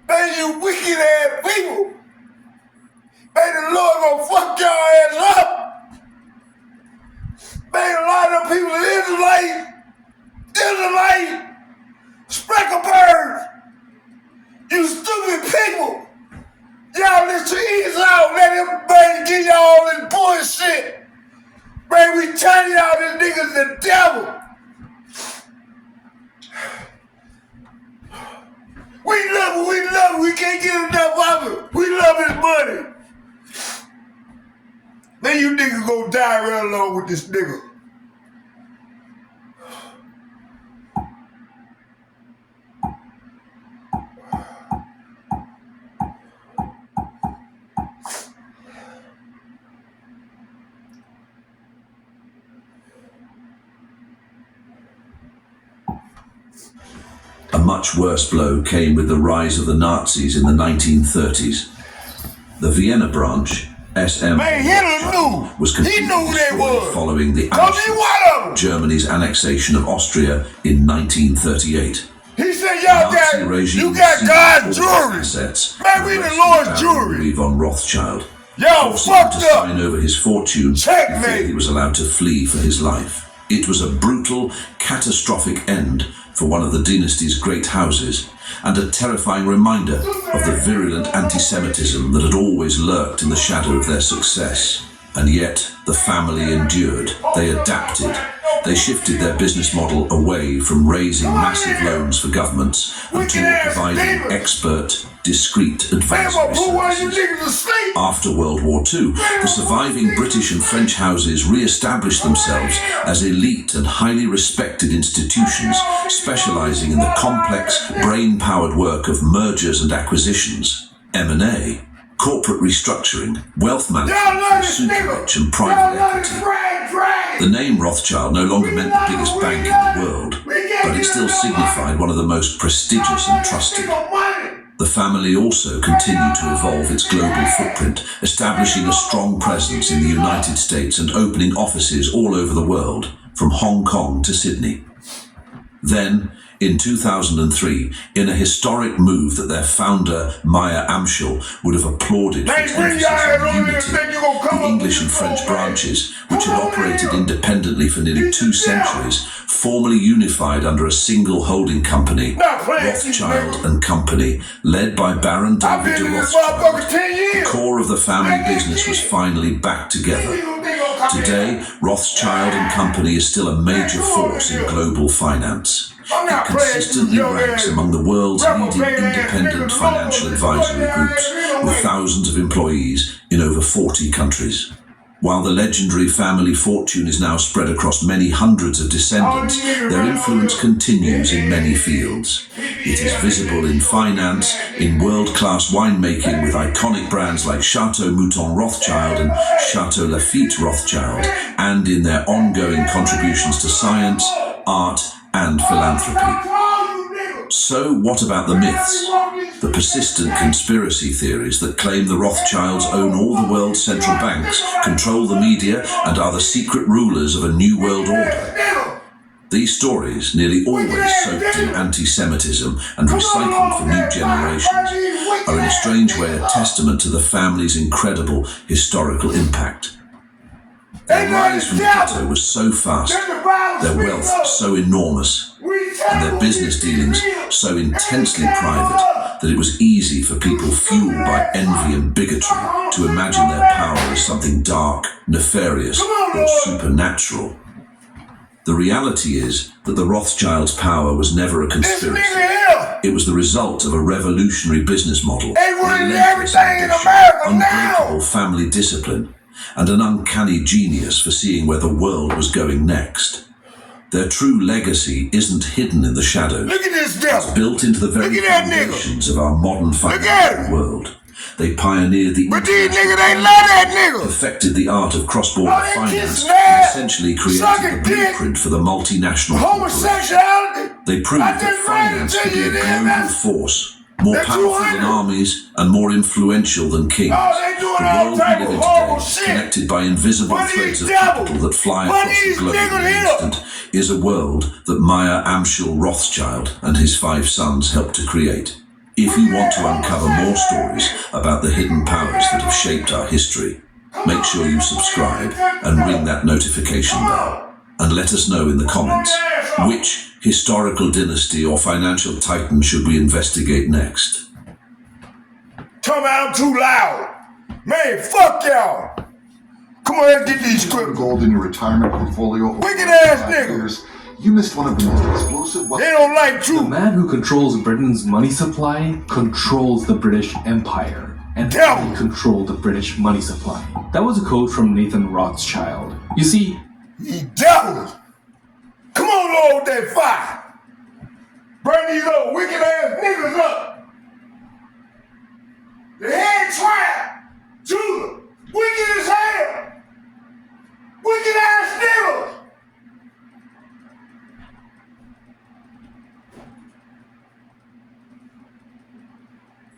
Man, you wicked Israelite, speckle birds, you stupid people. Y'all listen to Esau, let him baby give y'all all this bullshit. Man, we telling y'all this nigga's the devil. We love him, we can't get enough of it. We love his money. Then you niggas gonna die real along with this nigga. A much worse blow came with the rise of the Nazis in the 1930s. The Vienna branch, SM, was completely destroyed following the Germany's annexation of Austria in 1938. He said, y'all you got God's jewelry. Man, we the Lord's jewelry. Von Rothschild. Y'all fucked up. To sign over his fortune before he was allowed to flee for his life. It was a brutal, catastrophic end for one of the dynasty's great houses, and a terrifying reminder of the virulent anti-Semitism that had always lurked in the shadow of their success. And yet, the family endured. They adapted. They shifted their business model away from raising massive loans for governments and toward providing expert, discreet advisory services. After World War II, the surviving British and French houses re-established themselves as elite and highly respected institutions, specializing in the complex, brain-powered work of mergers and acquisitions, M&A, corporate restructuring, wealth management, super-rich and private equity. The name Rothschild no longer meant the biggest bank in the world, but it still signified one of the most prestigious and trusted. The family also continued to evolve its global footprint, establishing a strong presence in the United States and opening offices all over the world, from Hong Kong to Sydney. Then, in 2003, in a historic move that their founder, Maya Amschel, would have applauded for its emphasis on unity, the English and French branches, which had operated independently for nearly 2 centuries, formally unified under a single holding company, Rothschild and Company, led by Baron David de Rothschild. The core of the family business was finally back together. Today, Rothschild and Company is still a major force in global finance. It consistently ranks among the world's leading independent financial advisory groups, with thousands of employees in over 40 countries. While the legendary family fortune is now spread across many hundreds of descendants, their influence continues in many fields. It is visible in finance, in world-class winemaking with iconic brands like Chateau Mouton Rothschild and Chateau Lafite Rothschild, and in their ongoing contributions to science, art, and philanthropy. So what about the myths? The persistent conspiracy theories that claim the Rothschilds own all the world's central banks, control the media, and are the secret rulers of a new world order. These stories, nearly always soaked in anti-Semitism and recycled for new generations, are in a strange way a testament to the family's incredible historical impact. Their rise from the ghetto was so fast, their wealth so enormous, and their business dealings so intensely private that it was easy for people fueled by envy and bigotry to imagine their power as something dark, nefarious, or supernatural. The reality is that the Rothschilds' power was never a conspiracy. It was the result of a revolutionary business model, relentless ambition, unbreakable family discipline, and an uncanny genius for seeing where the world was going next. Their true legacy isn't hidden in the shadows. Look at this devil. It's built into the very foundations of our modern financial world. They pioneered the internet, perfected the art of cross-border finance, and essentially created the blueprint for the multinational corporation. They proved that finance could be a global force, more powerful than armies and more influential than kings. The world we live in today, connected by invisible threads of capital that fly across the globe in an instant, is a world that Maya Amschel Rothschild and his 5 sons helped to create. If you want to uncover more stories about the hidden powers that have shaped our history, make sure you subscribe and ring that notification bell. and let us know in the comments which historical dynasty or financial titan should we investigate next. Come out too loud. Man, fuck y'all. Come on, let's get these scripts. Gold in your retirement portfolio. Wicked ass niggas. You missed one of the most explosive. They don't like truth. The man who controls Britain's money supply controls the British Empire. And I control the British money supply. That was a quote from Nathan Rothschild. You see, ye devils. Come on, Lord, that fire. Burn these old wicked ass niggas up. The head tribe, Judah, wicked as hell. Wicked ass niggas.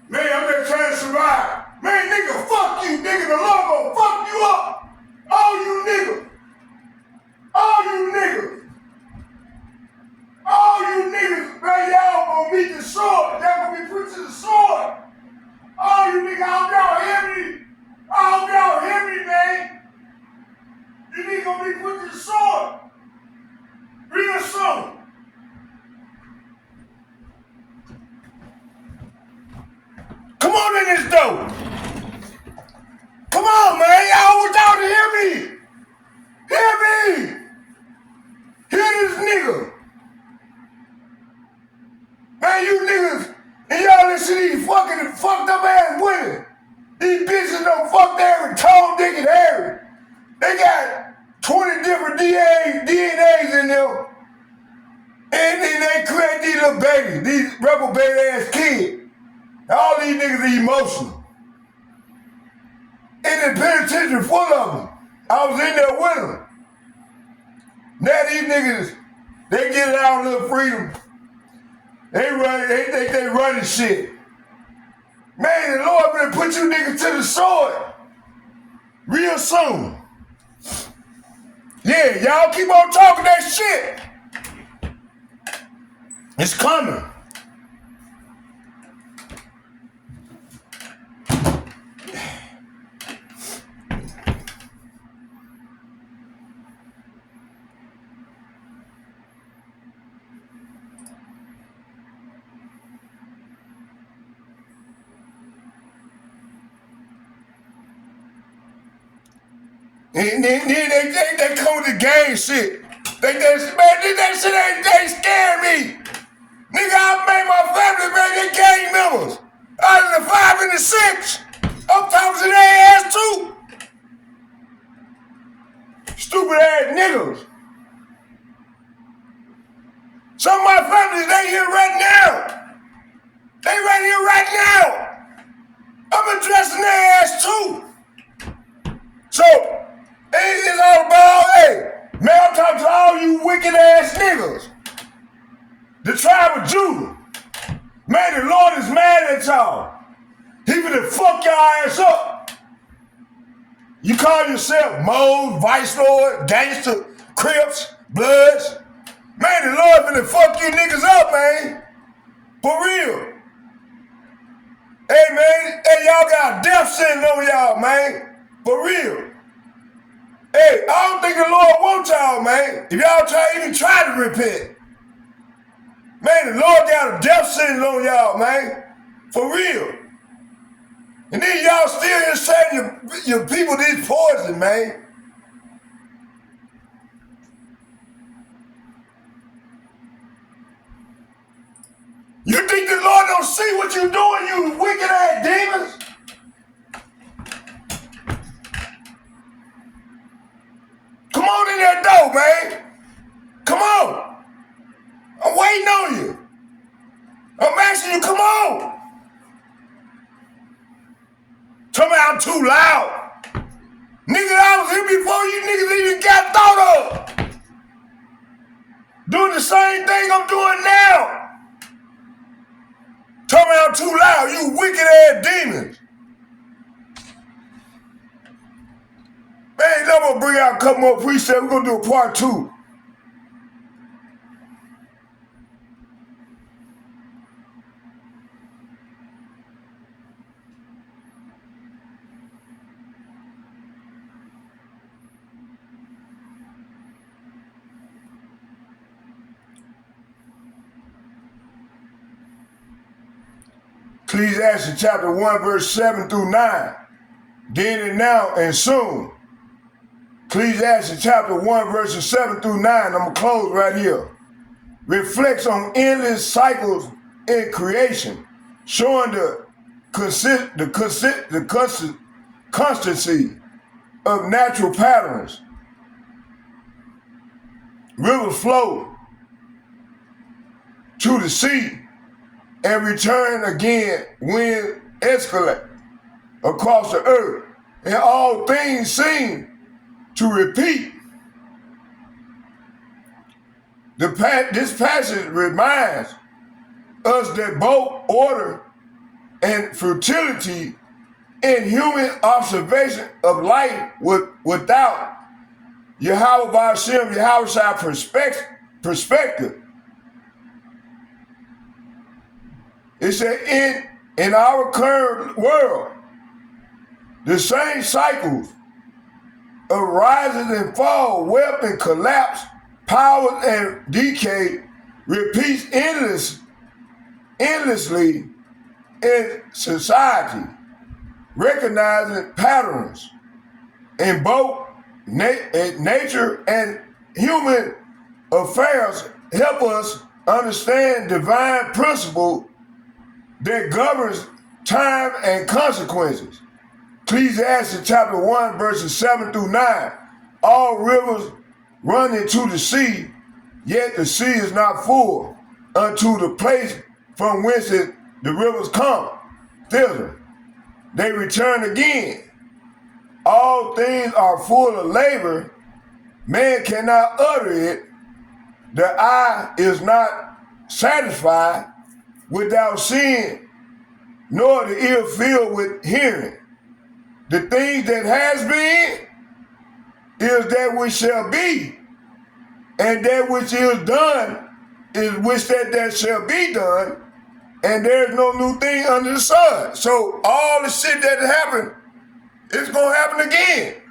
Man, I'm just trying to survive. Man, nigga, fuck you, nigga. The Lord gonna fuck you up. All you niggas. All you niggas. All you niggas, man, y'all gonna meet the sword. Y'all gonna be put to the sword. All you niggas, I hope y'all hear me. I hope y'all hear me, man. You niggas gonna be put to the sword. Real soon. Come on in this door. Come on, man. Y'all want y'all to hear me. Hear me. Hear this nigga. Man, you niggas, and y'all listen to these fucking fucked up ass women. These bitches done fucked every tone, dick, and Harry. They got 20 different DNAs in them. And then they create these little babies, these reprobate ass kids. All these niggas are emotional. And the penitentiary full of them. I was in there with them. Now these niggas, they get it out a little freedom. They think they running shit. Man, the Lord gonna put you niggas to the sword real soon. Yeah, y'all keep on talking that shit. It's coming. And then they come with the gang shit. That shit ain't scare me. Nigga, I made my family, man, they gang members. Out of the 5 and the 6. I'm talking to their ass too. Stupid ass niggas. Some of my families, they here right now. They right here right now. I'm addressing their ass too. So, it's all about, hey, man, I'm talking to all you wicked ass niggas. The tribe of Judah. Man, the Lord is mad at y'all. He finna fuck your ass up. You call yourself Moles, Vice Lord, Gangster, Crips, Bloods. Man, the Lord finna fuck you niggas up, man. For real. Hey, man, hey, y'all got a death sentence on y'all, man. For real. Hey, I don't think the Lord wants y'all, man. If y'all even try to repent. Man, the Lord got a death sentence on y'all, man. For real. And then y'all still here saying your people this poison, man. You think the Lord don't see what you doing, you wicked ass demons? Come on in that door, man. Come on. I'm waiting on you. I'm asking you, come on. Tell me I'm too loud. Nigga, I was here before you niggas even got thought of. Doing the same thing I'm doing now. Tell me I'm too loud, you wicked ass demons. Man, I'm gonna bring out a couple more precepts. We're gonna do a part 2. Ecclesiastes chapter 1, verse 7 through 9. Then and now and soon. Ecclesiastes chapter 1, verses 7 through 9. I'm going to close right here. Reflects on endless cycles in creation, showing the constancy of natural patterns. Rivers flow to the sea and return again when escalate across the earth, and all things seem to repeat. This passage reminds us that both order and fertility in human observation of life without Yahweh Ba'ashem, Yahweh perspective. It said in our current world, the same cycles of rises and fall, wealth and collapse, power and decay repeats endlessly in society. Recognizing patterns in both nature and human affairs help us understand divine principle that governs time and consequences. Ecclesiastes chapter 1, verses 7 through 9. All rivers run into the sea, yet the sea is not full unto the place from whence the rivers come thither. They return again. All things are full of labor. Man cannot utter it. The eye is not satisfied without seeing, nor the ear filled with hearing. The things that has been is that which shall be, and that which is done is which that shall be done, and there's no new thing under the sun. So all the shit that happened, it's gonna happen again.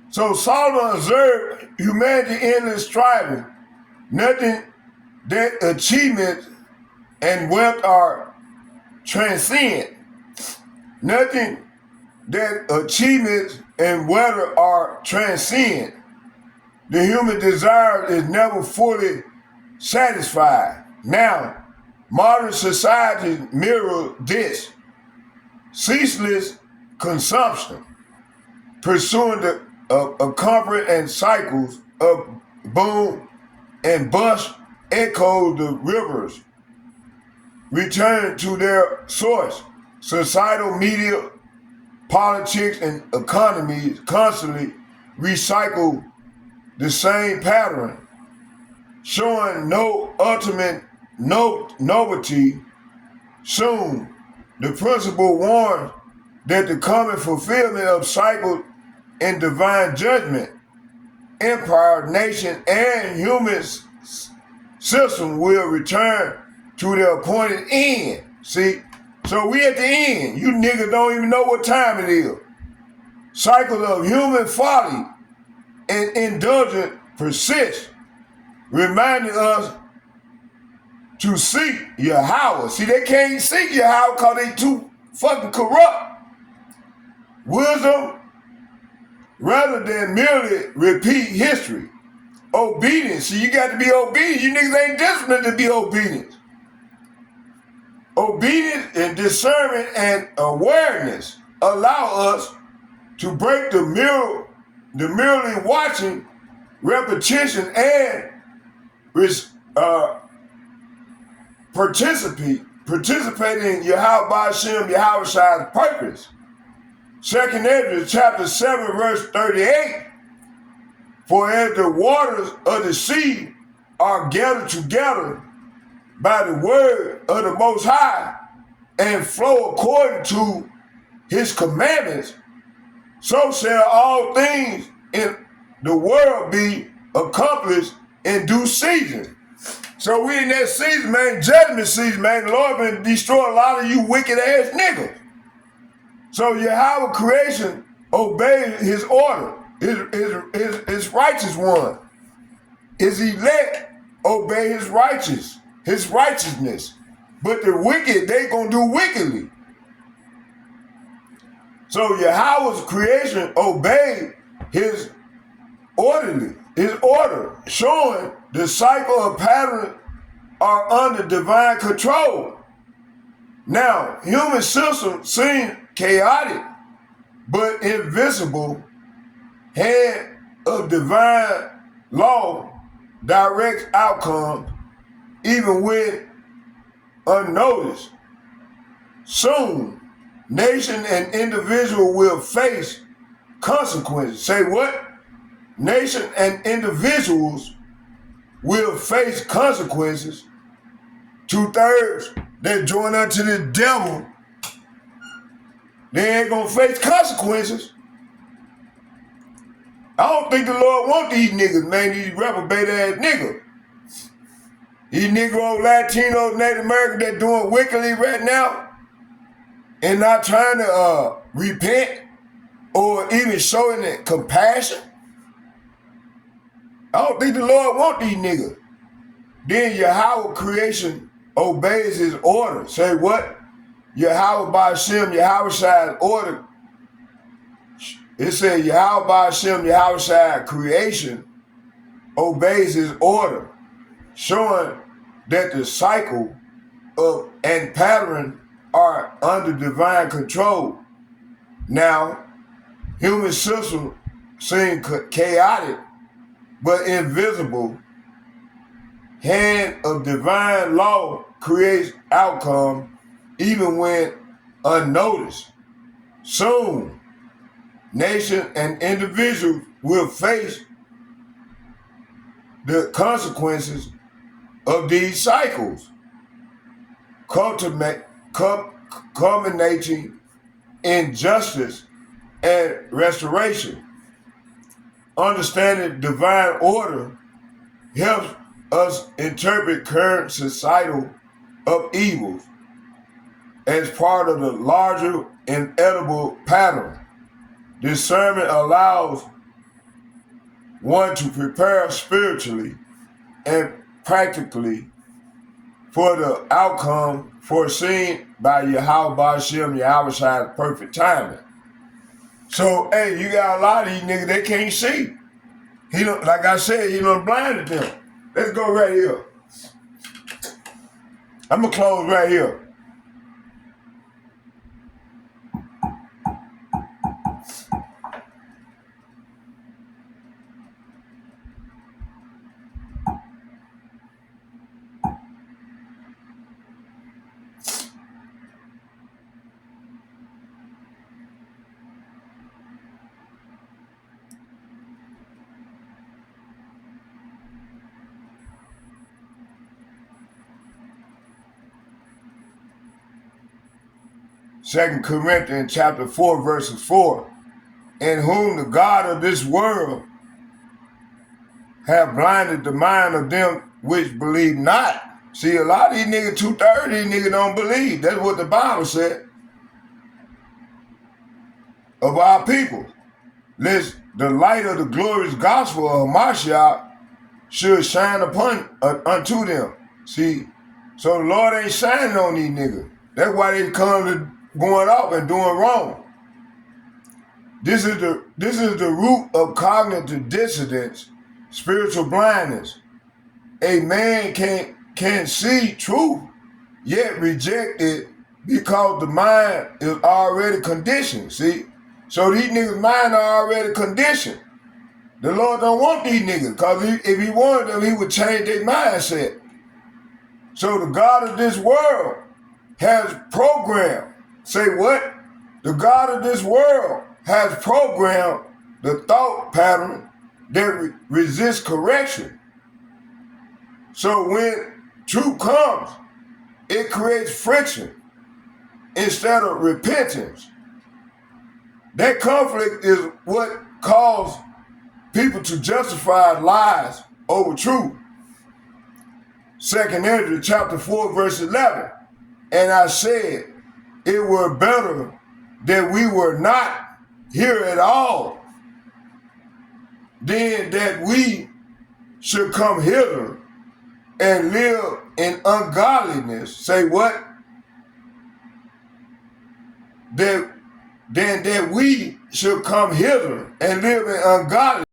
So Solomon observed humanity endless striving. Nothing that achievement and wealth are transcend. Nothing that achievements and wealth are transcend. The human desire is never fully satisfied. Now, modern society mirrors this. Ceaseless consumption, pursuing a comfort and cycles of boom and bust echo the rivers, return to their source. Societal media, politics, and economies constantly recycle the same pattern, showing no ultimate novelty. Soon, the principle warns that the coming fulfillment of cycles in divine judgment, empire, nation, and human system will return to their appointed end. See? So we at the end. You niggas don't even know what time it is. Cycle of human folly and indulgence persist, reminding us to seek Yahweh. See, they can't seek Yahweh because they too fucking corrupt. Wisdom, rather than merely repeat history. Obedience. See, you got to be obedient. You niggas ain't disciplined to be obedient. Obedience and discernment and awareness allow us to break the merely watching repetition and participate in Yahweh Ba'ashem, Yahweh Shai's purpose. 2nd Ezra chapter 7 verse 38. For as the waters of the sea are gathered together by the word of the Most High and flow according to his commandments, so shall all things in the world be accomplished in due season. So we in that season, man, judgment season, man. The Lord been destroy a lot of you wicked ass niggas. So Yahweh creation obey his order, his righteous one. His elect obey his righteous. his righteousness. But the wicked, they gonna do wickedly. So Yahweh's creation obeyed his order, showing the cycle of patterns are under divine control. Now, human systems seem chaotic, but invisible hand of divine law directs outcomes even when unnoticed. Soon, nation and individual will face consequences. Say what? Nation and individuals will face consequences. 2/3 that join unto the devil, they ain't gonna face consequences. I don't think the Lord want these niggas, man, these reprobate ass niggas. These Negro, Latinos, Native Americans that doing wickedly right now and not trying to repent or even showing it compassion. I don't think the Lord want these niggas. Then Yahweh creation obeys his order. Say what? Yahweh by Hashem, Yahweh Shai's order. It said Yahweh by Hashem, Yahweh Shai's creation obeys his order, showing that the cycle of and pattern are under divine control. Now, human systems seem chaotic, but invisible hand of divine law creates outcome even when unnoticed. Soon, nation and individuals will face the consequences of these cycles, culminating in justice and restoration. Understanding divine order helps us interpret current societal upheavals as part of the larger inevitable pattern. Discernment allows one to prepare spiritually and practically for the outcome foreseen by Yahweh Hashem, Yahweh Shai's perfect timing. So, hey, you got a lot of these niggas, they can't see. He don't, like I said, he done blinded them. Let's go right here. I'm gonna close right here. Second Corinthians chapter 4, verses 4. In whom the God of this world have blinded the mind of them which believe not. See, a lot of these niggas, 2/3 of these niggas don't believe. That's what the Bible said of our people. Lest the light of the glorious gospel of Mashiach should shine upon unto them. See, so the Lord ain't shining on these niggas. That's why they come to going off and doing wrong. This is the root of cognitive dissonance, spiritual blindness. A man can see truth, yet reject it because the mind is already conditioned. See, so these niggas' mind are already conditioned. The Lord don't want these niggas, because if he wanted them, he would change their mindset. So the God of this world has programmed. Say what? The God of this world has programmed the thought pattern that resists correction. So when truth comes, it creates friction instead of repentance. That conflict is what caused people to justify lies over truth. 2nd Ezra chapter 4, verse 11. And I said, it were better that we were not here at all than that we should come hither and live in ungodliness, say what? Then that we should come hither and live in ungodliness.